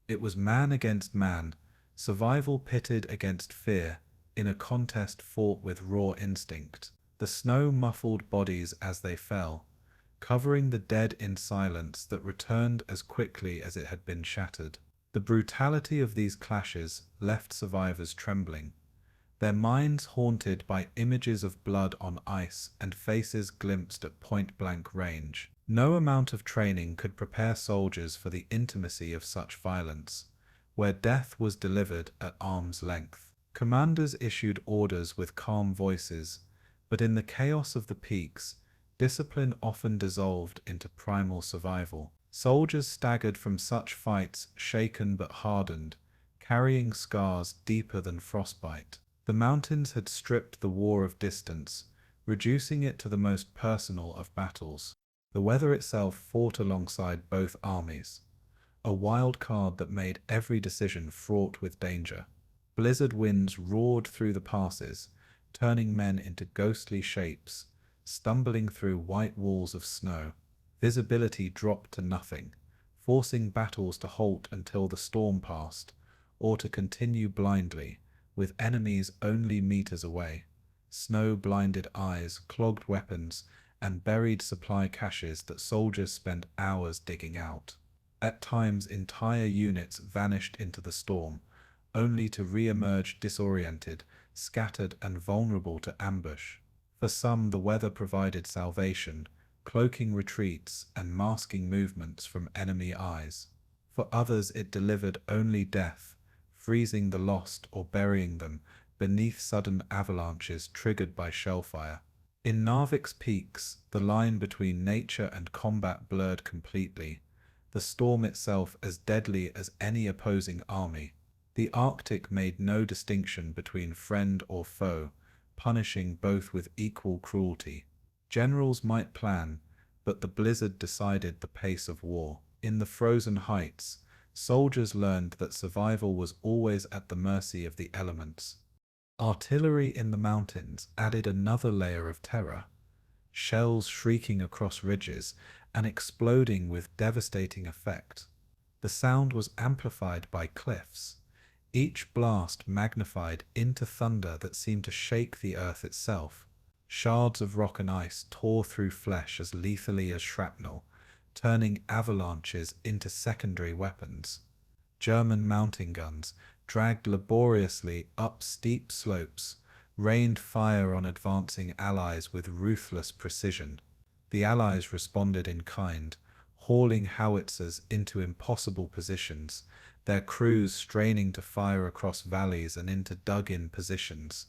It was man against man, survival pitted against fear, in a contest fought with raw instinct. The snow muffled bodies as they fell, covering the dead in silence that returned as quickly as it had been shattered. The brutality of these clashes left survivors trembling, their minds haunted by images of blood on ice and faces glimpsed at point-blank range. No amount of training could prepare soldiers for the intimacy of such violence, where death was delivered at arm's length. Commanders issued orders with calm voices, but in the chaos of the peaks, discipline often dissolved into primal survival. Soldiers staggered from such fights shaken but hardened, carrying scars deeper than frostbite. The mountains had stripped the war of distance, reducing it to the most personal of battles. The weather itself fought alongside both armies, a wild card that made every decision fraught with danger. Blizzard winds roared through the passes, turning men into ghostly shapes, stumbling through white walls of snow. Visibility dropped to nothing, forcing battles to halt until the storm passed, or to continue blindly, with enemies only meters away. Snow-blinded eyes, clogged weapons, and buried supply caches that soldiers spent hours digging out. At times, entire units vanished into the storm, only to re-emerge disoriented, scattered, and vulnerable to ambush. For some, the weather provided salvation, cloaking retreats and masking movements from enemy eyes. For others, it delivered only death, freezing the lost or burying them beneath sudden avalanches triggered by shellfire. In Narvik's peaks, the line between nature and combat blurred completely, the storm itself as deadly as any opposing army. The Arctic made no distinction between friend or foe, punishing both with equal cruelty. Generals might plan, but the blizzard decided the pace of war. In the frozen heights, soldiers learned that survival was always at the mercy of the elements. Artillery in the mountains added another layer of terror, shells shrieking across ridges and exploding with devastating effect. The sound was amplified by cliffs, each blast magnified into thunder that seemed to shake the earth itself. Shards of rock and ice tore through flesh as lethally as shrapnel, turning avalanches into secondary weapons. German mountain guns, dragged laboriously up steep slopes, rained fire on advancing allies with ruthless precision. The allies responded in kind, hauling howitzers into impossible positions, their crews straining to fire across valleys and into dug-in positions.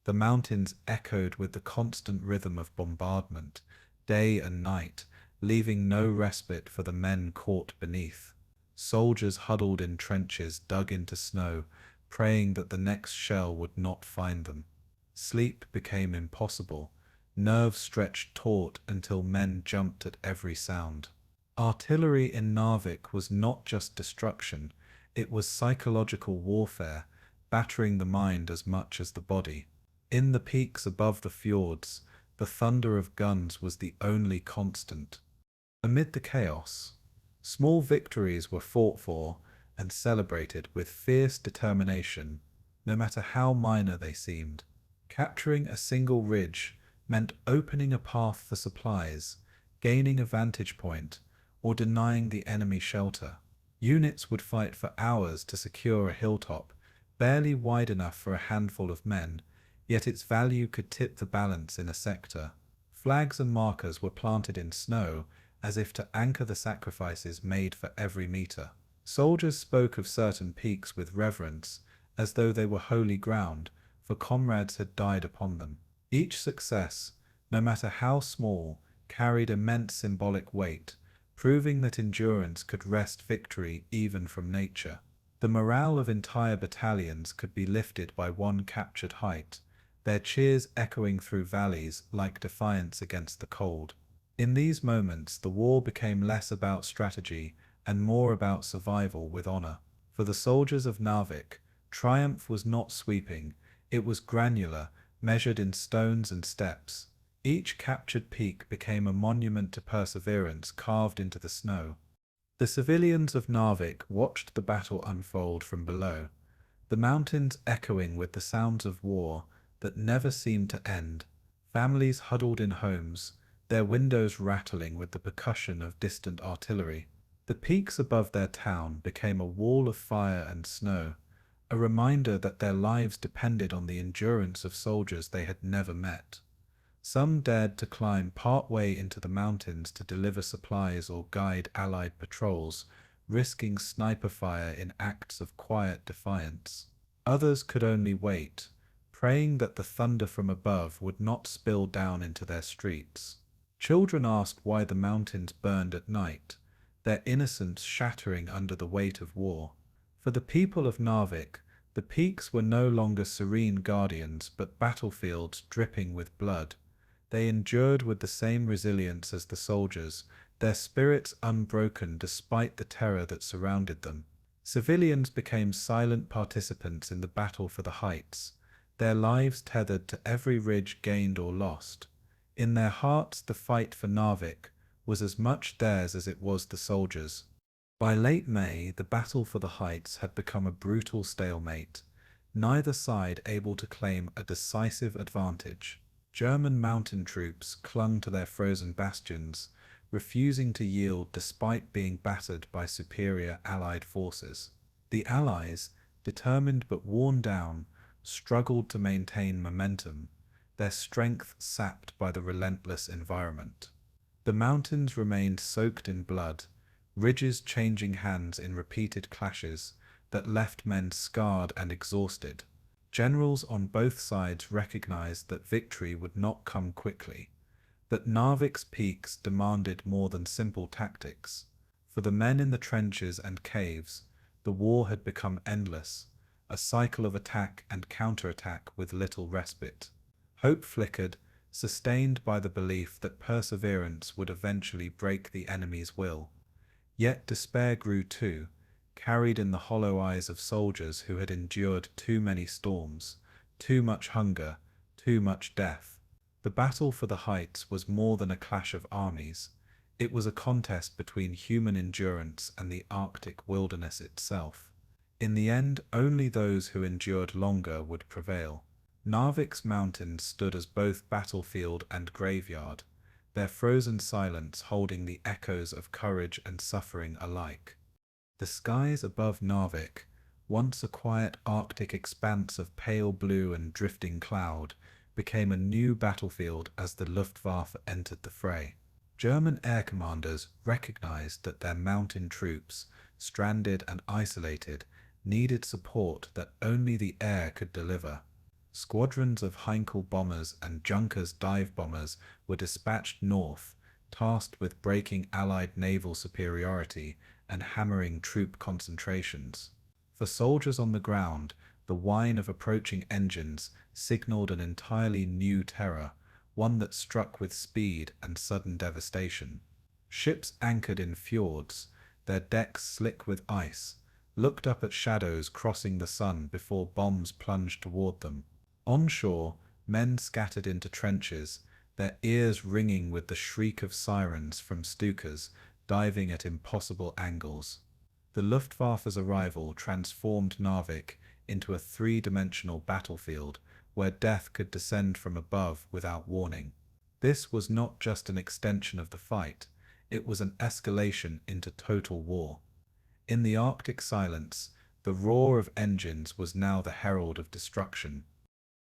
The mountains echoed with the constant rhythm of bombardment, day and night, leaving no respite for the men caught beneath. Soldiers huddled in trenches dug into snow, praying that the next shell would not find them. Sleep became impossible, nerves stretched taut until men jumped at every sound. Artillery in Narvik was not just destruction, it was psychological warfare, battering the mind as much as the body. In the peaks above the fjords, the thunder of guns was the only constant. Amid the chaos, small victories were fought for and celebrated with fierce determination, no matter how minor they seemed. Capturing a single ridge meant opening a path for supplies, gaining a vantage point, or denying the enemy shelter. Units would fight for hours to secure a hilltop, barely wide enough for a handful of men, yet its value could tip the balance in a sector. Flags and markers were planted in snow, as if to anchor the sacrifices made for every meter. Soldiers spoke of certain peaks with reverence, as though they were holy ground, for comrades had died upon them. Each success, no matter how small, carried immense symbolic weight, proving that endurance could wrest victory even from nature. The morale of entire battalions could be lifted by one captured height, their cheers echoing through valleys like defiance against the cold. In these moments, the war became less about strategy and more about survival with honor. For the soldiers of Narvik, triumph was not sweeping, it was granular, measured in stones and steps. Each captured peak became a monument to perseverance carved into the snow. The civilians of Narvik watched the battle unfold from below, the mountains echoing with the sounds of war that never seemed to end. Families huddled in homes, their windows rattling with the percussion of distant artillery. The peaks above their town became a wall of fire and snow, a reminder that their lives depended on the endurance of soldiers they had never met. Some dared to climb partway into the mountains to deliver supplies or guide Allied patrols, risking sniper fire in acts of quiet defiance. Others could only wait, praying that the thunder from above would not spill down into their streets. Children asked why the mountains burned at night, their innocence shattering under the weight of war. For the people of Narvik, the peaks were no longer serene guardians but battlefields dripping with blood. They endured with the same resilience as the soldiers, their spirits unbroken despite the terror that surrounded them. Civilians became silent participants in the battle for the heights, their lives tethered to every ridge gained or lost. In their hearts, the fight for Narvik was as much theirs as it was the soldiers. By late May, the battle for the heights had become a brutal stalemate, neither side able to claim a decisive advantage. German mountain troops clung to their frozen bastions, refusing to yield despite being battered by superior Allied forces. The Allies, determined but worn down, struggled to maintain momentum, their strength sapped by the relentless environment. The mountains remained soaked in blood, ridges changing hands in repeated clashes that left men scarred and exhausted. Generals on both sides recognized that victory would not come quickly, that Narvik's peaks demanded more than simple tactics. For the men in the trenches and caves, the war had become endless, a cycle of attack and counterattack with little respite. Hope flickered, sustained by the belief that perseverance would eventually break the enemy's will. Yet despair grew too, carried in the hollow eyes of soldiers who had endured too many storms, too much hunger, too much death. The battle for the heights was more than a clash of armies. It was a contest between human endurance and the Arctic wilderness itself. In the end, only those who endured longer would prevail. Narvik's mountains stood as both battlefield and graveyard, their frozen silence holding the echoes of courage and suffering alike. The skies above Narvik, once a quiet Arctic expanse of pale blue and drifting cloud, became a new battlefield as the Luftwaffe entered the fray. German air commanders recognized that their mountain troops, stranded and isolated, needed support that only the air could deliver. Squadrons of Heinkel bombers and Junkers dive bombers were dispatched north, tasked with breaking Allied naval superiority and hammering troop concentrations. For soldiers on the ground, the whine of approaching engines signaled an entirely new terror, one that struck with speed and sudden devastation. Ships anchored in fjords, their decks slick with ice, looked up at shadows crossing the sun before bombs plunged toward them. Onshore, men scattered into trenches, their ears ringing with the shriek of sirens from Stukas diving at impossible angles. The Luftwaffe's arrival transformed Narvik into a three-dimensional battlefield where death could descend from above without warning. This was not just an extension of the fight, It was an escalation into total war. In the Arctic silence, the roar of engines was now the herald of destruction.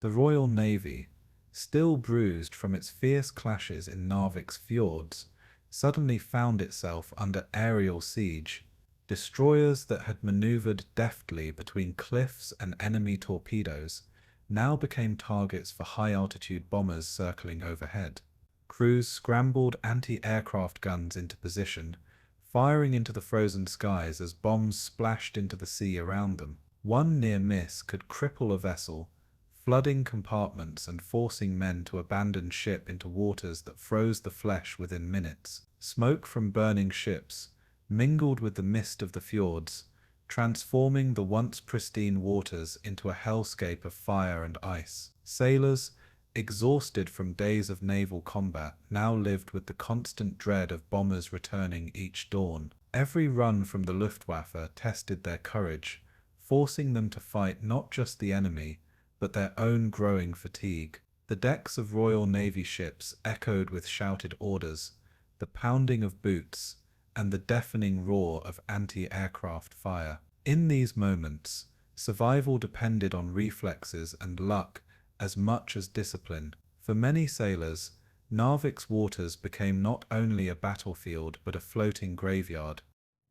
The Royal Navy, still bruised from its fierce clashes in Narvik's fjords, suddenly found itself under aerial siege. Destroyers that had maneuvered deftly between cliffs and enemy torpedoes now became targets for high-altitude bombers circling overhead. Crews scrambled anti-aircraft guns into position, firing into the frozen skies as bombs splashed into the sea around them. One near miss could cripple a vessel, flooding compartments and forcing men to abandon ship into waters that froze the flesh within minutes. Smoke from burning ships mingled with the mist of the fjords, transforming the once pristine waters into a hellscape of fire and ice. Sailors, exhausted from days of naval combat, now lived with the constant dread of bombers returning each dawn. Every run from the Luftwaffe tested their courage, forcing them to fight not just the enemy, but their own growing fatigue. The decks of Royal Navy ships echoed with shouted orders, the pounding of boots, and the deafening roar of anti-aircraft fire. In these moments, survival depended on reflexes and luck as much as discipline. For many sailors, Narvik's waters became not only a battlefield but a floating graveyard.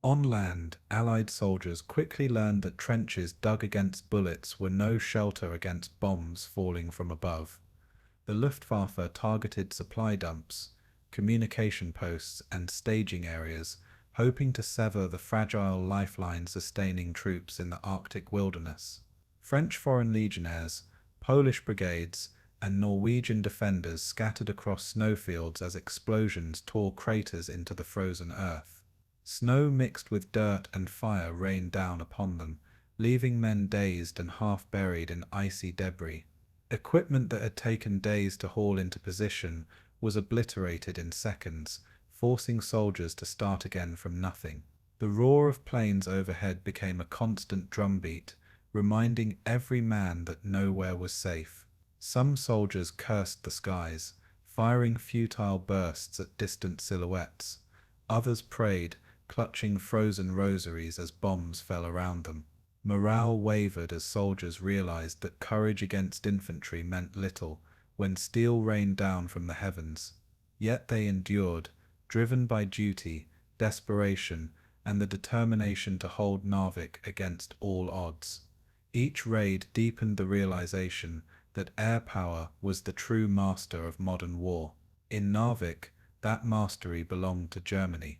On land, Allied soldiers quickly learned that trenches dug against bullets were no shelter against bombs falling from above. The Luftwaffe targeted supply dumps, communication posts, and staging areas, hoping to sever the fragile lifeline sustaining troops in the Arctic wilderness. French Foreign Legionnaires, Polish brigades, and Norwegian defenders scattered across snowfields as explosions tore craters into the frozen earth. Snow mixed with dirt and fire rained down upon them, leaving men dazed and half buried in icy debris. Equipment that had taken days to haul into position was obliterated in seconds, forcing soldiers to start again from nothing. The roar of planes overhead became a constant drumbeat, reminding every man that nowhere was safe. Some soldiers cursed the skies, firing futile bursts at distant silhouettes. Others prayed, clutching frozen rosaries as bombs fell around them. Morale wavered as soldiers realized that courage against infantry meant little when steel rained down from the heavens. Yet they endured, driven by duty, desperation, and the determination to hold Narvik against all odds. Each raid deepened the realization that air power was the true master of modern war. In Narvik, that mastery belonged to Germany.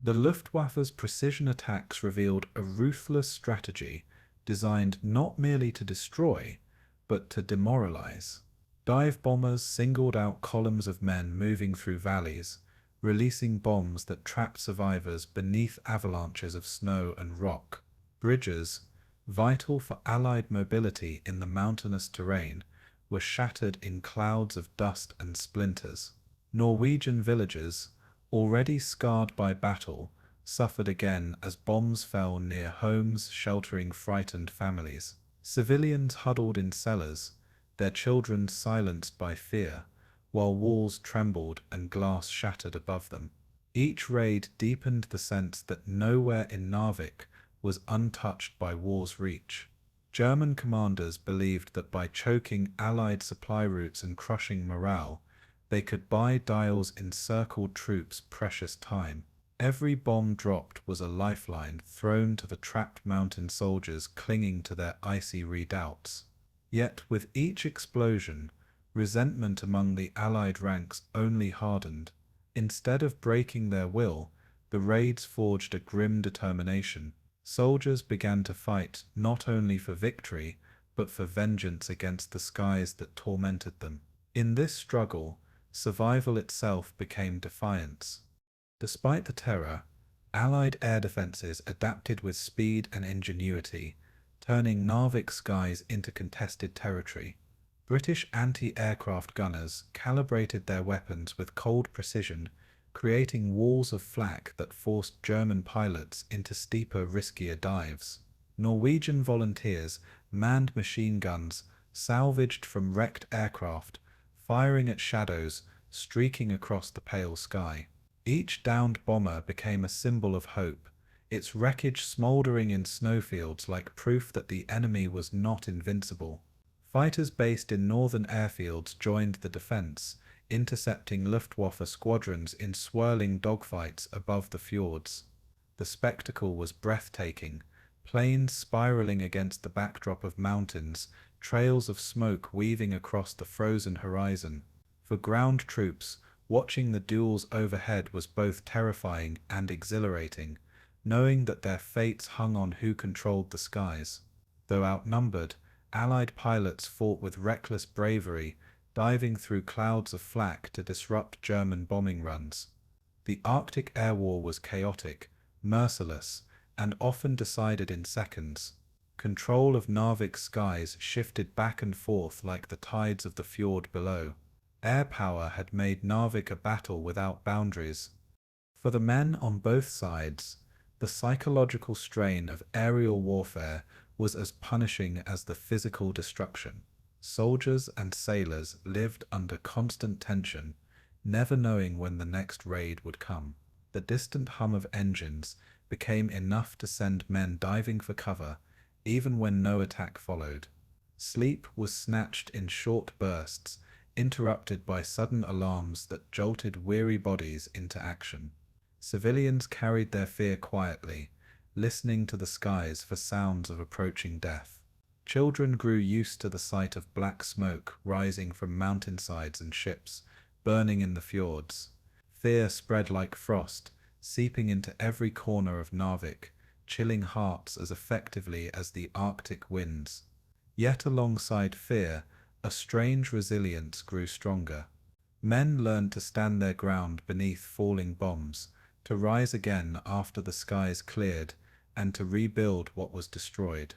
The Luftwaffe's precision attacks revealed a ruthless strategy designed not merely to destroy, but to demoralize. Dive bombers singled out columns of men moving through valleys, releasing bombs that trapped survivors beneath avalanches of snow and rock. Bridges, vital for Allied mobility in the mountainous terrain, were shattered in clouds of dust and splinters. Norwegian villages, already scarred by battle, suffered again as bombs fell near homes sheltering frightened families. Civilians huddled in cellars, their children silenced by fear, while walls trembled and glass shattered above them. Each raid deepened the sense that nowhere in Narvik was untouched by war's reach. German commanders believed that by choking Allied supply routes and crushing morale, they could buy Dial's encircled troops precious time. Every bomb dropped was a lifeline thrown to the trapped mountain soldiers clinging to their icy redoubts. Yet with each explosion, resentment among the Allied ranks only hardened. Instead of breaking their will, the raids forged a grim determination. Soldiers began to fight not only for victory, but for vengeance against the skies that tormented them. In this struggle, survival itself became defiance. Despite the terror, Allied air defenses adapted with speed and ingenuity, turning Narvik skies into contested territory. British anti-aircraft gunners calibrated their weapons with cold precision, creating walls of flak that forced German pilots into steeper, riskier dives. Norwegian volunteers manned machine guns salvaged from wrecked aircraft, firing at shadows streaking across the pale sky. Each downed bomber became a symbol of hope, its wreckage smouldering in snowfields like proof that the enemy was not invincible. Fighters based in northern airfields joined the defense, intercepting Luftwaffe squadrons in swirling dogfights above the fjords. The spectacle was breathtaking, planes spiraling against the backdrop of mountains, trails of smoke weaving across the frozen horizon. For ground troops, watching the duels overhead was both terrifying and exhilarating, knowing that their fates hung on who controlled the skies. Though outnumbered, Allied pilots fought with reckless bravery, diving through clouds of flak to disrupt German bombing runs. The Arctic Air War was chaotic, merciless, and often decided in seconds. Control of Narvik's skies shifted back and forth like the tides of the fjord below. Air power had made Narvik a battle without boundaries. For the men on both sides, the psychological strain of aerial warfare was as punishing as the physical destruction. Soldiers and sailors lived under constant tension, never knowing when the next raid would come. The distant hum of engines became enough to send men diving for cover, even when no attack followed. Sleep was snatched in short bursts, interrupted by sudden alarms that jolted weary bodies into action. Civilians carried their fear quietly, listening to the skies for sounds of approaching death. Children grew used to the sight of black smoke rising from mountainsides and ships, burning in the fjords. Fear spread like frost, seeping into every corner of Narvik, chilling hearts as effectively as the Arctic winds. Yet alongside fear, a strange resilience grew stronger. Men learned to stand their ground beneath falling bombs, to rise again after the skies cleared, and to rebuild what was destroyed.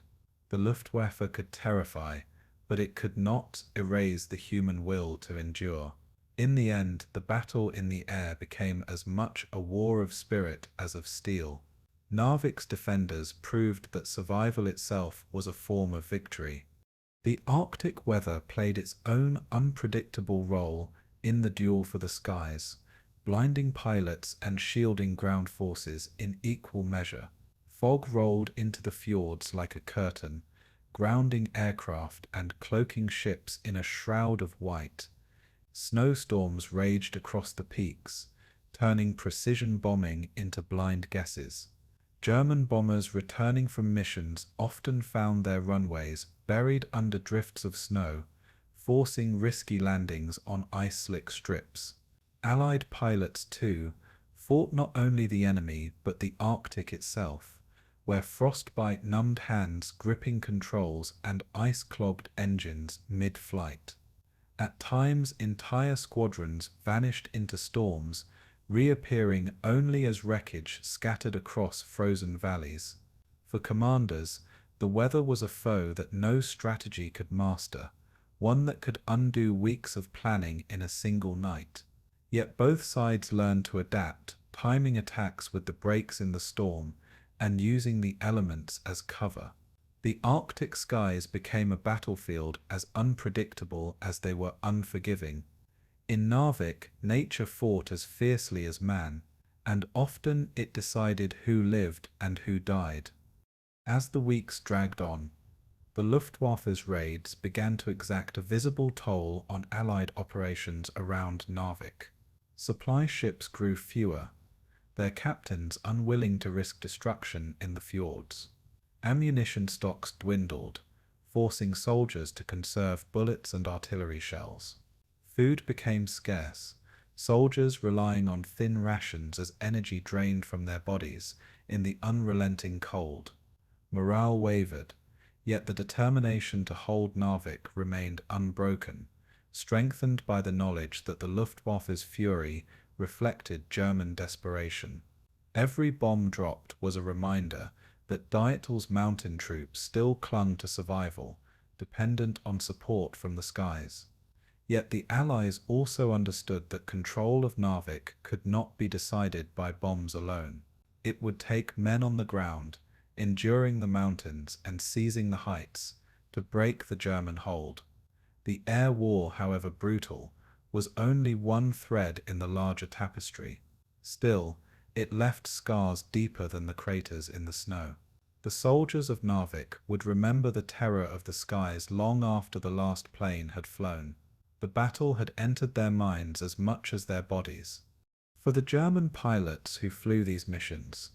The Luftwaffe could terrify, but it could not erase the human will to endure. In the end, the battle in the air became as much a war of spirit as of steel. Narvik's defenders proved that survival itself was a form of victory. The Arctic weather played its own unpredictable role in the duel for the skies, blinding pilots and shielding ground forces in equal measure. Fog rolled into the fjords like a curtain, grounding aircraft and cloaking ships in a shroud of white. Snowstorms raged across the peaks, turning precision bombing into blind guesses. German bombers returning from missions often found their runways buried under drifts of snow, forcing risky landings on ice-slick strips. Allied pilots, too, fought not only the enemy but the Arctic itself, where frostbite numbed hands gripping controls and ice-clogged engines mid-flight. At times, entire squadrons vanished into storms, reappearing only as wreckage scattered across frozen valleys. For commanders, the weather was a foe that no strategy could master, one that could undo weeks of planning in a single night. Yet both sides learned to adapt, timing attacks with the breaks in the storm, and using the elements as cover. The Arctic skies became a battlefield as unpredictable as they were unforgiving. In Narvik, nature fought as fiercely as man, and often it decided who lived and who died. As the weeks dragged on, the Luftwaffe's raids began to exact a visible toll on Allied operations around Narvik. Supply ships grew fewer, their captains unwilling to risk destruction in the fjords. Ammunition stocks dwindled, forcing soldiers to conserve bullets and artillery shells. Food became scarce, soldiers relying on thin rations as energy drained from their bodies in the unrelenting cold. Morale wavered, yet the determination to hold Narvik remained unbroken, strengthened by the knowledge that the Luftwaffe's fury reflected German desperation. Every bomb dropped was a reminder that Diethel's mountain troops still clung to survival, dependent on support from the skies. Yet the Allies also understood that control of Narvik could not be decided by bombs alone. It would take men on the ground, enduring the mountains and seizing the heights, to break the German hold. The air war, however brutal, was only one thread in the larger tapestry. Still, it left scars deeper than the craters in the snow. The soldiers of Narvik would remember the terror of the skies long after the last plane had flown. The battle had entered their minds as much as their bodies. For the German pilots who flew these missions,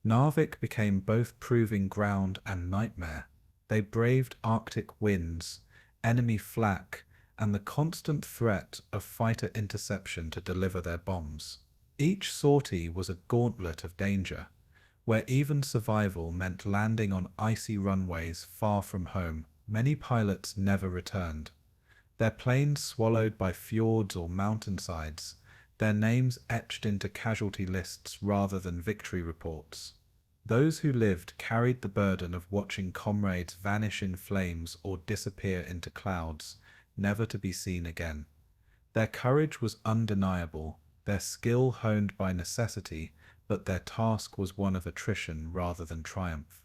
Narvik became both proving ground and nightmare. They braved Arctic winds, enemy flak, and the constant threat of fighter interception to deliver their bombs. Each sortie was a gauntlet of danger, where even survival meant landing on icy runways far from home. Many pilots never returned, their planes swallowed by fjords or mountainsides, their names etched into casualty lists rather than victory reports. Those who lived carried the burden of watching comrades vanish in flames or disappear into clouds, never to be seen again. Their courage was undeniable, their skill honed by necessity, but their task was one of attrition rather than triumph.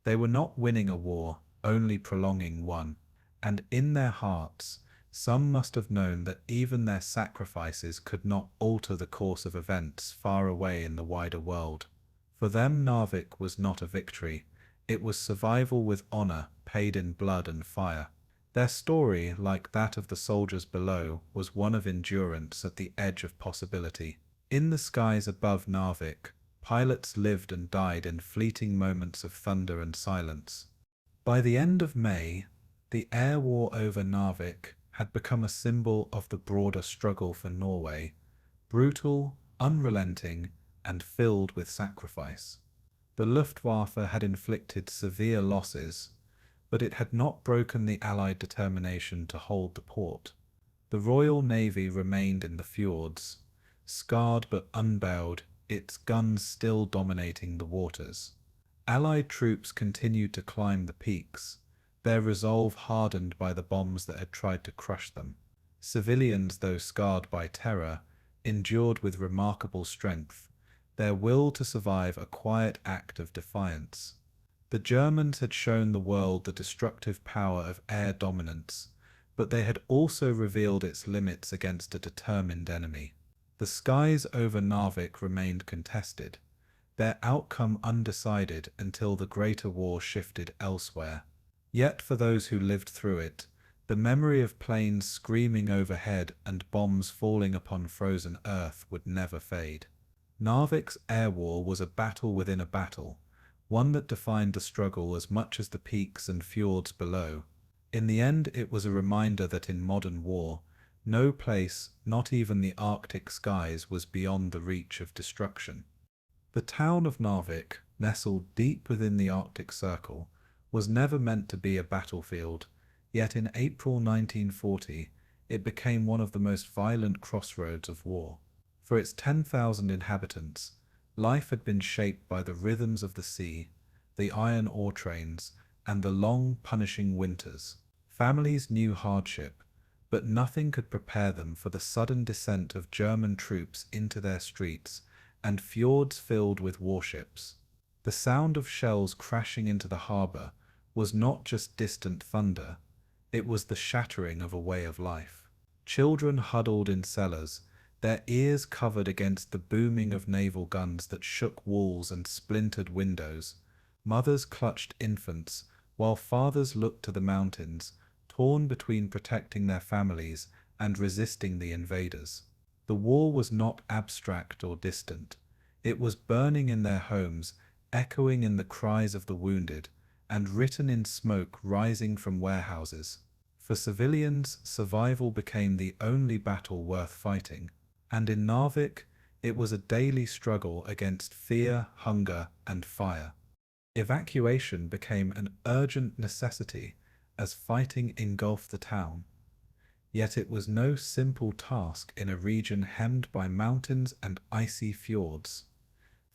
They were not winning a war, only prolonging one, and in their hearts, some must have known that even their sacrifices could not alter the course of events far away in the wider world. For them, Narvik was not a victory. It was survival with honor, paid in blood and fire. Their story, like that of the soldiers below, was one of endurance at the edge of possibility. In the skies above Narvik, pilots lived and died in fleeting moments of thunder and silence. By the end of May, the air war over Narvik had become a symbol of the broader struggle for Norway, brutal, unrelenting, and filled with sacrifice. The Luftwaffe had inflicted severe losses, but it had not broken the Allied determination to hold the port. The Royal Navy remained in the fjords, scarred but unbowed, its guns still dominating the waters. Allied troops continued to climb the peaks, their resolve hardened by the bombs that had tried to crush them. Civilians, though scarred by terror, endured with remarkable strength, their will to survive a quiet act of defiance. The Germans had shown the world the destructive power of air dominance, but they had also revealed its limits against a determined enemy. The skies over Narvik remained contested, their outcome undecided until the greater war shifted elsewhere. Yet for those who lived through it, the memory of planes screaming overhead and bombs falling upon frozen earth would never fade. Narvik's air war was a battle within a battle, one that defined the struggle as much as the peaks and fjords below. In the end, it was a reminder that in modern war, no place, not even the Arctic skies, was beyond the reach of destruction. The town of Narvik, nestled deep within the Arctic Circle, was never meant to be a battlefield, yet in April 1940, it became one of the most violent crossroads of war. For its 10,000 inhabitants, life had been shaped by the rhythms of the sea, the iron ore trains, and the long, punishing winters. Families knew hardship, but nothing could prepare them for the sudden descent of German troops into their streets and fjords filled with warships. The sound of shells crashing into the harbor was not just distant thunder, it was the shattering of a way of life. Children huddled in cellars, their ears covered against the booming of naval guns that shook walls and splintered windows. Mothers clutched infants, while fathers looked to the mountains, torn between protecting their families and resisting the invaders. The war was not abstract or distant. It was burning in their homes, echoing in the cries of the wounded, and written in smoke rising from warehouses. For civilians, survival became the only battle worth fighting, and in Narvik, it was a daily struggle against fear, hunger, and fire. Evacuation became an urgent necessity as fighting engulfed the town. Yet it was no simple task in a region hemmed by mountains and icy fjords.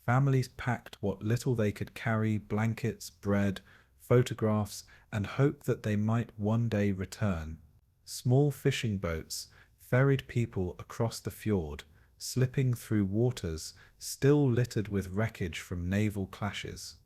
Families packed what little they could carry, blankets, bread, photographs, and hoped that they might one day return. Small fishing boats ferried people across the fjord, slipping through waters still littered with wreckage from naval clashes.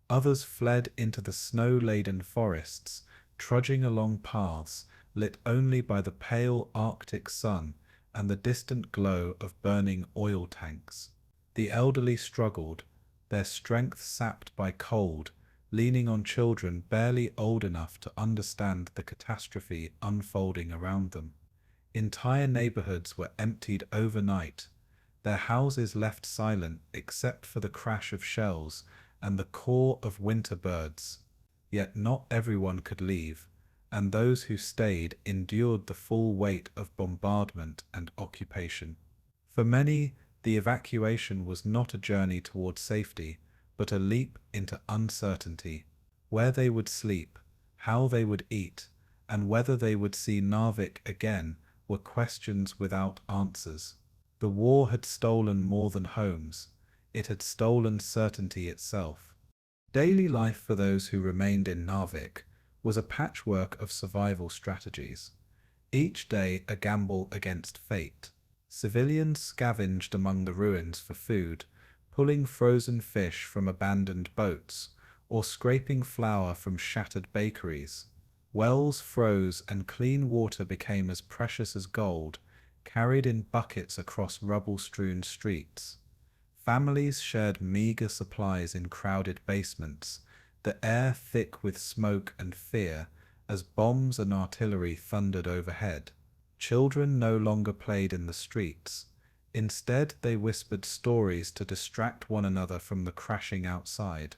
Others fled into the snow-laden forests, trudging along paths lit only by the pale Arctic sun and the distant glow of burning oil tanks. The elderly struggled, their strength sapped by cold, leaning on children barely old enough to understand the catastrophe unfolding around them. Entire neighborhoods were emptied overnight, their houses left silent except for the crash of shells and the caw of winter birds. Yet not everyone could leave, and those who stayed endured the full weight of bombardment and occupation. For many, the evacuation was not a journey toward safety, but a leap into uncertainty. Where they would sleep, how they would eat, and whether they would see Narvik again were questions without answers. The war had stolen more than homes, it had stolen certainty itself. Daily life for those who remained in Narvik was a patchwork of survival strategies. Each day a gamble against fate. Civilians scavenged among the ruins for food, pulling frozen fish from abandoned boats, or scraping flour from shattered bakeries. Wells froze and clean water became as precious as gold, carried in buckets across rubble-strewn streets. Families shared meager supplies in crowded basements, the air thick with smoke and fear as bombs and artillery thundered overhead. Children no longer played in the streets. Instead, they whispered stories to distract one another from the crashing outside.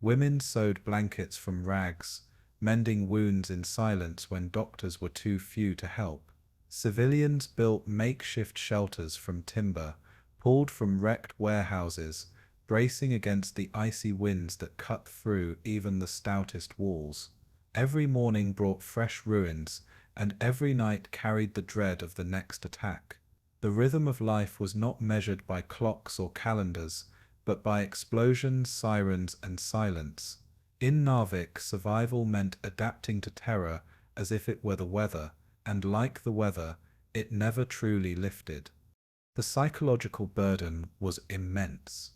Women sewed blankets from rags, mending wounds in silence when doctors were too few to help. Civilians built makeshift shelters from timber, pulled from wrecked warehouses, bracing against the icy winds that cut through even the stoutest walls. Every morning brought fresh ruins, and every night carried the dread of the next attack. The rhythm of life was not measured by clocks or calendars, but by explosions, sirens, and silence. In Narvik, survival meant adapting to terror as if it were the weather, and like the weather, it never truly lifted. The psychological burden was immense,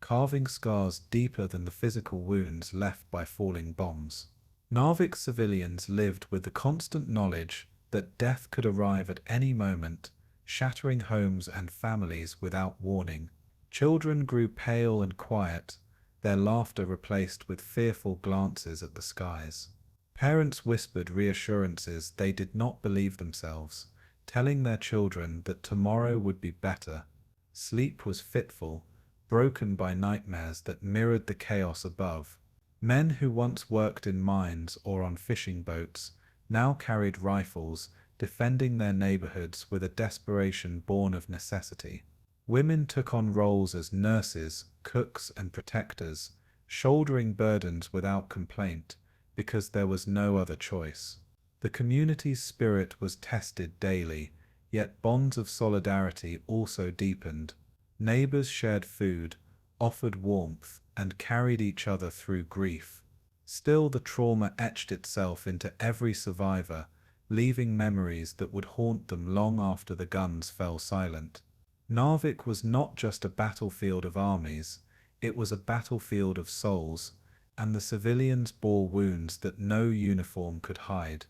carving scars deeper than the physical wounds left by falling bombs. Narvik civilians lived with the constant knowledge that death could arrive at any moment, shattering homes and families without warning. Children grew pale and quiet, their laughter replaced with fearful glances at the skies. Parents whispered reassurances they did not believe themselves, telling their children that tomorrow would be better. Sleep was fitful, broken by nightmares that mirrored the chaos above. Men who once worked in mines or on fishing boats now carried rifles, defending their neighborhoods with a desperation born of necessity. Women took on roles as nurses, cooks, and protectors, shouldering burdens without complaint, because there was no other choice. The community's spirit was tested daily, yet bonds of solidarity also deepened. Neighbors shared food, offered warmth, and carried each other through grief. Still, the trauma etched itself into every survivor, leaving memories that would haunt them long after the guns fell silent. Narvik was not just a battlefield of armies, it was a battlefield of souls, and the civilians bore wounds that no uniform could hide.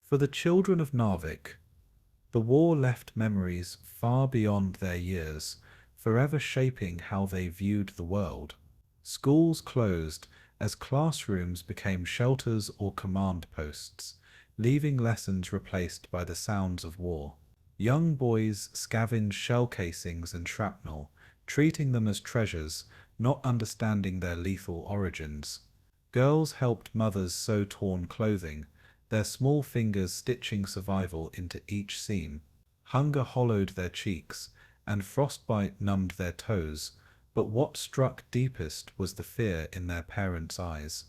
For the children of Narvik, the war left memories far beyond their years, forever shaping how they viewed the world. Schools closed as classrooms became shelters or command posts, leaving lessons replaced by the sounds of war. Young boys scavenged shell casings and shrapnel, treating them as treasures, not understanding their lethal origins. Girls helped mothers sew torn clothing, their small fingers stitching survival into each seam. Hunger hollowed their cheeks, and frostbite numbed their toes, but what struck deepest was the fear in their parents' eyes.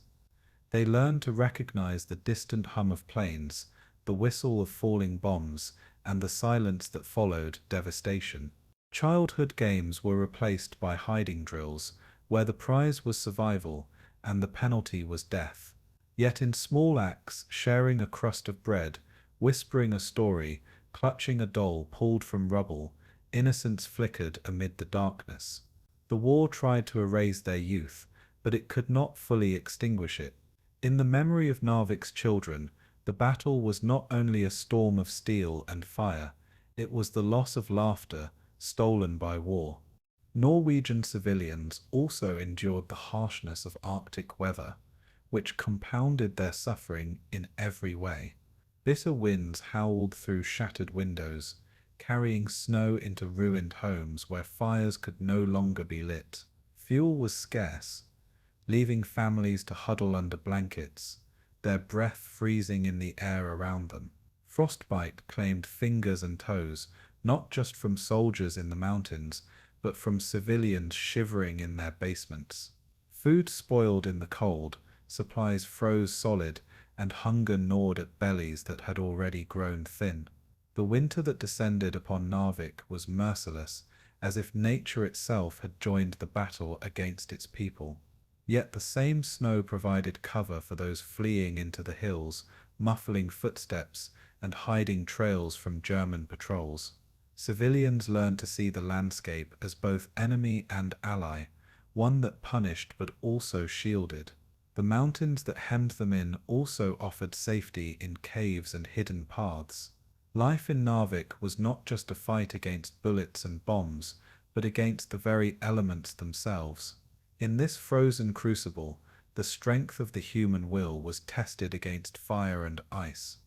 They learned to recognize the distant hum of planes, the whistle of falling bombs, and the silence that followed devastation. Childhood games were replaced by hiding drills, where the prize was survival and the penalty was death. Yet in small acts, sharing a crust of bread, whispering a story, clutching a doll pulled from rubble, innocence flickered amid the darkness. The war tried to erase their youth, but it could not fully extinguish it. In the memory of Narvik's children, the battle was not only a storm of steel and fire, it was the loss of laughter, stolen by war. Norwegian civilians also endured the harshness of Arctic weather, which compounded their suffering in every way. Bitter winds howled through shattered windows, carrying snow into ruined homes where fires could no longer be lit. Fuel was scarce, leaving families to huddle under blankets, their breath freezing in the air around them. Frostbite claimed fingers and toes, not just from soldiers in the mountains, but from civilians shivering in their basements. Food spoiled in the cold, supplies froze solid, and hunger gnawed at bellies that had already grown thin. The winter that descended upon Narvik was merciless, as if nature itself had joined the battle against its people. Yet the same snow provided cover for those fleeing into the hills, muffling footsteps and hiding trails from German patrols. Civilians learned to see the landscape as both enemy and ally, one that punished but also shielded. The mountains that hemmed them in also offered safety in caves and hidden paths. Life in Narvik was not just a fight against bullets and bombs, but against the very elements themselves. In this frozen crucible, the strength of the human will was tested against fire and ice.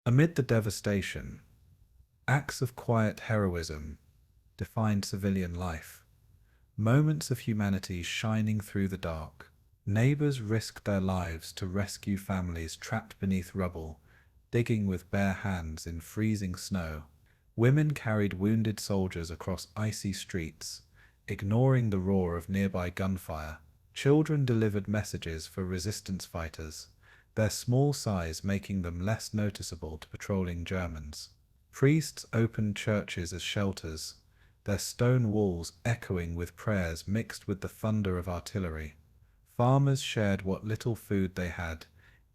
Amid the devastation, acts of quiet heroism defined civilian life. Moments of humanity shining through the dark. Neighbors risked their lives to rescue families trapped beneath rubble, digging with bare hands in freezing snow. Women carried wounded soldiers across icy streets, ignoring the roar of nearby gunfire. Children delivered messages for resistance fighters, their small size making them less noticeable to patrolling Germans. Priests opened churches as shelters, their stone walls echoing with prayers mixed with the thunder of artillery. Farmers shared what little food they had,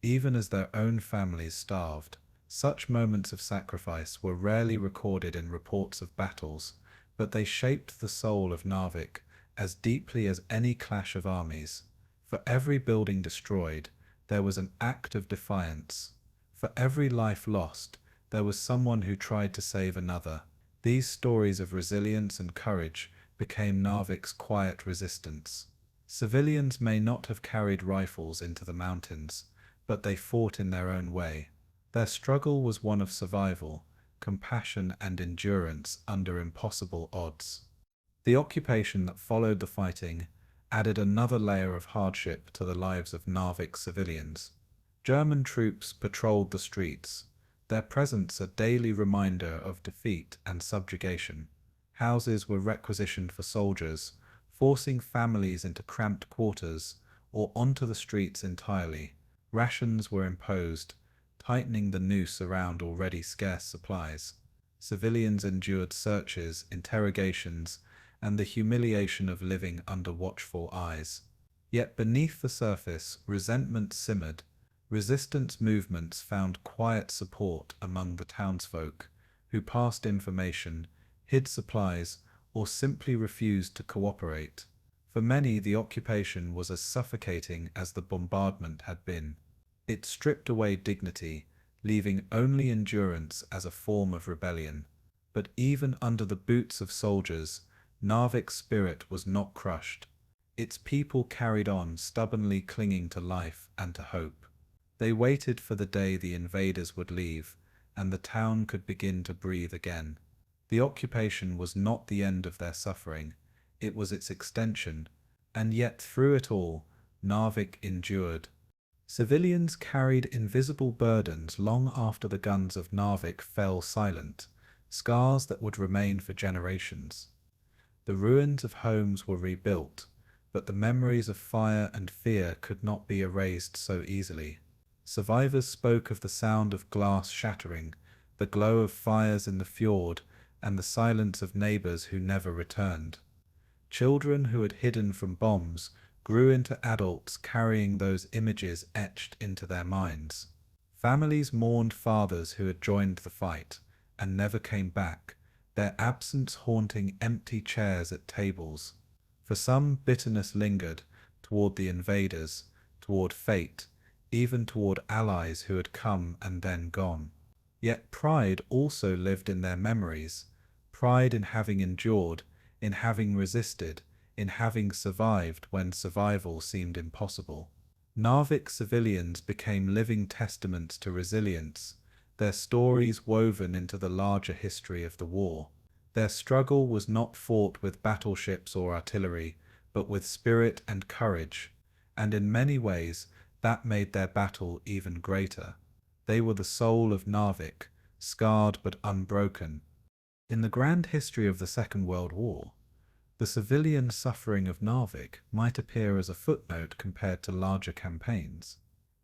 even as their own families starved. Such moments of sacrifice were rarely recorded in reports of battles, but they shaped the soul of Narvik as deeply as any clash of armies. For every building destroyed, there was an act of defiance. For every life lost, there was someone who tried to save another. These stories of resilience and courage became Narvik's quiet resistance. Civilians may not have carried rifles into the mountains, but they fought in their own way. Their struggle was one of survival, compassion and endurance under impossible odds. The occupation that followed the fighting added another layer of hardship to the lives of Narvik civilians. German troops patrolled the streets, their presence a daily reminder of defeat and subjugation. Houses were requisitioned for soldiers, forcing families into cramped quarters or onto the streets entirely. Rations were imposed, tightening the noose around already scarce supplies. Civilians endured searches, interrogations, and the humiliation of living under watchful eyes. Yet beneath the surface, resentment simmered. Resistance movements found quiet support among the townsfolk, who passed information, hid supplies, or simply refused to cooperate. For many, the occupation was as suffocating as the bombardment had been. It stripped away dignity, leaving only endurance as a form of rebellion. But even under the boots of soldiers, Narvik's spirit was not crushed. Its people carried on, stubbornly clinging to life and to hope. They waited for the day the invaders would leave, and the town could begin to breathe again. The occupation was not the end of their suffering, it was its extension, and yet through it all, Narvik endured. Civilians carried invisible burdens long after the guns of Narvik fell silent, scars that would remain for generations. The ruins of homes were rebuilt, but the memories of fire and fear could not be erased so easily. Survivors spoke of the sound of glass shattering, the glow of fires in the fjord, and the silence of neighbors who never returned. Children who had hidden from bombs grew into adults carrying those images etched into their minds. Families mourned fathers who had joined the fight and never came back, their absence haunting empty chairs at tables. For some, bitterness lingered toward the invaders, toward fate, even toward allies who had come and then gone. Yet pride also lived in their memories, pride in having endured, in having resisted, in having survived when survival seemed impossible. Narvik civilians became living testaments to resilience, their stories woven into the larger history of the war. Their struggle was not fought with battleships or artillery, but with spirit and courage, and in many ways that made their battle even greater. They were the soul of Narvik, scarred but unbroken. In the grand history of the Second World War, the civilian suffering of Narvik might appear as a footnote compared to larger campaigns.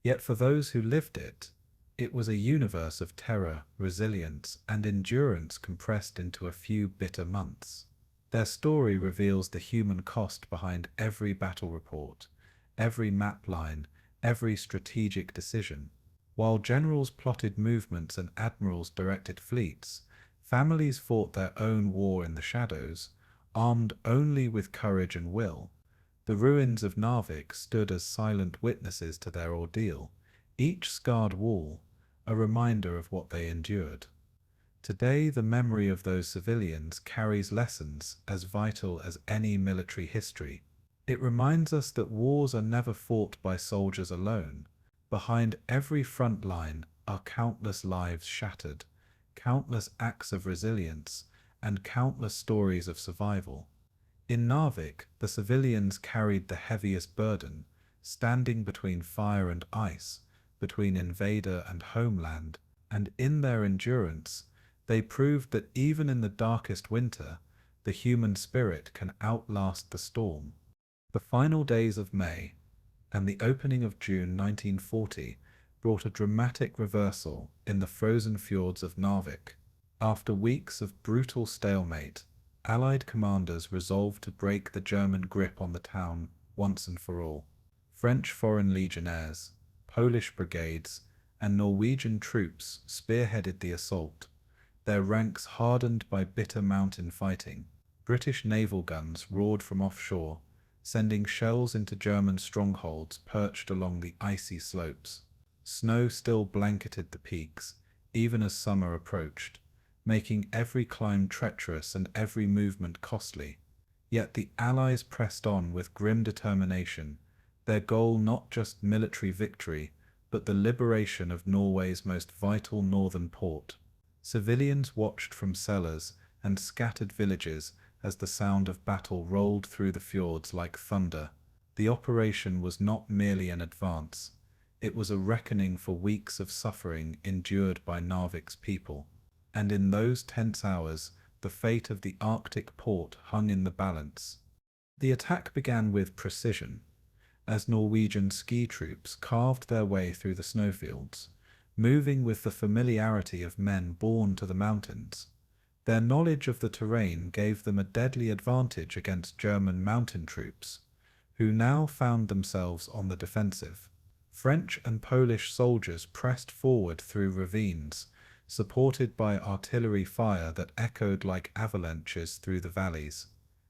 Yet for those who lived it, it was a universe of terror, resilience, and endurance compressed into a few bitter months. Their story reveals the human cost behind every battle report, every map line, every strategic decision. While generals plotted movements and admirals directed fleets, families fought their own war in the shadows, armed only with courage and will. The ruins of Narvik stood as silent witnesses to their ordeal, each scarred wall a reminder of what they endured. Today, the memory of those civilians carries lessons as vital as any military history. It reminds us that wars are never fought by soldiers alone. Behind every front line are countless lives shattered, countless acts of resilience, and countless stories of survival. In Narvik, the civilians carried the heaviest burden, standing between fire and ice, between invader and homeland, and in their endurance, they proved that even in the darkest winter, the human spirit can outlast the storm. The final days of May and the opening of June 1940 brought a dramatic reversal in the frozen fjords of Narvik. After weeks of brutal stalemate, Allied commanders resolved to break the German grip on the town once and for all. French Foreign Legionnaires, Polish brigades, and Norwegian troops spearheaded the assault, their ranks hardened by bitter mountain fighting. British naval guns roared from offshore, sending shells into German strongholds perched along the icy slopes. Snow still blanketed the peaks, even as summer approached, making every climb treacherous and every movement costly. Yet the Allies pressed on with grim determination, their goal not just military victory, but the liberation of Norway's most vital northern port. Civilians watched from cellars and scattered villages as the sound of battle rolled through the fjords like thunder. The operation was not merely an advance, it was a reckoning for weeks of suffering endured by Narvik's people. And in those tense hours, the fate of the Arctic port hung in the balance. The attack began with precision, as Norwegian ski troops carved their way through the snowfields, moving with the familiarity of men born to the mountains. Their knowledge of the terrain gave them a deadly advantage against German mountain troops, who now found themselves on the defensive. French and Polish soldiers pressed forward through ravines, supported by artillery fire that echoed like avalanches through the valleys.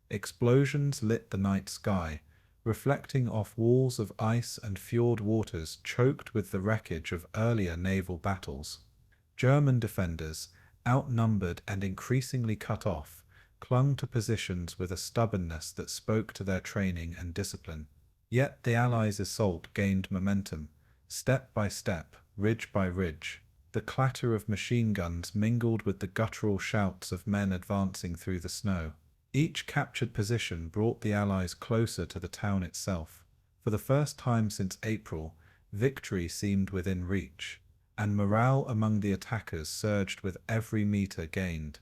Explosions lit the night sky, reflecting off walls of ice and fjord waters choked with the wreckage of earlier naval battles. German defenders, outnumbered and increasingly cut off, clung to positions with a stubbornness that spoke to their training and discipline. Yet the Allies' assault gained momentum, step by step, ridge by ridge. The clatter of machine guns mingled with the guttural shouts of men advancing through the snow. Each captured position brought the Allies closer to the town itself. For the first time since April, victory seemed within reach, and morale among the attackers surged with every meter gained.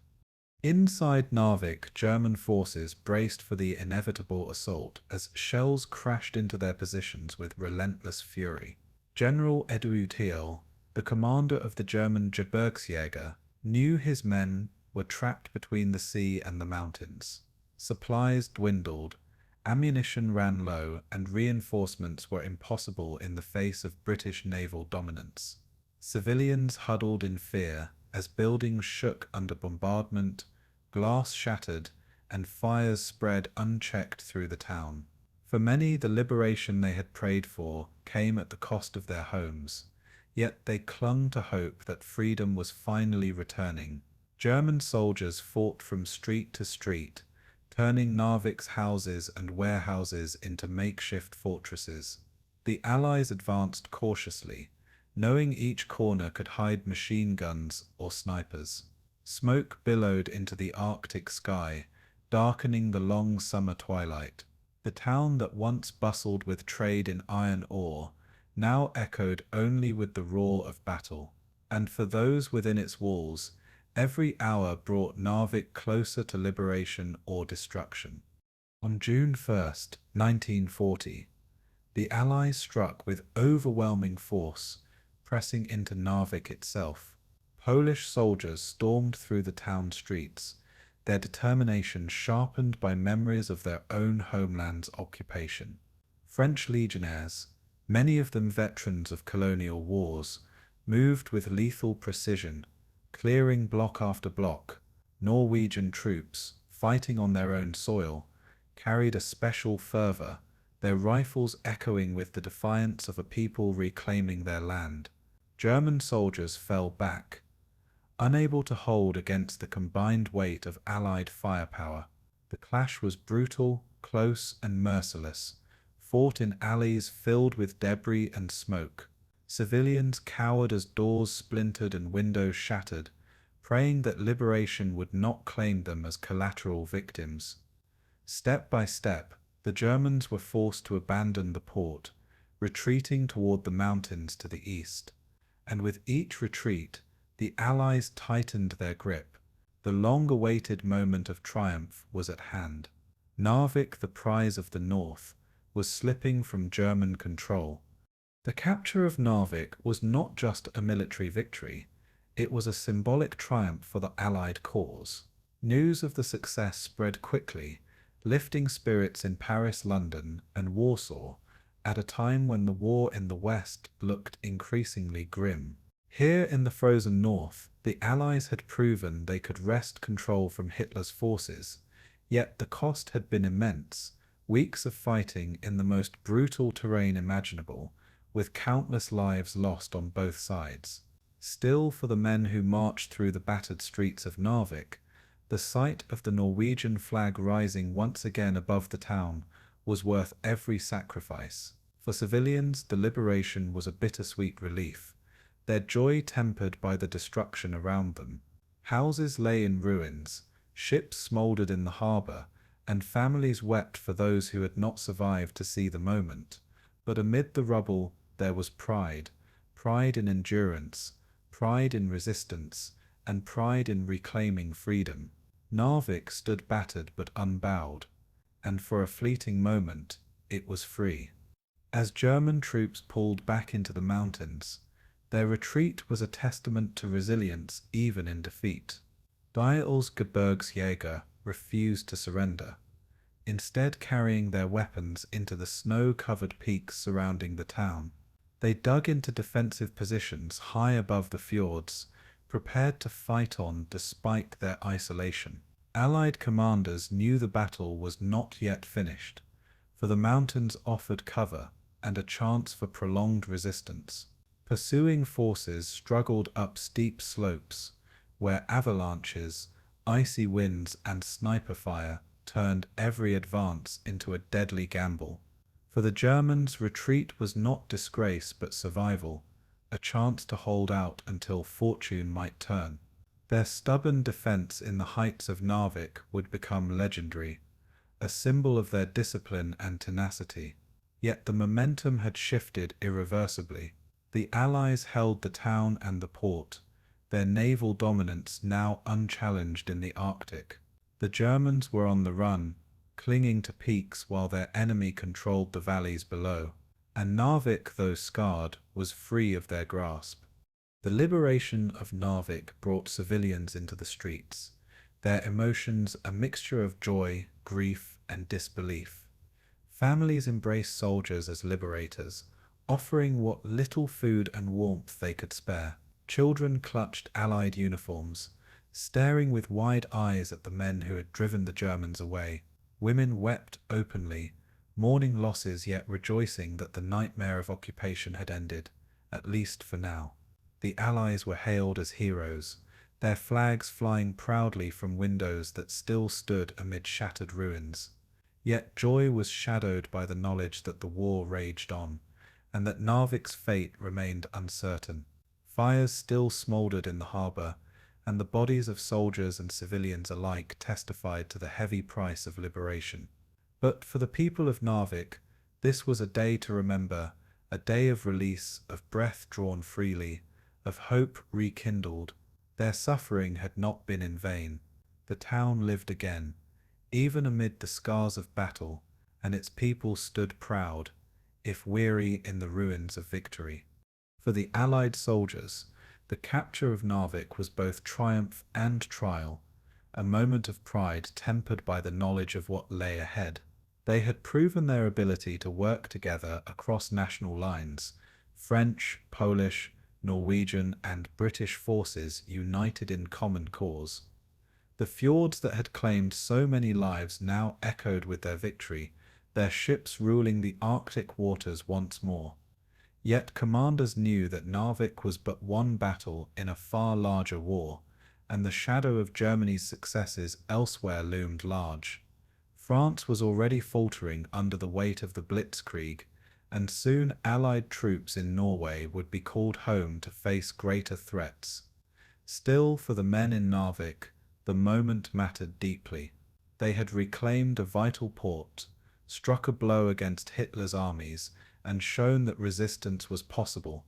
Inside Narvik, German forces braced for the inevitable assault as shells crashed into their positions with relentless fury. General WW2, the commander of the German Gebirgsjäger, knew his men were trapped between the sea and the mountains. Supplies dwindled, ammunition ran low, and reinforcements were impossible in the face of British naval dominance. Civilians huddled in fear as buildings shook under bombardment, glass shattered, and fires spread unchecked through the town. For many, the liberation they had prayed for came at the cost of their homes, yet they clung to hope that freedom was finally returning. German soldiers fought from street to street, turning Narvik's houses and warehouses into makeshift fortresses. The Allies advanced cautiously, knowing each corner could hide machine guns or snipers. Smoke billowed into the Arctic sky, darkening the long summer twilight. The town that once bustled with trade in iron ore now echoed only with the roar of battle. And for those within its walls, every hour brought Narvik closer to liberation or destruction. On June 1st, 1940, the Allies struck with overwhelming force, pressing into Narvik itself. Polish soldiers stormed through the town streets, their determination sharpened by memories of their own homeland's occupation. French legionnaires, many of them veterans of colonial wars, moved with lethal precision, clearing block after block. Norwegian troops, fighting on their own soil, carried a special fervor, their rifles echoing with the defiance of a people reclaiming their land. German soldiers fell back, unable to hold against the combined weight of Allied firepower. The clash was brutal, close, and merciless, fought in alleys filled with debris and smoke. Civilians cowered as doors splintered and windows shattered, praying that liberation would not claim them as collateral victims. Step by step, the Germans were forced to abandon the port, retreating toward the mountains to the east. And with each retreat, the Allies tightened their grip. The long-awaited moment of triumph was at hand. Narvik, the prize of the North, was slipping from German control. The capture of Narvik was not just a military victory, it was a symbolic triumph for the Allied cause. News of the success spread quickly, lifting spirits in Paris, London, and Warsaw, at a time when the war in the West looked increasingly grim. Here in the frozen north, the Allies had proven they could wrest control from Hitler's forces, yet the cost had been immense, weeks of fighting in the most brutal terrain imaginable, with countless lives lost on both sides. Still, for the men who marched through the battered streets of Narvik, the sight of the Norwegian flag rising once again above the town was worth every sacrifice. For civilians, the liberation was a bittersweet relief, their joy tempered by the destruction around them. Houses lay in ruins, ships smouldered in the harbor, and families wept for those who had not survived to see the moment. But amid the rubble there was pride, pride in endurance, pride in resistance, and pride in reclaiming freedom. Narvik stood battered but unbowed, and for a fleeting moment it was free. As German troops pulled back into the mountains, their retreat was a testament to resilience even in defeat. German Gebirgsjäger refused to surrender, instead carrying their weapons into the snow-covered peaks surrounding the town. They dug into defensive positions high above the fjords, prepared to fight on despite their isolation. Allied commanders knew the battle was not yet finished, for the mountains offered cover and a chance for prolonged resistance. Pursuing forces struggled up steep slopes, where avalanches, icy winds, and sniper fire turned every advance into a deadly gamble. For the Germans, retreat was not disgrace but survival, a chance to hold out until fortune might turn. Their stubborn defense in the heights of Narvik would become legendary, a symbol of their discipline and tenacity. Yet the momentum had shifted irreversibly. The Allies held the town and the port, their naval dominance now unchallenged in the Arctic. The Germans were on the run, clinging to peaks while their enemy controlled the valleys below, and Narvik, though scarred, was free of their grasp. The liberation of Narvik brought civilians into the streets, their emotions a mixture of joy, grief, and disbelief. Families embraced soldiers as liberators, offering what little food and warmth they could spare. Children clutched Allied uniforms, staring with wide eyes at the men who had driven the Germans away. Women wept openly, mourning losses yet rejoicing that the nightmare of occupation had ended, at least for now. The Allies were hailed as heroes, their flags flying proudly from windows that still stood amid shattered ruins. Yet joy was shadowed by the knowledge that the war raged on, and that Narvik's fate remained uncertain. Fires still smouldered in the harbour, and the bodies of soldiers and civilians alike testified to the heavy price of liberation. But for the people of Narvik, this was a day to remember, a day of release, of breath drawn freely, of hope rekindled. Their suffering had not been in vain. The town lived again, even amid the scars of battle, and its people stood proud, if weary in the ruins of victory. For the Allied soldiers, the capture of Narvik was both triumph and trial, a moment of pride tempered by the knowledge of what lay ahead. They had proven their ability to work together across national lines, French, Polish, Norwegian, and British forces united in common cause. The fjords that had claimed so many lives now echoed with their victory, their ships ruling the Arctic waters once more. Yet commanders knew that Narvik was but one battle in a far larger war, and the shadow of Germany's successes elsewhere loomed large. France was already faltering under the weight of the Blitzkrieg, and soon Allied troops in Norway would be called home to face greater threats. Still, for the men in Narvik, the moment mattered deeply. They had reclaimed a vital port, struck a blow against Hitler's armies, and shown that resistance was possible.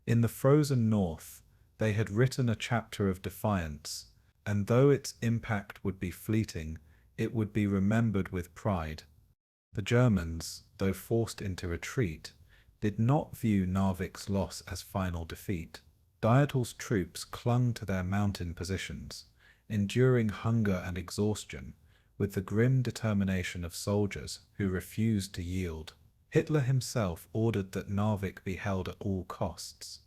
In the frozen north, they had written a chapter of defiance, and though its impact would be fleeting, it would be remembered with pride. The Germans, though forced into retreat, did not view Narvik's loss as final defeat. Dietl's troops clung to their mountain positions, enduring hunger and exhaustion, with the grim determination of soldiers who refused to yield. Hitler himself ordered that Narvik be held at all costs,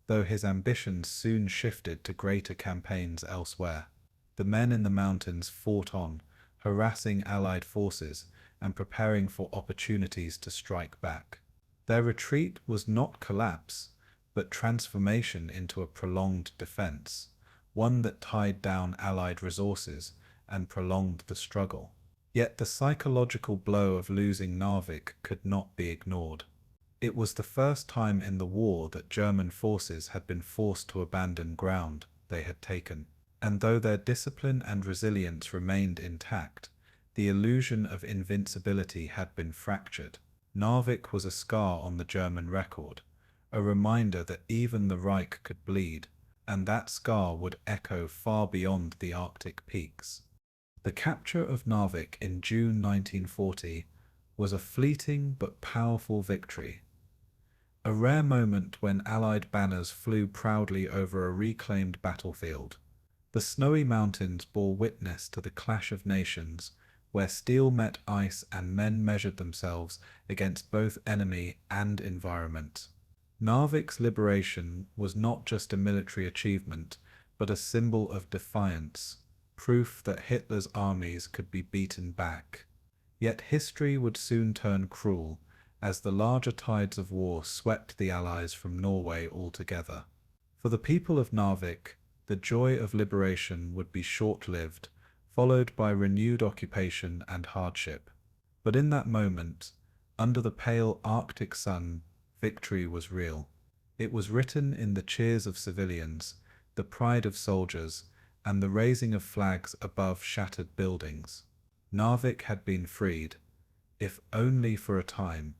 though his ambitions soon shifted to greater campaigns elsewhere. The men in the mountains fought on, harassing Allied forces and preparing for opportunities to strike back. Their retreat was not collapse, but transformation into a prolonged defense, one that tied down Allied resources and prolonged the struggle. Yet the psychological blow of losing Narvik could not be ignored. It was the first time in the war that German forces had been forced to abandon ground they had taken, and though their discipline and resilience remained intact, the illusion of invincibility had been fractured. Narvik was a scar on the German record, a reminder that even the Reich could bleed, and that scar would echo far beyond the Arctic peaks. The capture of Narvik in June 1940 was a fleeting but powerful victory, a rare moment when Allied banners flew proudly over a reclaimed battlefield. The snowy mountains bore witness to the clash of nations, where steel met ice and men measured themselves against both enemy and environment. Narvik's liberation was not just a military achievement, but a symbol of defiance, proof that Hitler's armies could be beaten back. Yet history would soon turn cruel, as the larger tides of war swept the Allies from Norway altogether. For the people of Narvik, the joy of liberation would be short-lived, followed by renewed occupation and hardship. But in that moment, under the pale Arctic sun, victory was real. It was written in the cheers of civilians, the pride of soldiers, and the raising of flags above shattered buildings. Narvik had been freed, if only for a time,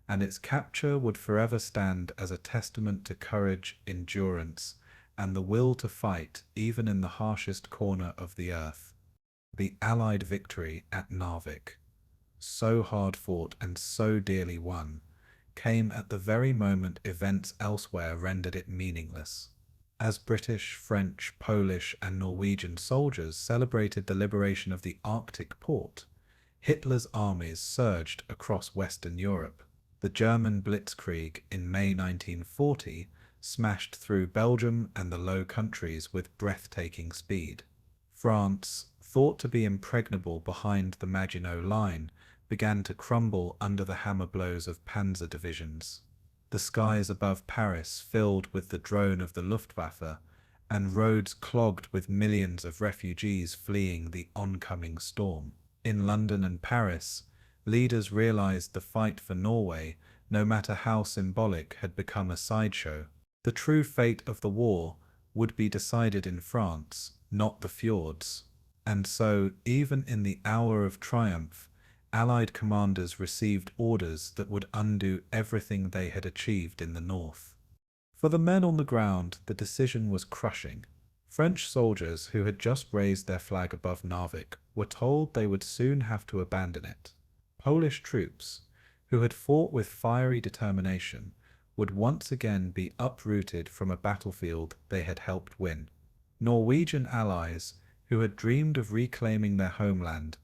and its capture would forever stand as a testament to courage, endurance, and the will to fight even in the harshest corner of the earth. The Allied victory at Narvik, so hard fought and so dearly won, came at the very moment events elsewhere rendered it meaningless. As British, French, Polish, and Norwegian soldiers celebrated the liberation of the Arctic port, Hitler's armies surged across Western Europe. The German Blitzkrieg in May 1940 smashed through Belgium and the Low Countries with breathtaking speed. France, thought to be impregnable behind the Maginot Line, began to crumble under the hammer blows of panzer divisions. The skies above Paris filled with the drone of the Luftwaffe, and roads clogged with millions of refugees fleeing the oncoming storm. In London and Paris, leaders realized the fight for Norway, no matter how symbolic, had become a sideshow. The true fate of the war would be decided in France, not the Fjords. And so, even in the hour of triumph, Allied commanders received orders that would undo everything they had achieved in the north. For the men on the ground, the decision was crushing. French soldiers who had just raised their flag above Narvik were told they would soon have to abandon it. Polish troops, who had fought with fiery determination, would once again be uprooted from a battlefield they had helped win. Norwegian allies, who had dreamed of reclaiming their homeland,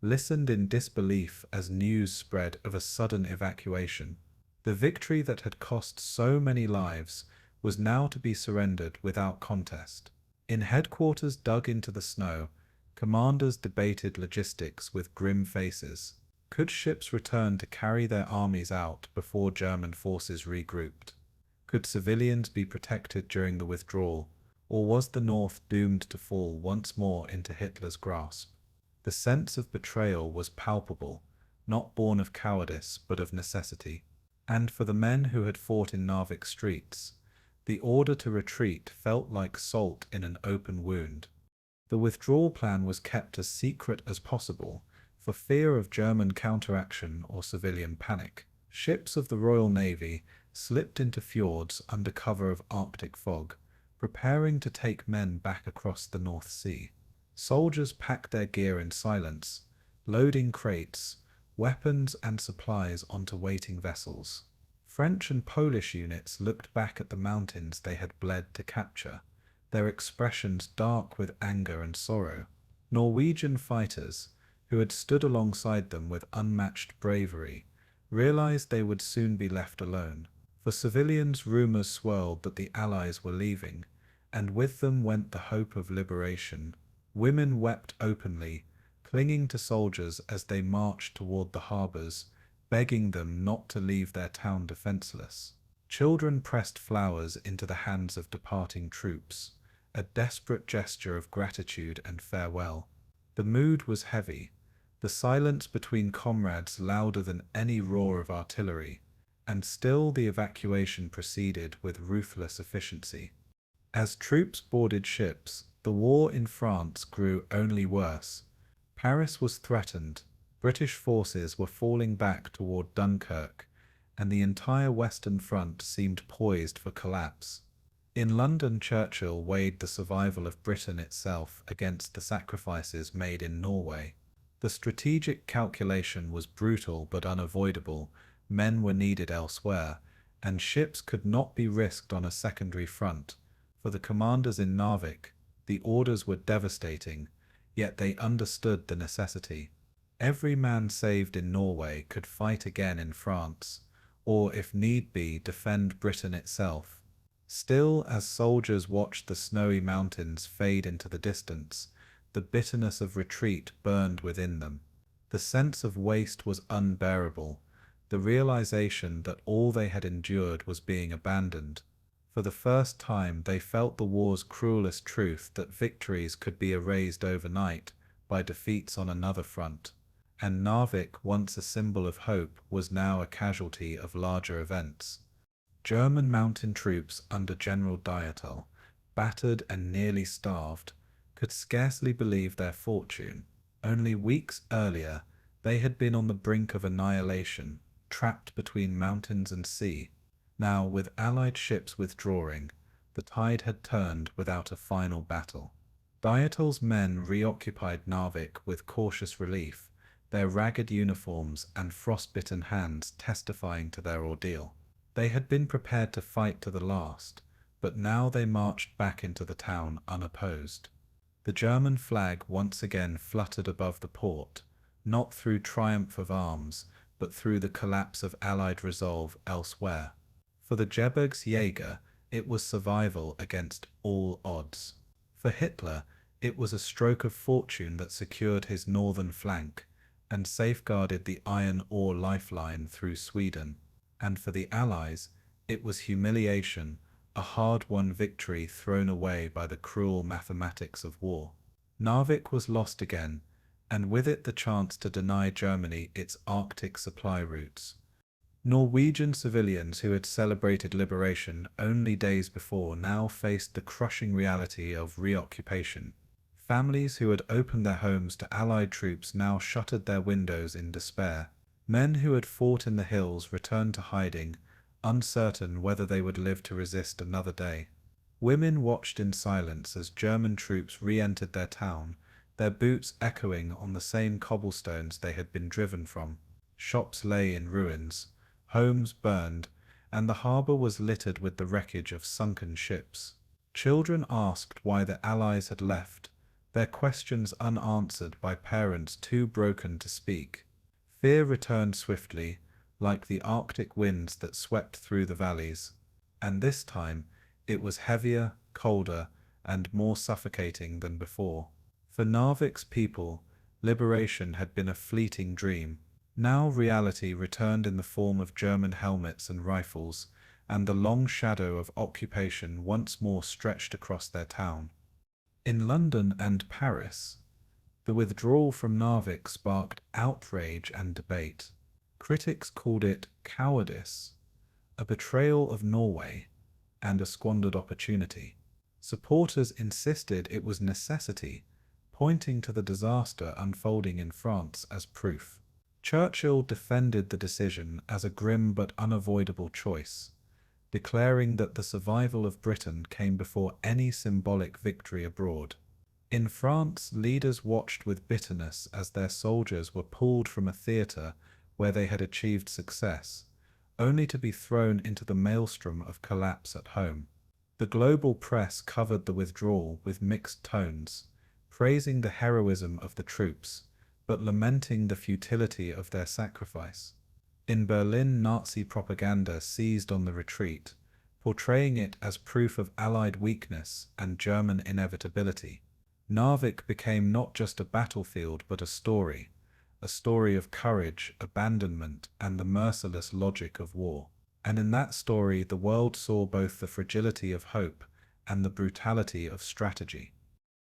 listened in disbelief as news spread of a sudden evacuation. The victory that had cost so many lives was now to be surrendered without contest. In headquarters dug into the snow, commanders debated logistics with grim faces. Could ships return to carry their armies out before German forces regrouped? Could civilians be protected during the withdrawal, or was the North doomed to fall once more into Hitler's grasp? The sense of betrayal was palpable, not born of cowardice but of necessity. And for the men who had fought in Narvik streets, the order to retreat felt like salt in an open wound. The withdrawal plan was kept as secret as possible, for fear of German counteraction or civilian panic. Ships of the Royal Navy slipped into fjords under cover of Arctic fog, preparing to take men back across the North Sea. Soldiers packed their gear in silence, loading crates, weapons and supplies onto waiting vessels. French and Polish units looked back at the mountains they had bled to capture, their expressions dark with anger and sorrow. Norwegian fighters, who had stood alongside them with unmatched bravery, realized they would soon be left alone. For civilians, rumors swirled that the Allies were leaving, and with them went the hope of liberation. Women wept openly, clinging to soldiers as they marched toward the harbors, begging them not to leave their town defenseless. Children pressed flowers into the hands of departing troops, a desperate gesture of gratitude and farewell. The mood was heavy, the silence between comrades louder than any roar of artillery, and still the evacuation proceeded with ruthless efficiency. As troops boarded ships, the war in France grew only worse. Paris was threatened, British forces were falling back toward Dunkirk, and the entire Western Front seemed poised for collapse. In London, Churchill weighed the survival of Britain itself against the sacrifices made in Norway. The strategic calculation was brutal but unavoidable. Men were needed elsewhere, and ships could not be risked on a secondary front. For the commanders in Narvik, the orders were devastating, yet they understood the necessity. Every man saved in Norway could fight again in France, or if need be, defend Britain itself. Still, as soldiers watched the snowy mountains fade into the distance, the bitterness of retreat burned within them. The sense of waste was unbearable, the realization that all they had endured was being abandoned. For the first time they felt the war's cruelest truth, that victories could be erased overnight by defeats on another front. And Narvik, once a symbol of hope, was now a casualty of larger events. German mountain troops under General Dietel, battered and nearly starved, could scarcely believe their fortune. Only weeks earlier, they had been on the brink of annihilation, trapped between mountains and sea. Now, with Allied ships withdrawing, the tide had turned without a final battle. Dietel's men reoccupied Narvik with cautious relief, their ragged uniforms and frostbitten hands testifying to their ordeal. They had been prepared to fight to the last, but now they marched back into the town unopposed. The German flag once again fluttered above the port, not through triumph of arms, but through the collapse of Allied resolve elsewhere. For the Gebirgsjäger, it was survival against all odds. For Hitler, it was a stroke of fortune that secured his northern flank and safeguarded the iron ore lifeline through Sweden. And for the Allies, it was humiliation, a hard-won victory thrown away by the cruel mathematics of war. Narvik was lost again, and with it the chance to deny Germany its Arctic supply routes. Norwegian civilians who had celebrated liberation only days before now faced the crushing reality of reoccupation. Families who had opened their homes to Allied troops now shuttered their windows in despair. Men who had fought in the hills returned to hiding, uncertain whether they would live to resist another day. Women watched in silence as German troops re-entered their town, their boots echoing on the same cobblestones they had been driven from. Shops lay in ruins, homes burned, and the harbour was littered with the wreckage of sunken ships. Children asked why the Allies had left, their questions unanswered by parents too broken to speak. Fear returned swiftly, like the Arctic winds that swept through the valleys, and this time it was heavier, colder, and more suffocating than before. For Narvik's people, liberation had been a fleeting dream. Now reality returned in the form of German helmets and rifles, and the long shadow of occupation once more stretched across their town. In London and Paris, the withdrawal from Narvik sparked outrage and debate. Critics called it cowardice, a betrayal of Norway, and a squandered opportunity. Supporters insisted it was necessity, pointing to the disaster unfolding in France as proof. Churchill defended the decision as a grim but unavoidable choice, declaring that the survival of Britain came before any symbolic victory abroad. In France, leaders watched with bitterness as their soldiers were pulled from a theatre where they had achieved success, only to be thrown into the maelstrom of collapse at home. The global press covered the withdrawal with mixed tones, praising the heroism of the troops, but lamenting the futility of their sacrifice. In Berlin, Nazi propaganda seized on the retreat, portraying it as proof of Allied weakness and German inevitability. Narvik became not just a battlefield but a story of courage, abandonment, and the merciless logic of war. And in that story, the world saw both the fragility of hope and the brutality of strategy.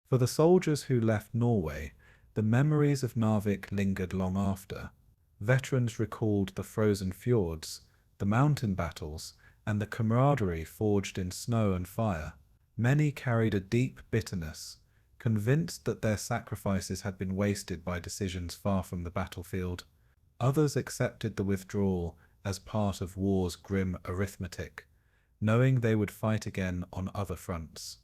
For the soldiers who left Norway, the memories of Narvik lingered long after. Veterans recalled the frozen fjords, the mountain battles, and the camaraderie forged in snow and fire. Many carried a deep bitterness, convinced that their sacrifices had been wasted by decisions far from the battlefield. Others accepted the withdrawal as part of war's grim arithmetic, knowing they would fight again on other fronts.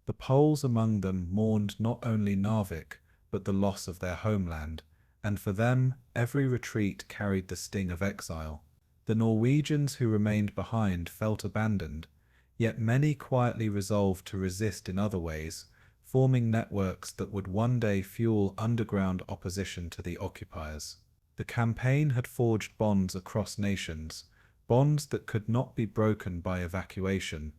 The Poles among them mourned not only Narvik, but the loss of their homeland, and for them every retreat carried the sting of exile. The Norwegians who remained behind felt abandoned, yet many quietly resolved to resist in other ways, forming networks that would one day fuel underground opposition to the occupiers. The campaign had forged bonds across nations, bonds that could not be broken by evacuation.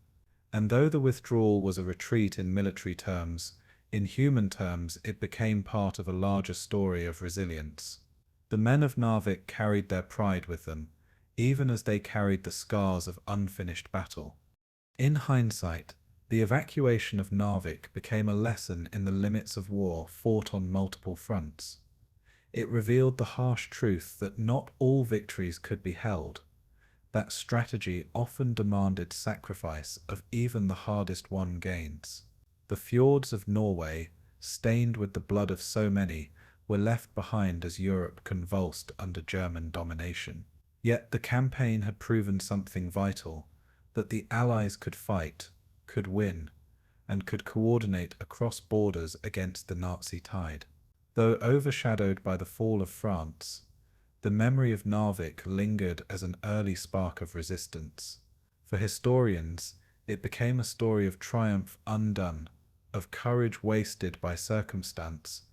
And though the withdrawal was a retreat in military terms, in human terms it became part of a larger story of resilience. The men of Narvik carried their pride with them, even as they carried the scars of unfinished battle. In hindsight, the evacuation of Narvik became a lesson in the limits of war fought on multiple fronts. It revealed the harsh truth that not all victories could be held, that strategy often demanded sacrifice of even the hardest-won gains. The fjords of Norway, stained with the blood of so many, were left behind as Europe convulsed under German domination. Yet the campaign had proven something vital, that the Allies could fight, could win, and could coordinate across borders against the Nazi tide. Though overshadowed by the fall of France, the memory of Narvik lingered as an early spark of resistance. For historians, it became a story of triumph undone, of courage wasted by circumstance,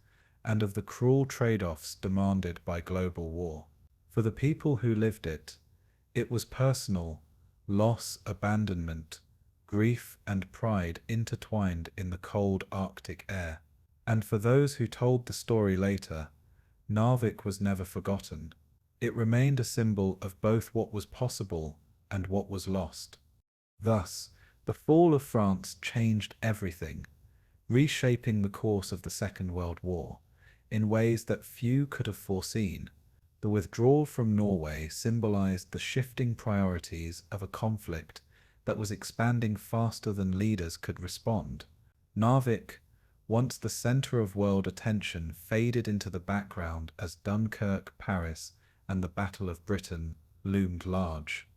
and of the cruel trade-offs demanded by global war. For the people who lived it, it was personal, loss, abandonment, grief, and pride intertwined in the cold Arctic air. And for those who told the story later, Narvik was never forgotten. It remained a symbol of both what was possible and what was lost. Thus, The fall of France changed everything, reshaping the course of the Second World War in ways that few could have foreseen. The withdrawal from Norway symbolized the shifting priorities of a conflict that was expanding faster than leaders could respond. Narvik, once the center of world attention, faded into the background as Dunkirk, Paris, and the Battle of Britain loomed large.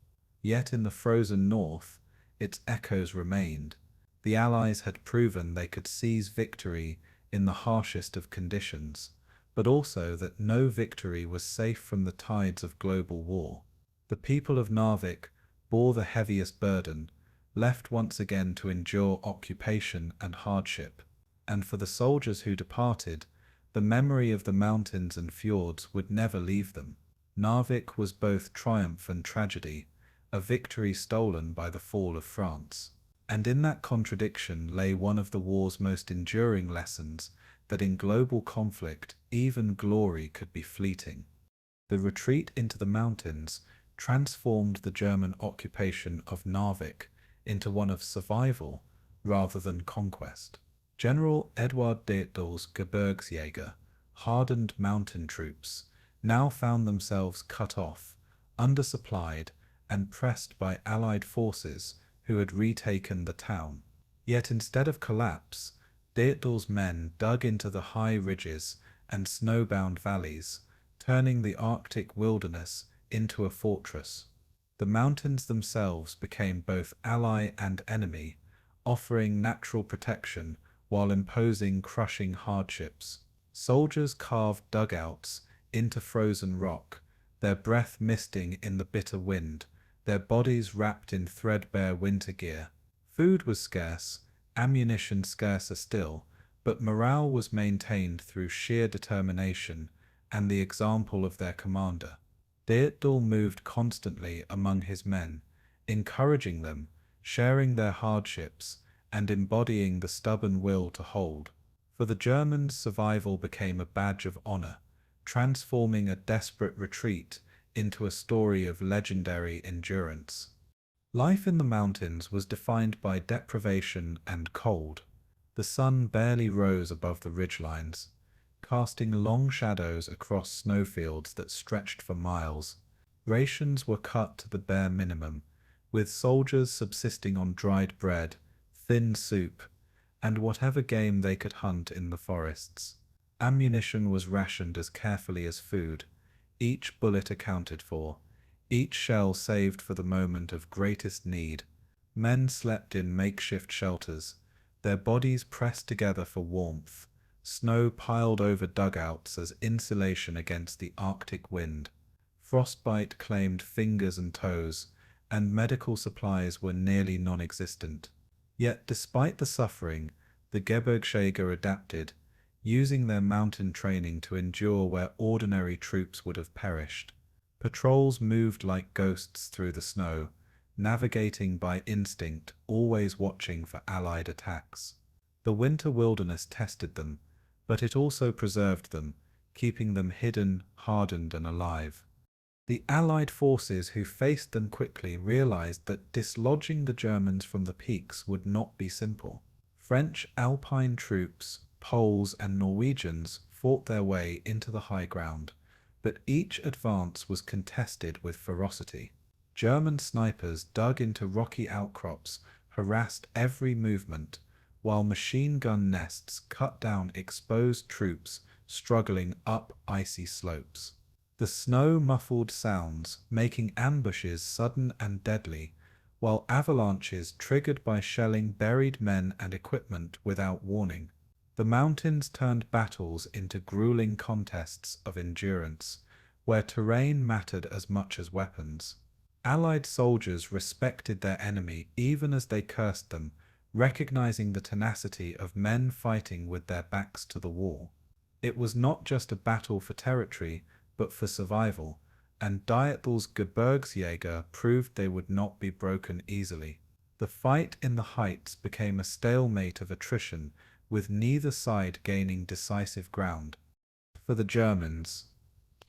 Yet in the frozen north, its echoes remained. The Allies had proven they could seize victory in the harshest of conditions, but also that no victory was safe from the tides of global war. The people of Narvik bore the heaviest burden, left once again to endure occupation and hardship. And for the soldiers who departed, the memory of the mountains and fjords would never leave them. Narvik was both triumph and tragedy, a victory stolen by the fall of France. And in that contradiction lay one of the war's most enduring lessons, that in global conflict, even glory could be fleeting. The retreat into the mountains transformed the German occupation of Narvik into one of survival rather than conquest. General Edward Diethel's Gebirgsjäger, hardened mountain troops, now found themselves cut off, undersupplied, and pressed by Allied forces who had retaken the town. Yet instead of collapse, Diethel's men dug into the high ridges and snowbound valleys, turning the Arctic wilderness into a fortress. The mountains themselves became both ally and enemy, offering natural protection while imposing crushing hardships. Soldiers carved dugouts into frozen rock, their breath misting in the bitter wind, their bodies wrapped in threadbare winter gear. Food was scarce, ammunition scarcer still, but morale was maintained through sheer determination and the example of their commander. Dietl moved constantly among his men, encouraging them, sharing their hardships, and embodying the stubborn will to hold. For the Germans, survival became a badge of honor, transforming a desperate retreat into a story of legendary endurance. Life in the mountains was defined by deprivation and cold. The sun barely rose above the ridgelines, casting long shadows across snowfields that stretched for miles. Rations were cut to the bare minimum, with soldiers subsisting on dried bread, thin soup, and whatever game they could hunt in the forests. Ammunition was rationed as carefully as food, each bullet accounted for, each shell saved for the moment of greatest need. Men slept in makeshift shelters, their bodies pressed together for warmth, snow piled over dugouts as insulation against the Arctic wind. Frostbite claimed fingers and toes, and medical supplies were nearly non-existent. Yet despite the suffering, the Gebirgsjäger adapted, using their mountain training to endure where ordinary troops would have perished. Patrols moved like ghosts through the snow, navigating by instinct, always watching for Allied attacks. The winter wilderness tested them, but it also preserved them, keeping them hidden, hardened, and alive. The Allied forces who faced them quickly realized that dislodging the Germans from the peaks would not be simple. French Alpine troops, Poles, and Norwegians fought their way into the high ground, but each advance was contested with ferocity. German snipers dug into rocky outcrops, harassed every movement, while machine gun nests cut down exposed troops struggling up icy slopes. The snow muffled sounds, making ambushes sudden and deadly, while avalanches triggered by shelling buried men and equipment without warning. The mountains turned battles into grueling contests of endurance, where terrain mattered as much as weapons. Allied soldiers respected their enemy even as they cursed them, recognizing the tenacity of men fighting with their backs to the wall. It was not just a battle for territory, but for survival, and Diethel's Gebirgsjäger proved they would not be broken easily. The fight in the heights became a stalemate of attrition, with neither side gaining decisive ground. For the Germans,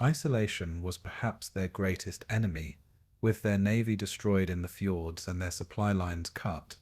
isolation was perhaps their greatest enemy. With their navy destroyed in the fjords and their supply lines cut,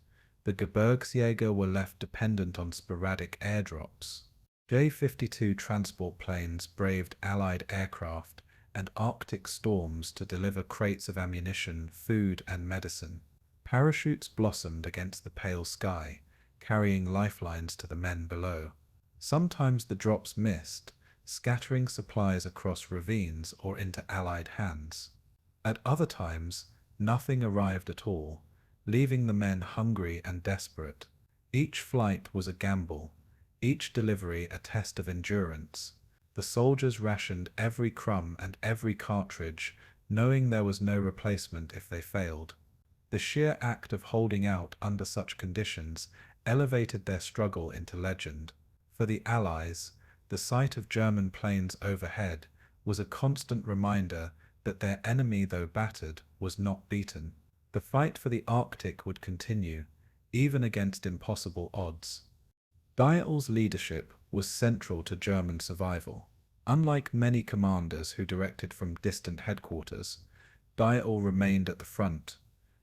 The Gebirgsjäger were left dependent on sporadic airdrops. J-52 transport planes braved Allied aircraft and Arctic storms to deliver crates of ammunition, food, and medicine. Parachutes blossomed against the pale sky, carrying lifelines to the men below. Sometimes the drops missed, scattering supplies across ravines or into Allied hands. At other times, nothing arrived at all, leaving the men hungry and desperate. Each flight was a gamble, each delivery a test of endurance. The soldiers rationed every crumb and every cartridge, knowing there was no replacement if they failed. The sheer act of holding out under such conditions elevated their struggle into legend. For the Allies, the sight of German planes overhead was a constant reminder that their enemy, though battered, was not beaten. The fight for the Arctic would continue, even against impossible odds. Diethel's leadership was central to German survival. Unlike many commanders who directed from distant headquarters, Diethel remained at the front,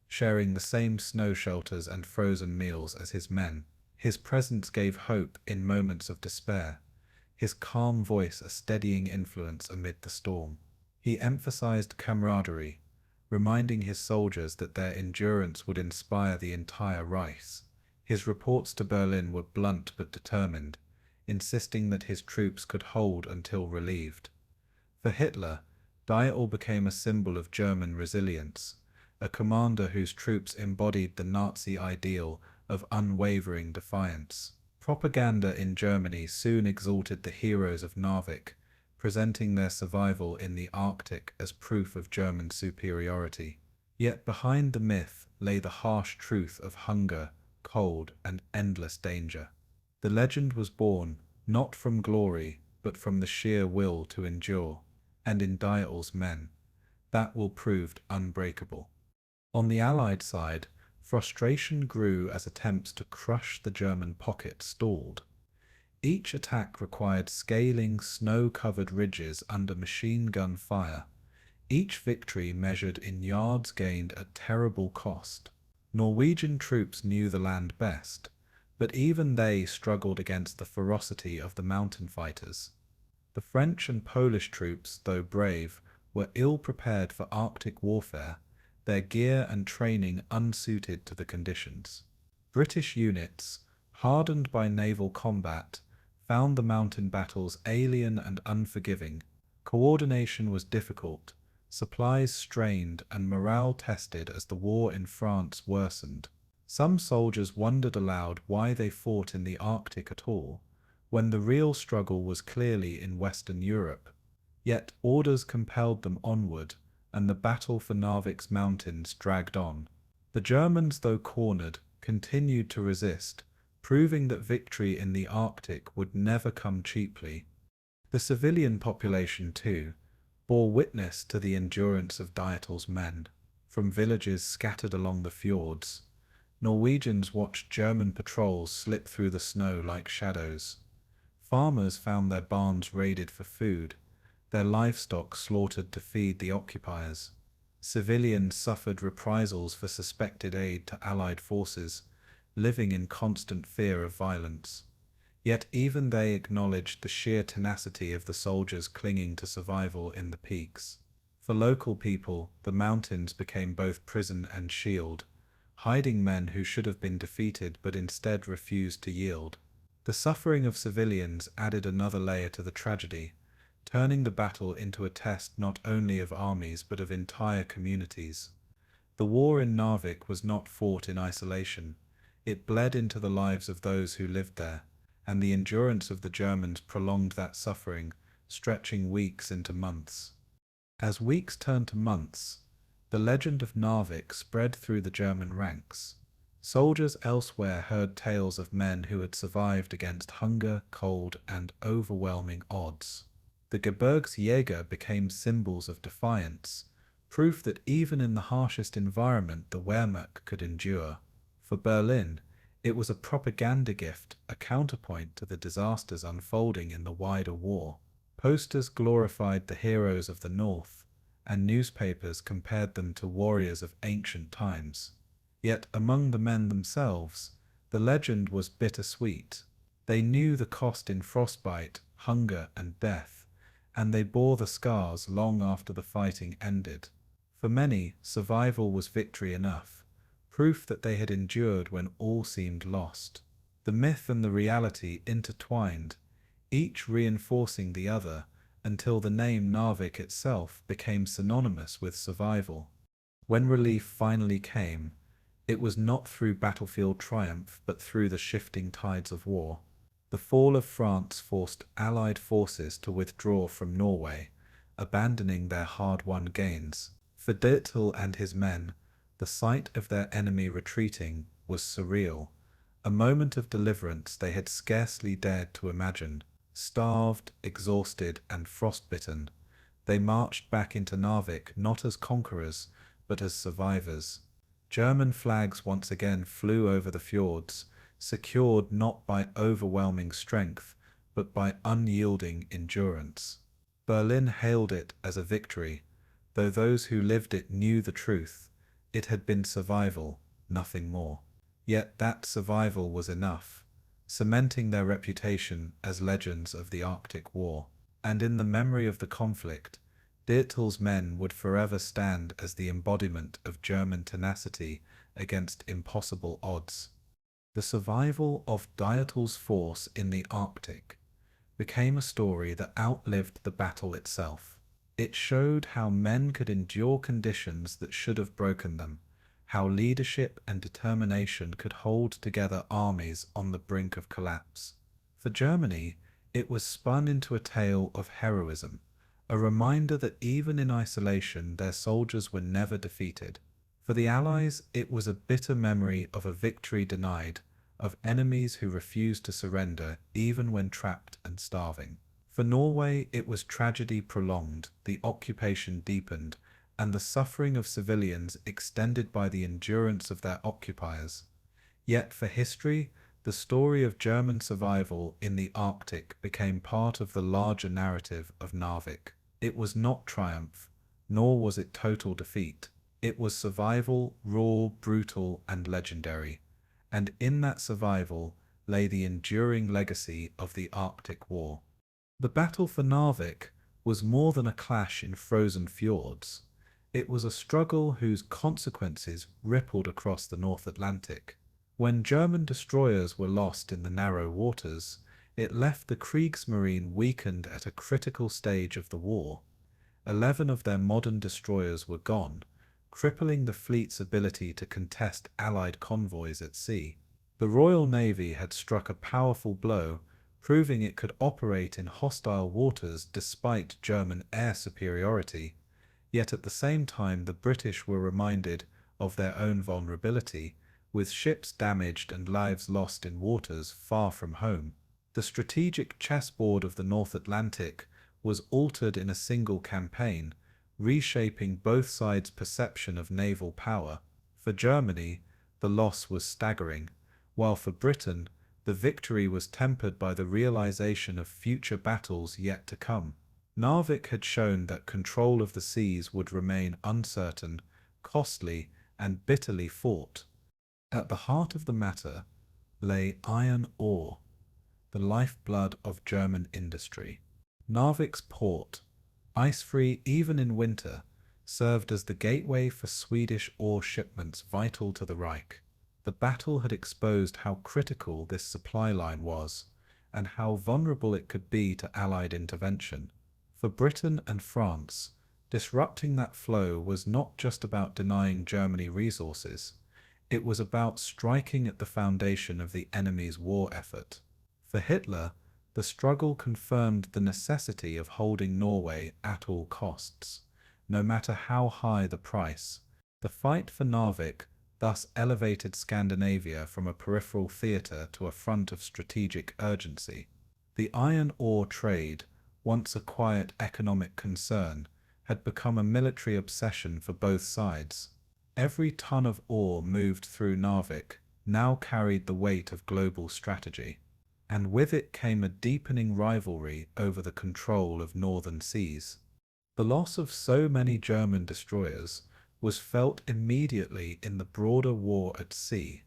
sharing the same snow shelters and frozen meals as his men. His presence gave hope in moments of despair, his calm voice a steadying influence amid the storm. He emphasized camaraderie, reminding his soldiers that their endurance would inspire the entire Reich. His reports to Berlin were blunt but determined, insisting that his troops could hold until relieved. For Hitler, Diethel became a symbol of German resilience, a commander whose troops embodied the Nazi ideal of unwavering defiance. Propaganda in Germany soon exalted the heroes of Narvik, presenting their survival in the Arctic as proof of German superiority. Yet behind the myth lay the harsh truth of hunger, cold, and endless danger. The legend was born not from glory, but from the sheer will to endure, and in Diethel's men, that will proved unbreakable. On the Allied side, frustration grew as attempts to crush the German pocket stalled. Each attack required scaling snow-covered ridges under machine gun fire, each victory measured in yards gained at terrible cost. Norwegian troops knew the land best, but even they struggled against the ferocity of the mountain fighters. The French and Polish troops, though brave, were ill prepared for Arctic warfare, their gear and training unsuited to the conditions. British units, hardened by naval combat, found the mountain battles alien and unforgiving. Coordination was difficult, supplies strained, and morale tested as the war in France worsened. Some soldiers wondered aloud why they fought in the Arctic at all, when the real struggle was clearly in Western Europe. Yet orders compelled them onward, and the battle for Narvik's mountains dragged on. The Germans, though cornered, continued to resist, proving that victory in the Arctic would never come cheaply. The civilian population, too, bore witness to the endurance of Diethel's men. From villages scattered along the fjords, Norwegians watched German patrols slip through the snow like shadows. Farmers found their barns raided for food, their livestock slaughtered to feed the occupiers. Civilians suffered reprisals for suspected aid to Allied forces, living in constant fear of violence. Yet even they acknowledged the sheer tenacity of the soldiers clinging to survival in the peaks. For local people, the mountains became both prison and shield, hiding men who should have been defeated but instead refused to yield. The suffering of civilians added another layer to the tragedy, turning the battle into a test not only of armies but of entire communities. The war in Narvik was not fought in isolation. It bled into the lives of those who lived there, and the endurance of the Germans prolonged that suffering, stretching weeks into months. As weeks turned to months, the legend of Narvik spread through the German ranks. Soldiers elsewhere heard tales of men who had survived against hunger, cold, and overwhelming odds. The Gebirgsjäger became symbols of defiance, proof that even in the harshest environment the Wehrmacht could endure. For Berlin, it was a propaganda gift, a counterpoint to the disasters unfolding in the wider war. Posters glorified the heroes of the North, and newspapers compared them to warriors of ancient times. Yet among the men themselves, the legend was bittersweet. They knew the cost in frostbite, hunger, and death, and they bore the scars long after the fighting ended. For many, survival was victory enough, proof that they had endured when all seemed lost. The myth and the reality intertwined, each reinforcing the other, until the name Narvik itself became synonymous with survival. When relief finally came, it was not through battlefield triumph but through the shifting tides of war. The fall of France forced Allied forces to withdraw from Norway, abandoning their hard-won gains. For Dirtle and his men, the sight of their enemy retreating was surreal, a moment of deliverance they had scarcely dared to imagine. Starved, exhausted, and frostbitten, they marched back into Narvik not as conquerors, but as survivors. German flags once again flew over the fjords, secured not by overwhelming strength, but by unyielding endurance. Berlin hailed it as a victory, though those who lived it knew the truth. It had been survival, nothing more. Yet that survival was enough, cementing their reputation as legends of the Arctic War. And in the memory of the conflict, Dirtle's men would forever stand as the embodiment of German tenacity against impossible odds. The survival of Dirtle's force in the Arctic became a story that outlived the battle itself. It showed how men could endure conditions that should have broken them, how leadership and determination could hold together armies on the brink of collapse. For Germany, it was spun into a tale of heroism, a reminder that even in isolation their soldiers were never defeated. For the Allies, it was a bitter memory of a victory denied, of enemies who refused to surrender even when trapped and starving. For Norway, it was tragedy prolonged, the occupation deepened, and the suffering of civilians extended by the endurance of their occupiers. Yet for history, the story of German survival in the Arctic became part of the larger narrative of Narvik. It was not triumph, nor was it total defeat. It was survival, raw, brutal, and legendary. And in that survival lay the enduring legacy of the Arctic War. The battle for Narvik was more than a clash in frozen fjords. It was a struggle whose consequences rippled across the North Atlantic. When German destroyers were lost in the narrow waters, it left the Kriegsmarine weakened at a critical stage of the war. 11 of their modern destroyers were gone, crippling the fleet's ability to contest Allied convoys at sea. The Royal Navy had struck a powerful blow, proving it could operate in hostile waters despite German air superiority. Yet at the same time the British were reminded of their own vulnerability, with ships damaged and lives lost in waters far from home. The strategic chessboard of the North Atlantic was altered in a single campaign, reshaping both sides' perception of naval power. For Germany, the loss was staggering, while for Britain, the victory was tempered by the realization of future battles yet to come. Narvik had shown that control of the seas would remain uncertain, costly, and bitterly fought. At the heart of the matter lay iron ore, the lifeblood of German industry. Narvik's port, ice-free even in winter, served as the gateway for Swedish ore shipments vital to the Reich. The battle had exposed how critical this supply line was, and how vulnerable it could be to Allied intervention. For Britain and France, disrupting that flow was not just about denying Germany resources, it was about striking at the foundation of the enemy's war effort. For Hitler, the struggle confirmed the necessity of holding Norway at all costs, no matter how high the price. The fight for Narvik thus elevated Scandinavia from a peripheral theatre to a front of strategic urgency. The iron ore trade, once a quiet economic concern, had become a military obsession for both sides. Every ton of ore moved through Narvik now carried the weight of global strategy, and with it came a deepening rivalry over the control of northern seas. The loss of so many German destroyers was felt immediately in the broader war at sea.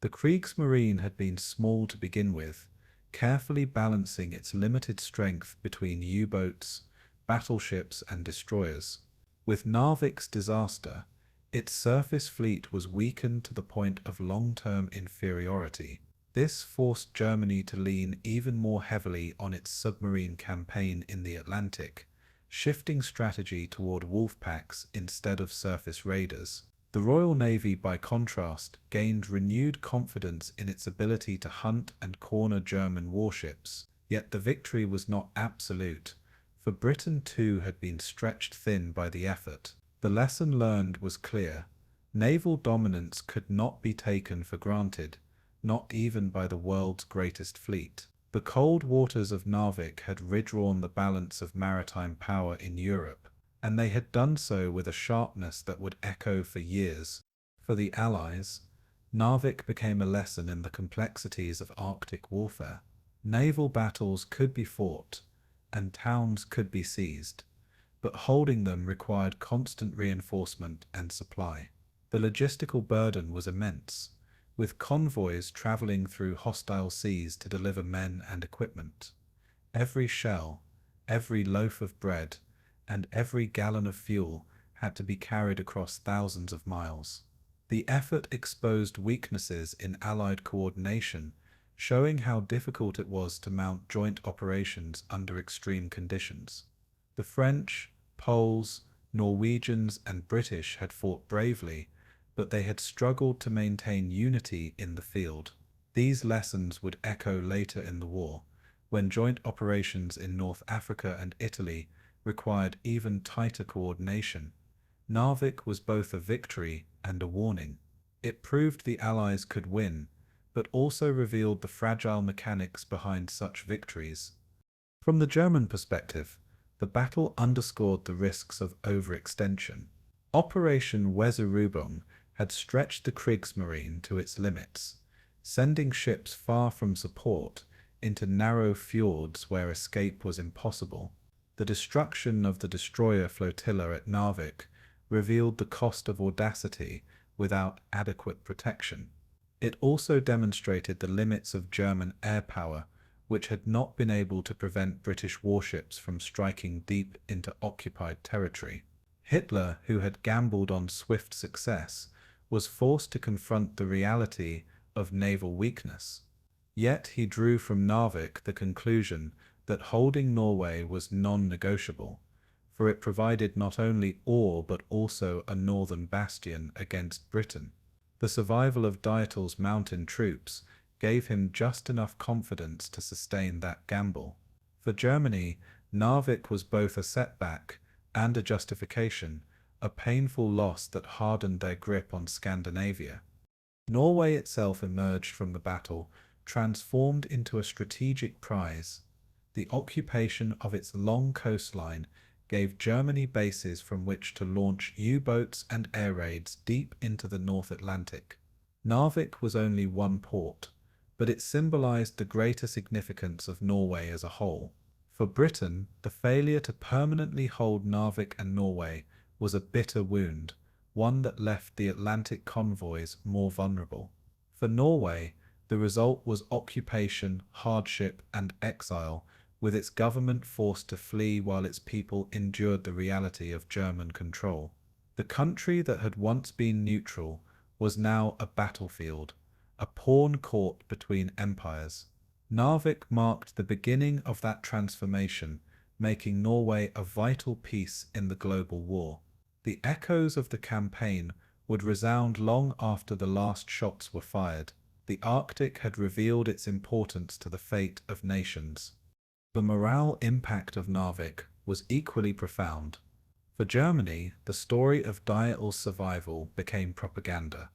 The Kriegsmarine had been small to begin with, carefully balancing its limited strength between U-boats, battleships and destroyers. With Narvik's disaster, its surface fleet was weakened to the point of long-term inferiority. This forced Germany to lean even more heavily on its submarine campaign in the Atlantic, shifting strategy toward wolf packs instead of surface raiders. The Royal Navy, by contrast, gained renewed confidence in its ability to hunt and corner German warships. Yet the victory was not absolute, for Britain too had been stretched thin by the effort. The lesson learned was clear. Naval dominance could not be taken for granted, not even by the world's greatest fleet. The cold waters of Narvik had redrawn the balance of maritime power in Europe, and they had done so with a sharpness that would echo for years. For the Allies, Narvik became a lesson in the complexities of Arctic warfare. Naval battles could be fought, and towns could be seized, but holding them required constant reinforcement and supply. The logistical burden was immense, with convoys traveling through hostile seas to deliver men and equipment. Every shell, every loaf of bread, and every gallon of fuel had to be carried across thousands of miles. The effort exposed weaknesses in Allied coordination, showing how difficult it was to mount joint operations under extreme conditions. The French, Poles, Norwegians, and British had fought bravely, but they had struggled to maintain unity in the field. These lessons would echo later in the war, when joint operations in North Africa and Italy required even tighter coordination. Narvik was both a victory and a warning. It proved the Allies could win, but also revealed the fragile mechanics behind such victories. From the German perspective, the battle underscored the risks of overextension. Operation Weserübung had stretched the Kriegsmarine to its limits, sending ships far from support into narrow fjords where escape was impossible. The destruction of the destroyer flotilla at Narvik revealed the cost of audacity without adequate protection. It also demonstrated the limits of German air power, which had not been able to prevent British warships from striking deep into occupied territory. Hitler, who had gambled on swift success, was forced to confront the reality of naval weakness. Yet he drew from Narvik the conclusion that holding Norway was non-negotiable, for it provided not only ore but also a northern bastion against Britain. The survival of Dietl's mountain troops gave him just enough confidence to sustain that gamble. For Germany, Narvik was both a setback and a justification, a painful loss that hardened their grip on Scandinavia. Norway itself emerged from the battle, transformed into a strategic prize. The occupation of its long coastline gave Germany bases from which to launch U-boats and air raids deep into the North Atlantic. Narvik was only one port, but it symbolized the greater significance of Norway as a whole. For Britain, the failure to permanently hold Narvik and Norway was a bitter wound, one that left the Atlantic convoys more vulnerable. For Norway, the result was occupation, hardship, and exile, with its government forced to flee while its people endured the reality of German control. The country that had once been neutral was now a battlefield, a pawn caught between empires. Narvik marked the beginning of that transformation, making Norway a vital piece in the global war. The echoes of the campaign would resound long after the last shots were fired. The Arctic had revealed its importance to the fate of nations. The morale impact of Narvik was equally profound. For Germany, the story of Dietl's survival became propaganda,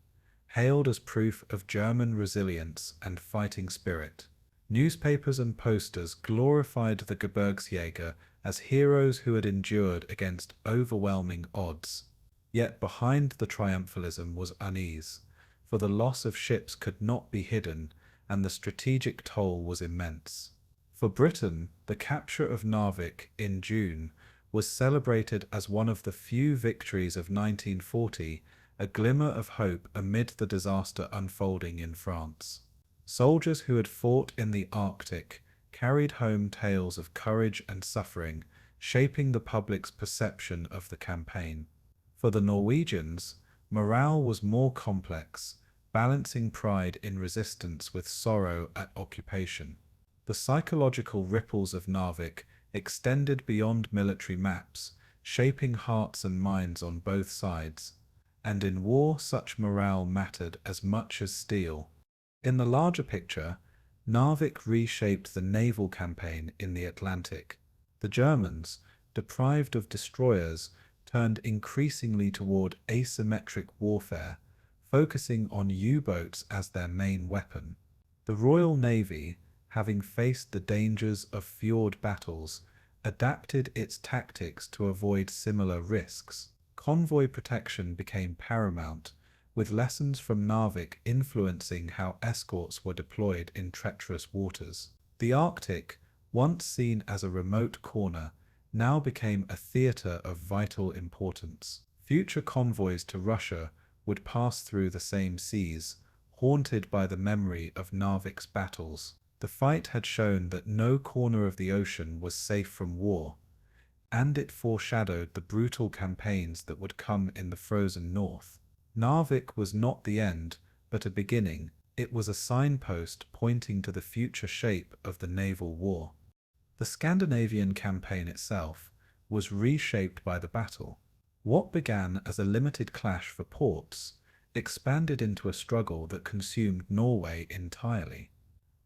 hailed as proof of German resilience and fighting spirit. Newspapers and posters glorified the Gebirgsjäger as heroes who had endured against overwhelming odds. Yet behind the triumphalism was unease, for the loss of ships could not be hidden, and the strategic toll was immense. For Britain, the capture of Narvik in June was celebrated as one of the few victories of 1940, a glimmer of hope amid the disaster unfolding in France. Soldiers who had fought in the Arctic carried home tales of courage and suffering, shaping the public's perception of the campaign. For the Norwegians, morale was more complex, balancing pride in resistance with sorrow at occupation. The psychological ripples of Narvik extended beyond military maps, shaping hearts and minds on both sides, and in war such morale mattered as much as steel. In the larger picture, Narvik reshaped the naval campaign in the Atlantic. The Germans, deprived of destroyers, turned increasingly toward asymmetric warfare, focusing on U-boats as their main weapon. The Royal Navy, having faced the dangers of fjord battles, adapted its tactics to avoid similar risks. Convoy protection became paramount, with lessons from Narvik influencing how escorts were deployed in treacherous waters. The Arctic, once seen as a remote corner, now became a theatre of vital importance. Future convoys to Russia would pass through the same seas, haunted by the memory of Narvik's battles. The fight had shown that no corner of the ocean was safe from war, and it foreshadowed the brutal campaigns that would come in the frozen north. Narvik was not the end, but a beginning. It was a signpost pointing to the future shape of the naval war. The Scandinavian campaign itself was reshaped by the battle. What began as a limited clash for ports expanded into a struggle that consumed Norway entirely.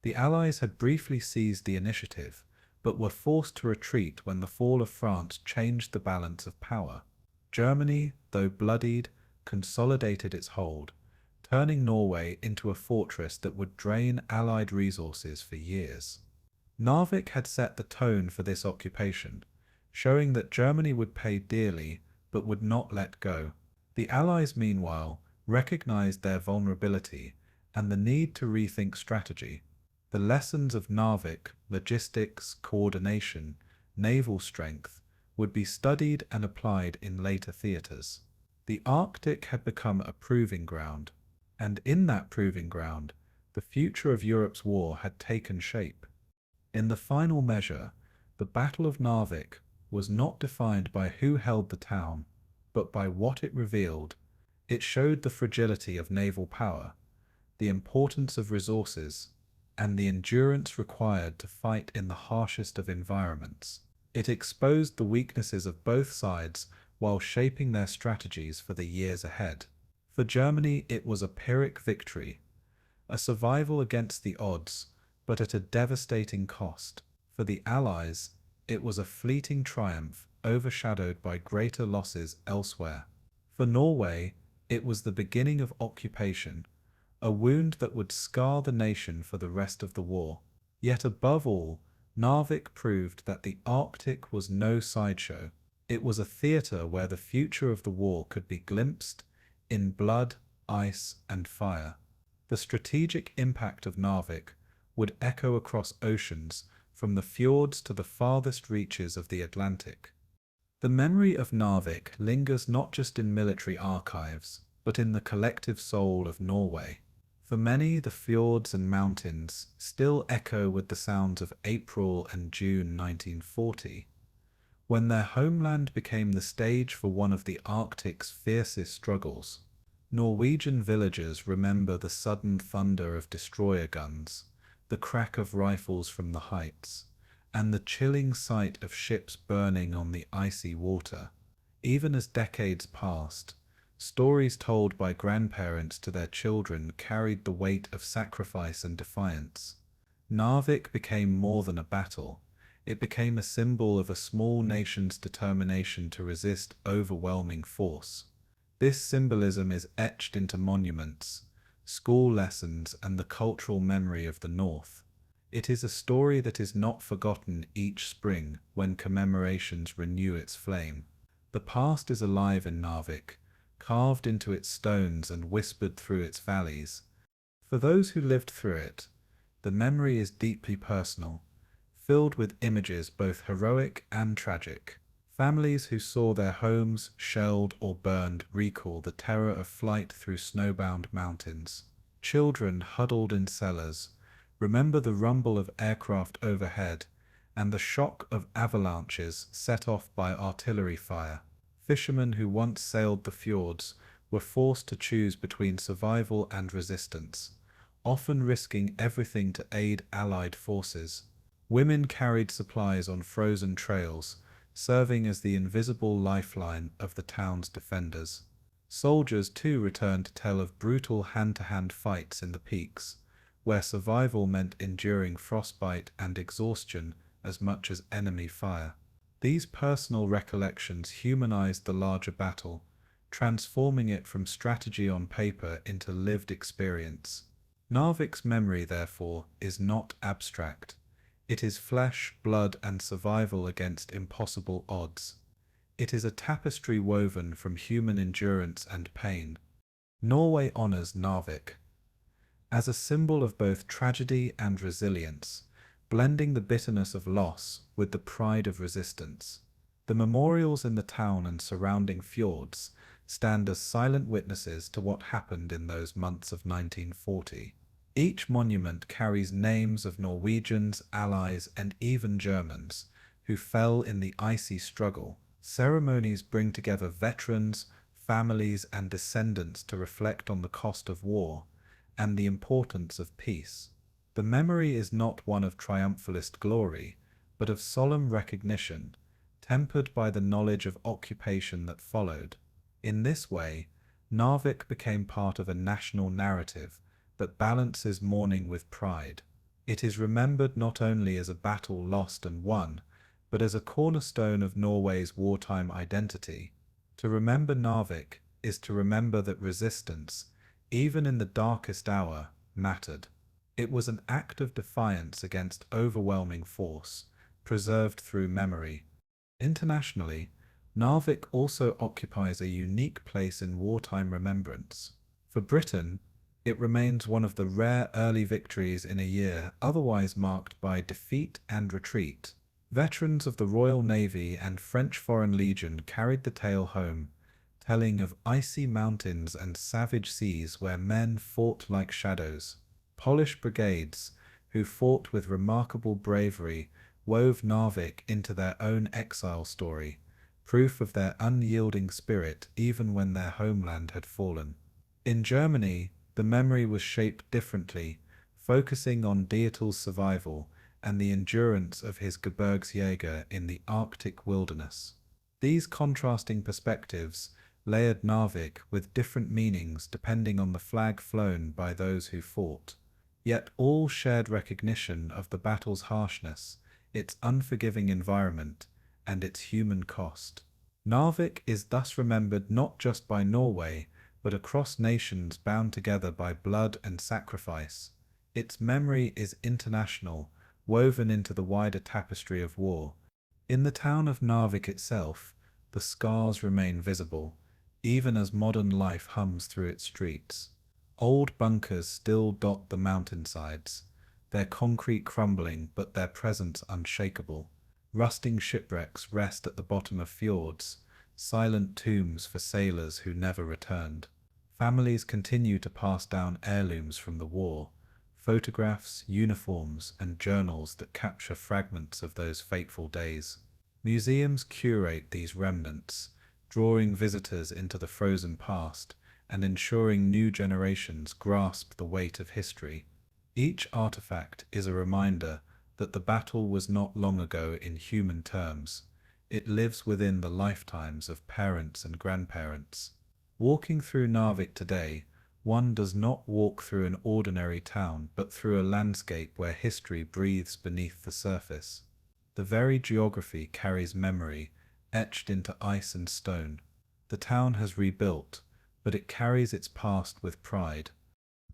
The Allies had briefly seized the initiative, but were forced to retreat when the fall of France changed the balance of power. Germany, though bloodied, consolidated its hold, turning Norway into a fortress that would drain Allied resources for years. Narvik had set the tone for this occupation, showing that Germany would pay dearly but would not let go. The Allies, meanwhile, recognized their vulnerability and the need to rethink strategy. The lessons of Narvik, logistics, coordination, naval strength, would be studied and applied in later theatres. The Arctic had become a proving ground, and in that proving ground, the future of Europe's war had taken shape. In the final measure, the Battle of Narvik was not defined by who held the town, but by what it revealed. It showed the fragility of naval power, the importance of resources, and the endurance required to fight in the harshest of environments. It exposed the weaknesses of both sides while shaping their strategies for the years ahead. For Germany, it was a Pyrrhic victory, a survival against the odds, but at a devastating cost. For the Allies, it was a fleeting triumph overshadowed by greater losses elsewhere. For Norway, it was the beginning of occupation, a wound that would scar the nation for the rest of the war. Yet above all, Narvik proved that the Arctic was no sideshow. It was a theatre where the future of the war could be glimpsed in blood, ice, and fire. The strategic impact of Narvik would echo across oceans, from the fjords to the farthest reaches of the Atlantic. The memory of Narvik lingers not just in military archives, but in the collective soul of Norway. For many, the fjords and mountains still echo with the sounds of April and June 1940, when their homeland became the stage for one of the Arctic's fiercest struggles. Norwegian villagers remember the sudden thunder of destroyer guns, the crack of rifles from the heights, and the chilling sight of ships burning on the icy water. Even as decades passed, stories told by grandparents to their children carried the weight of sacrifice and defiance. Narvik became more than a battle. It became a symbol of a small nation's determination to resist overwhelming force. This symbolism is etched into monuments, school lessons, and the cultural memory of the North. It is a story that is not forgotten each spring when commemorations renew its flame. The past is alive in Narvik, carved into its stones and whispered through its valleys. For those who lived through it, the memory is deeply personal, filled with images both heroic and tragic. Families who saw their homes shelled or burned recall the terror of flight through snowbound mountains. Children huddled in cellars remember the rumble of aircraft overhead and the shock of avalanches set off by artillery fire. Fishermen who once sailed the fjords were forced to choose between survival and resistance, often risking everything to aid Allied forces. Women carried supplies on frozen trails, serving as the invisible lifeline of the town's defenders. Soldiers too returned to tell of brutal hand-to-hand fights in the peaks, where survival meant enduring frostbite and exhaustion as much as enemy fire. These personal recollections humanized the larger battle, transforming it from strategy on paper into lived experience. Narvik's memory, therefore, is not abstract. It is flesh, blood, and survival against impossible odds. It is a tapestry woven from human endurance and pain. Norway honors Narvik as a symbol of both tragedy and resilience, blending the bitterness of loss with the pride of resistance. The memorials in the town and surrounding fjords stand as silent witnesses to what happened in those months of 1940. Each monument carries names of Norwegians, Allies, and even Germans who fell in the icy struggle. Ceremonies bring together veterans, families, and descendants to reflect on the cost of war and the importance of peace. The memory is not one of triumphalist glory, but of solemn recognition, tempered by the knowledge of occupation that followed. In this way, Narvik became part of a national narrative that balances mourning with pride. It is remembered not only as a battle lost and won, but as a cornerstone of Norway's wartime identity. To remember Narvik is to remember that resistance, even in the darkest hour, mattered. It was an act of defiance against overwhelming force, preserved through memory. Internationally, Narvik also occupies a unique place in wartime remembrance. For Britain, it remains one of the rare early victories in a year otherwise marked by defeat and retreat. Veterans of the Royal Navy and French Foreign Legion carried the tale home, telling of icy mountains and savage seas where men fought like shadows. Polish brigades, who fought with remarkable bravery, wove Narvik into their own exile story, proof of their unyielding spirit even when their homeland had fallen. In Germany, the memory was shaped differently, focusing on Diethel's survival and the endurance of his Gebirgsjäger in the Arctic wilderness. These contrasting perspectives layered Narvik with different meanings depending on the flag flown by those who fought. Yet all shared recognition of the battle's harshness, its unforgiving environment, and its human cost. Narvik is thus remembered not just by Norway, but across nations bound together by blood and sacrifice. Its memory is international, woven into the wider tapestry of war. In the town of Narvik itself, the scars remain visible, even as modern life hums through its streets. Old bunkers still dot the mountainsides, their concrete crumbling but their presence unshakable. Rusting shipwrecks rest at the bottom of fjords, silent tombs for sailors who never returned. Families continue to pass down heirlooms from the war, photographs, uniforms, and journals that capture fragments of those fateful days. Museums curate these remnants, drawing visitors into the frozen past and ensuring new generations grasp the weight of history. Each artifact is a reminder that the battle was not long ago in human terms. It lives within the lifetimes of parents and grandparents. Walking through Narvik today, one does not walk through an ordinary town, but through a landscape where history breathes beneath the surface. The very geography carries memory, etched into ice and stone. The town has rebuilt, but it carries its past with pride.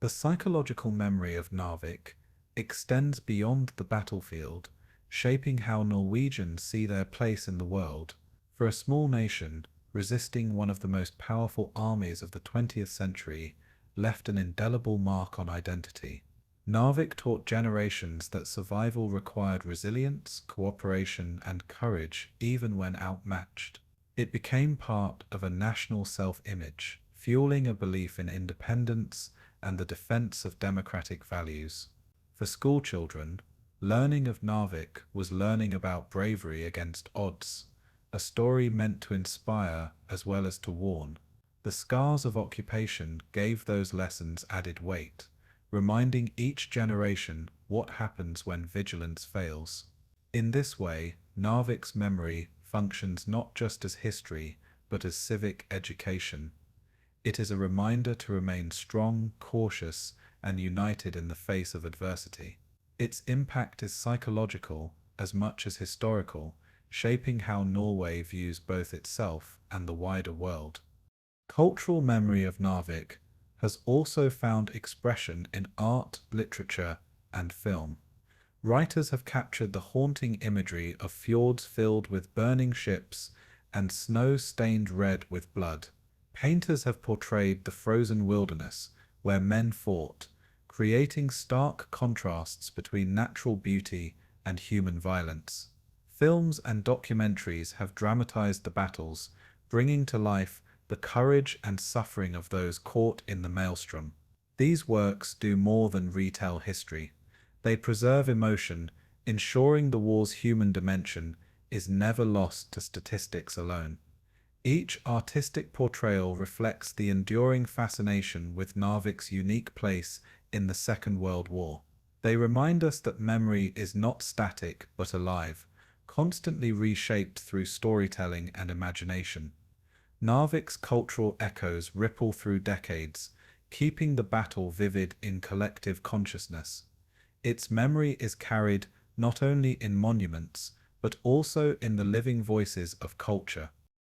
The psychological memory of Narvik extends beyond the battlefield, shaping how Norwegians see their place in the world. For a small nation, resisting one of the most powerful armies of the 20th century left an indelible mark on identity. Narvik taught generations that survival required resilience, cooperation, and courage even when outmatched. It became part of a national self-image, fueling a belief in independence and the defense of democratic values. For schoolchildren, learning of Narvik was learning about bravery against odds, a story meant to inspire as well as to warn. The scars of occupation gave those lessons added weight, reminding each generation what happens when vigilance fails. In this way, Narvik's memory functions not just as history, but as civic education. It is a reminder to remain strong, cautious, and united in the face of adversity. Its impact is psychological as much as historical, shaping how Norway views both itself and the wider world. Cultural memory of Narvik has also found expression in art, literature, and film. Writers have captured the haunting imagery of fjords filled with burning ships and snow stained red with blood. Painters have portrayed the frozen wilderness where men fought, creating stark contrasts between natural beauty and human violence. Films and documentaries have dramatized the battles, bringing to life the courage and suffering of those caught in the maelstrom. These works do more than retell history. They preserve emotion, ensuring the war's human dimension is never lost to statistics alone. Each artistic portrayal reflects the enduring fascination with Narvik's unique place in the Second World War. They remind us that memory is not static but alive, constantly reshaped through storytelling and imagination. Narvik's cultural echoes ripple through decades, keeping the battle vivid in collective consciousness. Its memory is carried not only in monuments, but also in the living voices of culture.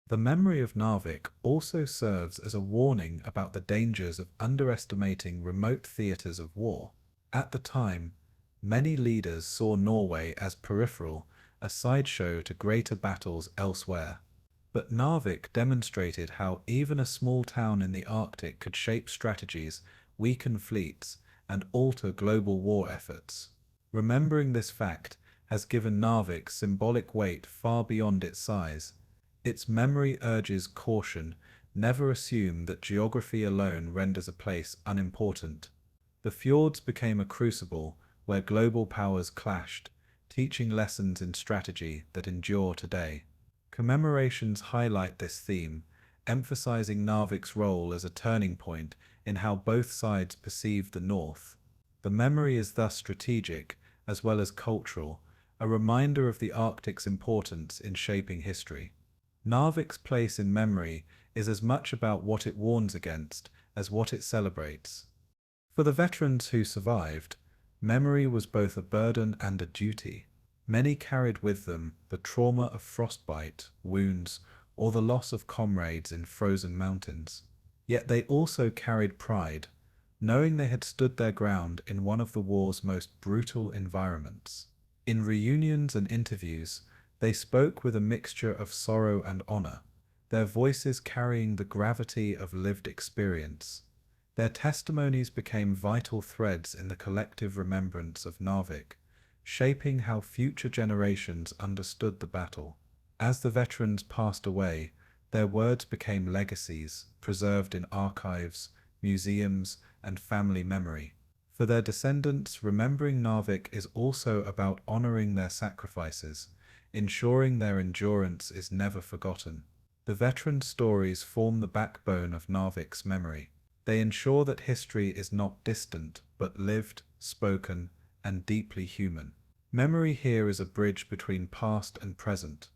The memory of Narvik also serves as a warning about the dangers of underestimating remote theatres of war. At the time, many leaders saw Norway as peripheral, a sideshow to greater battles elsewhere. But Narvik demonstrated how even a small town in the Arctic could shape strategies, weaken fleets, and alter global war efforts. Remembering this fact has given Narvik symbolic weight far beyond its size. Its memory urges caution, never assume that geography alone renders a place unimportant. The fjords became a crucible where global powers clashed, teaching lessons in strategy that endure today. Commemorations highlight this theme, emphasizing Narvik's role as a turning point in how both sides perceive the North. The memory is thus strategic, as well as cultural, a reminder of the Arctic's importance in shaping history. Narvik's place in memory is as much about what it warns against as what it celebrates. For the veterans who survived, memory was both a burden and a duty. Many carried with them the trauma of frostbite, wounds, or the loss of comrades in frozen mountains. Yet they also carried pride, knowing they had stood their ground in one of the war's most brutal environments. In reunions and interviews, they spoke with a mixture of sorrow and honor, their voices carrying the gravity of lived experience. Their testimonies became vital threads in the collective remembrance of Narvik, shaping how future generations understood the battle. As the veterans passed away, their words became legacies, preserved in archives, museums, and family memory. For their descendants, remembering Narvik is also about honoring their sacrifices, ensuring their endurance is never forgotten. The veteran stories form the backbone of Narvik's memory. They ensure that history is not distant, but lived, spoken, and deeply human. Memory here is a bridge between past and present.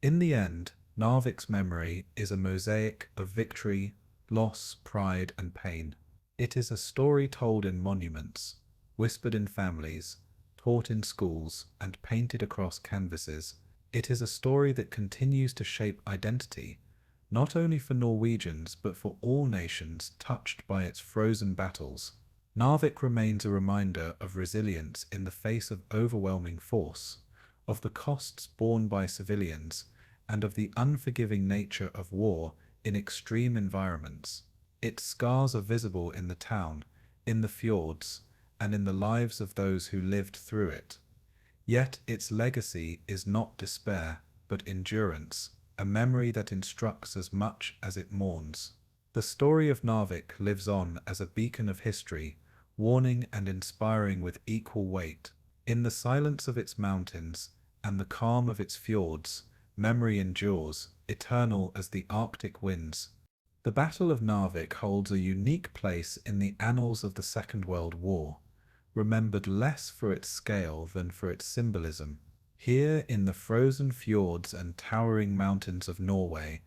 In the end, Narvik's memory is a mosaic of victory, loss, pride, and pain. It is a story told in monuments, whispered in families, taught in schools, and painted across canvases. It is a story that continues to shape identity, not only for Norwegians but for all nations touched by its frozen battles. Narvik remains a reminder of resilience in the face of overwhelming force, of the costs borne by civilians, and of the unforgiving nature of war in extreme environments. Its scars are visible in the town, in the fjords, and in the lives of those who lived through it. Yet its legacy is not despair, but endurance, a memory that instructs as much as it mourns. The story of Narvik lives on as a beacon of history, warning and inspiring with equal weight. In the silence of its mountains and the calm of its fjords, memory endures, eternal as the Arctic winds. The Battle of Narvik holds a unique place in the annals of the Second World War, remembered less for its scale than for its symbolism. Here in the frozen fjords and towering mountains of Norway,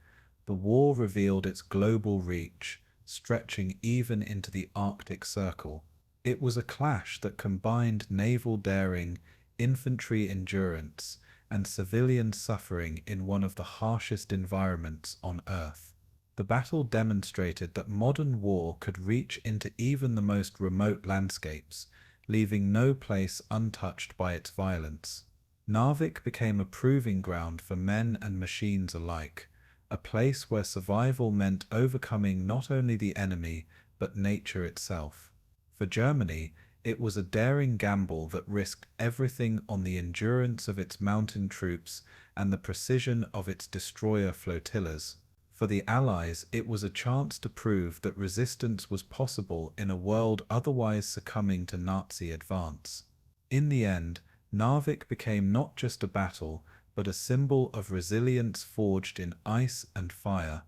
the war revealed its global reach, stretching even into the Arctic Circle. It was a clash that combined naval daring, infantry endurance, and civilian suffering in one of the harshest environments on Earth. The battle demonstrated that modern war could reach into even the most remote landscapes, leaving no place untouched by its violence. Narvik became a proving ground for men and machines alike, a place where survival meant overcoming not only the enemy, but nature itself. For Germany, it was a daring gamble that risked everything on the endurance of its mountain troops and the precision of its destroyer flotillas. For the Allies, it was a chance to prove that resistance was possible in a world otherwise succumbing to Nazi advance. In the end, Narvik became not just a battle, but a symbol of resilience forged in ice and fire.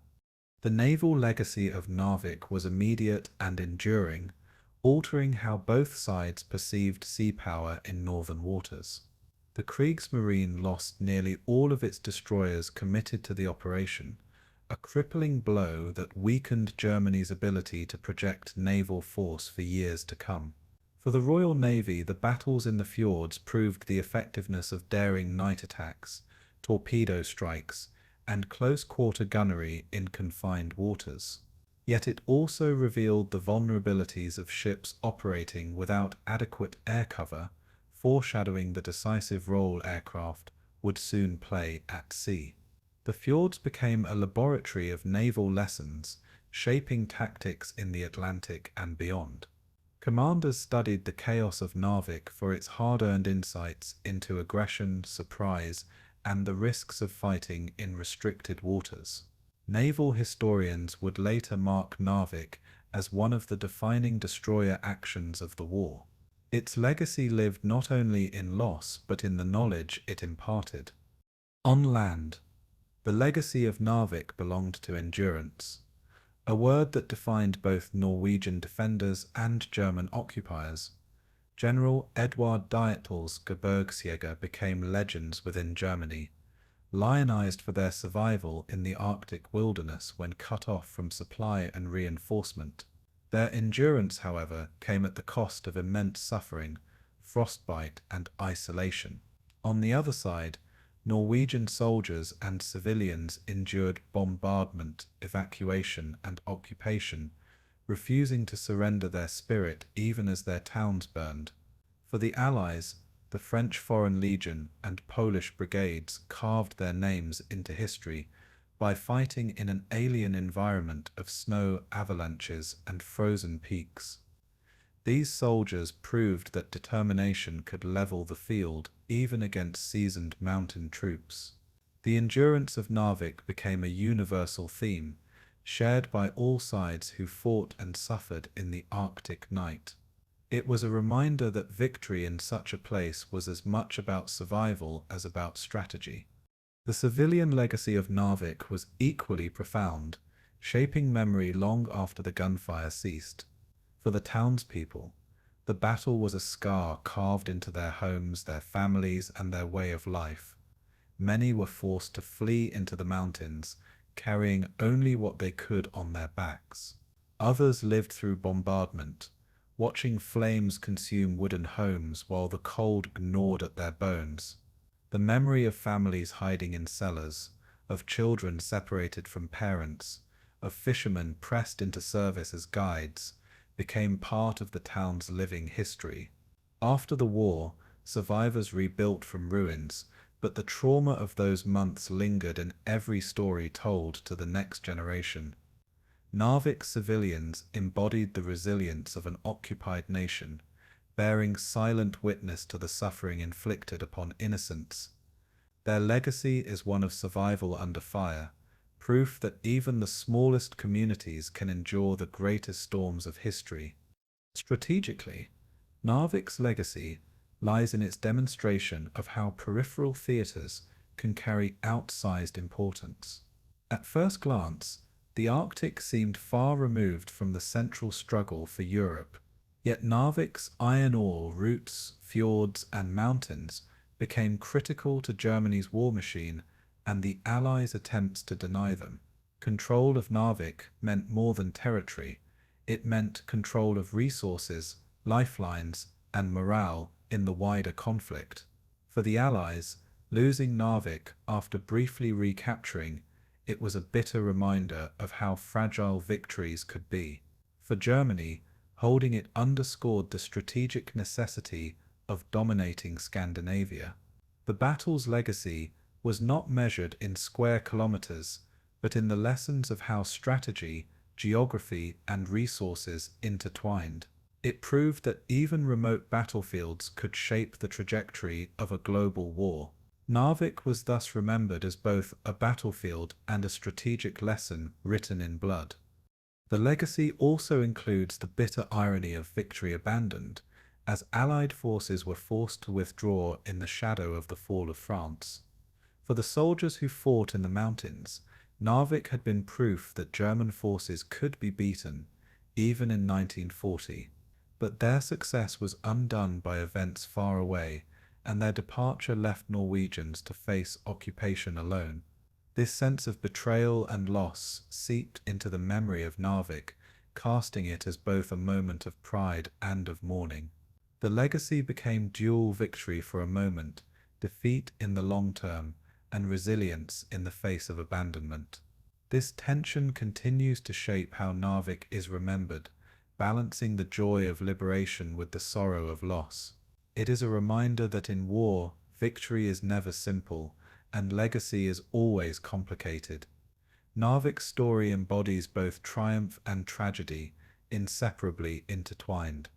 The naval legacy of Narvik was immediate and enduring, altering how both sides perceived sea power in northern waters. The Kriegsmarine lost nearly all of its destroyers committed to the operation, a crippling blow that weakened Germany's ability to project naval force for years to come. For the Royal Navy, the battles in the fjords proved the effectiveness of daring night attacks, torpedo strikes, and close-quarter gunnery in confined waters. Yet it also revealed the vulnerabilities of ships operating without adequate air cover, foreshadowing the decisive role aircraft would soon play at sea. The fjords became a laboratory of naval lessons, shaping tactics in the Atlantic and beyond. Commanders studied the chaos of Narvik for its hard-earned insights into aggression, surprise, and the risks of fighting in restricted waters. Naval historians would later mark Narvik as one of the defining destroyer actions of the war. Its legacy lived not only in loss but in the knowledge it imparted. On land, the legacy of Narvik belonged to endurance, a word that defined both Norwegian defenders and German occupiers. General Edward Dietl's Gebirgsjäger became legends within Germany, lionized for their survival in the Arctic wilderness when cut off from supply and reinforcement. Their endurance, however, came at the cost of immense suffering, frostbite, and isolation. On the other side, Norwegian soldiers and civilians endured bombardment, evacuation, and occupation, refusing to surrender their spirit even as their towns burned. For the Allies, the French Foreign Legion and Polish brigades carved their names into history by fighting in an alien environment of snow avalanches and frozen peaks. These soldiers proved that determination could level the field even against seasoned mountain troops. The endurance of Narvik became a universal theme, shared by all sides who fought and suffered in the Arctic night. It was a reminder that victory in such a place was as much about survival as about strategy. The civilian legacy of Narvik was equally profound, shaping memory long after the gunfire ceased. For the townspeople, the battle was a scar carved into their homes, their families, and their way of life. Many were forced to flee into the mountains, carrying only what they could on their backs. Others lived through bombardment, watching flames consume wooden homes while the cold gnawed at their bones. The memory of families hiding in cellars, of children separated from parents, of fishermen pressed into service as guides, became part of the town's living history. After the war, survivors rebuilt from ruins, but the trauma of those months lingered in every story told to the next generation. Narvik civilians embodied the resilience of an occupied nation, bearing silent witness to the suffering inflicted upon innocents. Their legacy is one of survival under fire, proof that even the smallest communities can endure the greatest storms of history. Strategically, Narvik's legacy lies in its demonstration of how peripheral theatres can carry outsized importance. At first glance, the Arctic seemed far removed from the central struggle for Europe, yet Narvik's iron ore routes, fjords, and mountains became critical to Germany's war machine and the Allies' attempts to deny them. Control of Narvik meant more than territory. It meant control of resources, lifelines, and morale in the wider conflict. For the Allies, losing Narvik after briefly recapturing it was a bitter reminder of how fragile victories could be. For Germany, holding it underscored the strategic necessity of dominating Scandinavia. The battle's legacy was not measured in square kilometers, but in the lessons of how strategy, geography, and resources intertwined. It proved that even remote battlefields could shape the trajectory of a global war. Narvik was thus remembered as both a battlefield and a strategic lesson written in blood. The legacy also includes the bitter irony of victory abandoned, as Allied forces were forced to withdraw in the shadow of the fall of France. For the soldiers who fought in the mountains, Narvik had been proof that German forces could be beaten, even in 1940. But their success was undone by events far away, and their departure left Norwegians to face occupation alone. This sense of betrayal and loss seeped into the memory of Narvik, casting it as both a moment of pride and of mourning. The legacy became dual victory for a moment, defeat in the long term, and resilience in the face of abandonment. This tension continues to shape how Narvik is remembered, balancing the joy of liberation with the sorrow of loss. It is a reminder that in war, victory is never simple, and legacy is always complicated. Narvik's story embodies both triumph and tragedy, inseparably intertwined.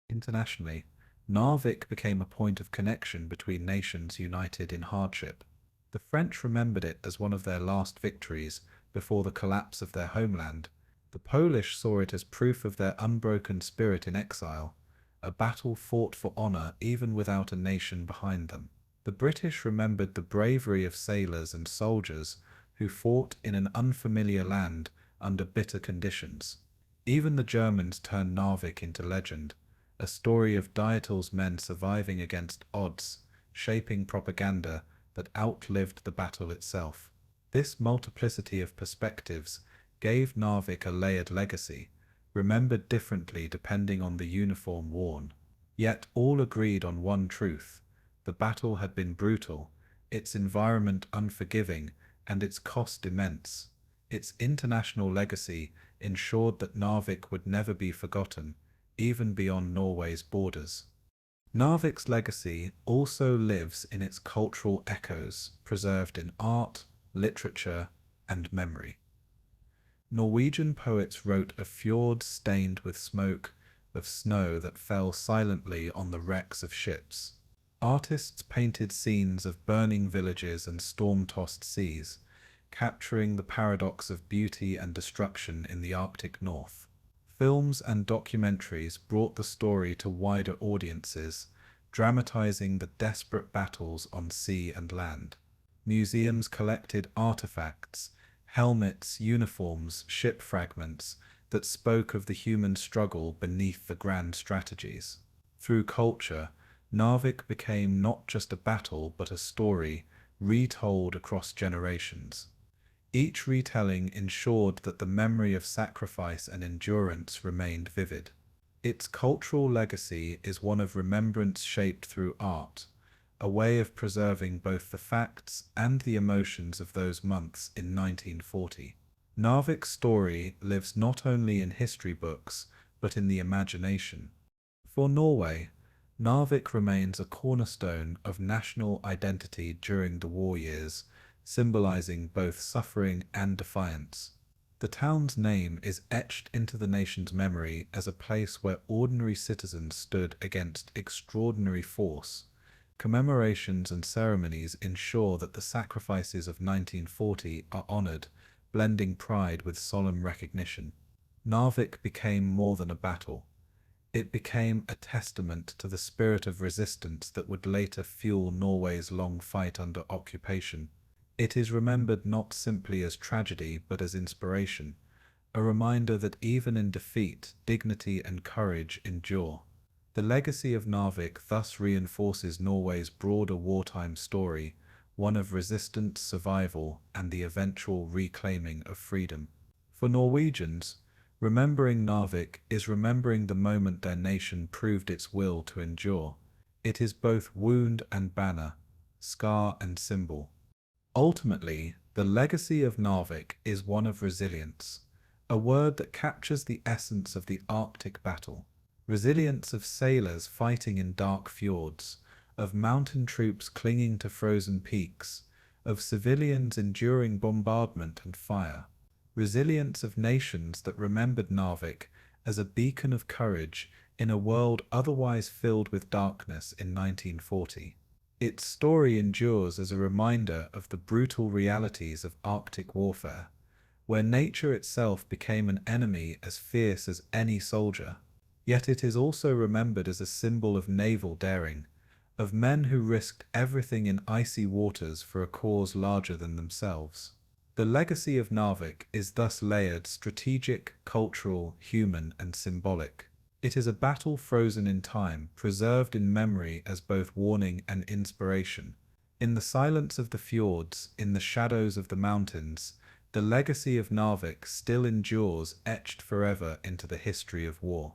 Internationally, Narvik became a point of connection between nations united in hardship. The French remembered it as one of their last victories before the collapse of their homeland. The Polish saw it as proof of their unbroken spirit in exile, a battle fought for honor even without a nation behind them. The British remembered the bravery of sailors and soldiers who fought in an unfamiliar land under bitter conditions. Even the Germans turned Narvik into legend, a story of Dietl's men surviving against odds, shaping propaganda that outlived the battle itself. This multiplicity of perspectives gave Narvik a layered legacy, remembered differently depending on the uniform worn. Yet all agreed on one truth: the battle had been brutal, its environment unforgiving, and its cost immense. Its international legacy ensured that Narvik would never be forgotten, even beyond Norway's borders. Narvik's legacy also lives in its cultural echoes, preserved in art, literature, and memory. Norwegian poets wrote of fjords stained with smoke, of snow that fell silently on the wrecks of ships. Artists painted scenes of burning villages and storm-tossed seas, capturing the paradox of beauty and destruction in the Arctic North. Films and documentaries brought the story to wider audiences, dramatizing the desperate battles on sea and land. Museums collected artifacts, helmets, uniforms, ship fragments that spoke of the human struggle beneath the grand strategies. Through culture, Narvik became not just a battle but a story, retold across generations. Each retelling ensured that the memory of sacrifice and endurance remained vivid. Its cultural legacy is one of remembrance shaped through art, a way of preserving both the facts and the emotions of those months in 1940. Narvik's story lives not only in history books, but in the imagination. For Norway, Narvik remains a cornerstone of national identity during the war years, symbolizing both suffering and defiance. The town's name is etched into the nation's memory as a place where ordinary citizens stood against extraordinary force. Commemorations and ceremonies ensure that the sacrifices of 1940 are honored, blending pride with solemn recognition. Narvik became more than a battle. It became a testament to the spirit of resistance that would later fuel Norway's long fight under occupation. It is remembered not simply as tragedy but as inspiration, a reminder that even in defeat, dignity and courage endure. The legacy of Narvik thus reinforces Norway's broader wartime story, one of resistance, survival, and the eventual reclaiming of freedom. For Norwegians, remembering Narvik is remembering the moment their nation proved its will to endure. It is both wound and banner, scar and symbol. Ultimately, the legacy of Narvik is one of resilience, a word that captures the essence of the Arctic battle. Resilience of sailors fighting in dark fjords, of mountain troops clinging to frozen peaks, of civilians enduring bombardment and fire. Resilience of nations that remembered Narvik as a beacon of courage in a world otherwise filled with darkness in 1940. Its story endures as a reminder of the brutal realities of Arctic warfare, where nature itself became an enemy as fierce as any soldier. Yet it is also remembered as a symbol of naval daring, of men who risked everything in icy waters for a cause larger than themselves. The legacy of Narvik is thus layered: strategic, cultural, human, and symbolic. It is a battle frozen in time, preserved in memory as both warning and inspiration. In the silence of the fjords, in the shadows of the mountains, the legacy of Narvik still endures, etched forever into the history of war.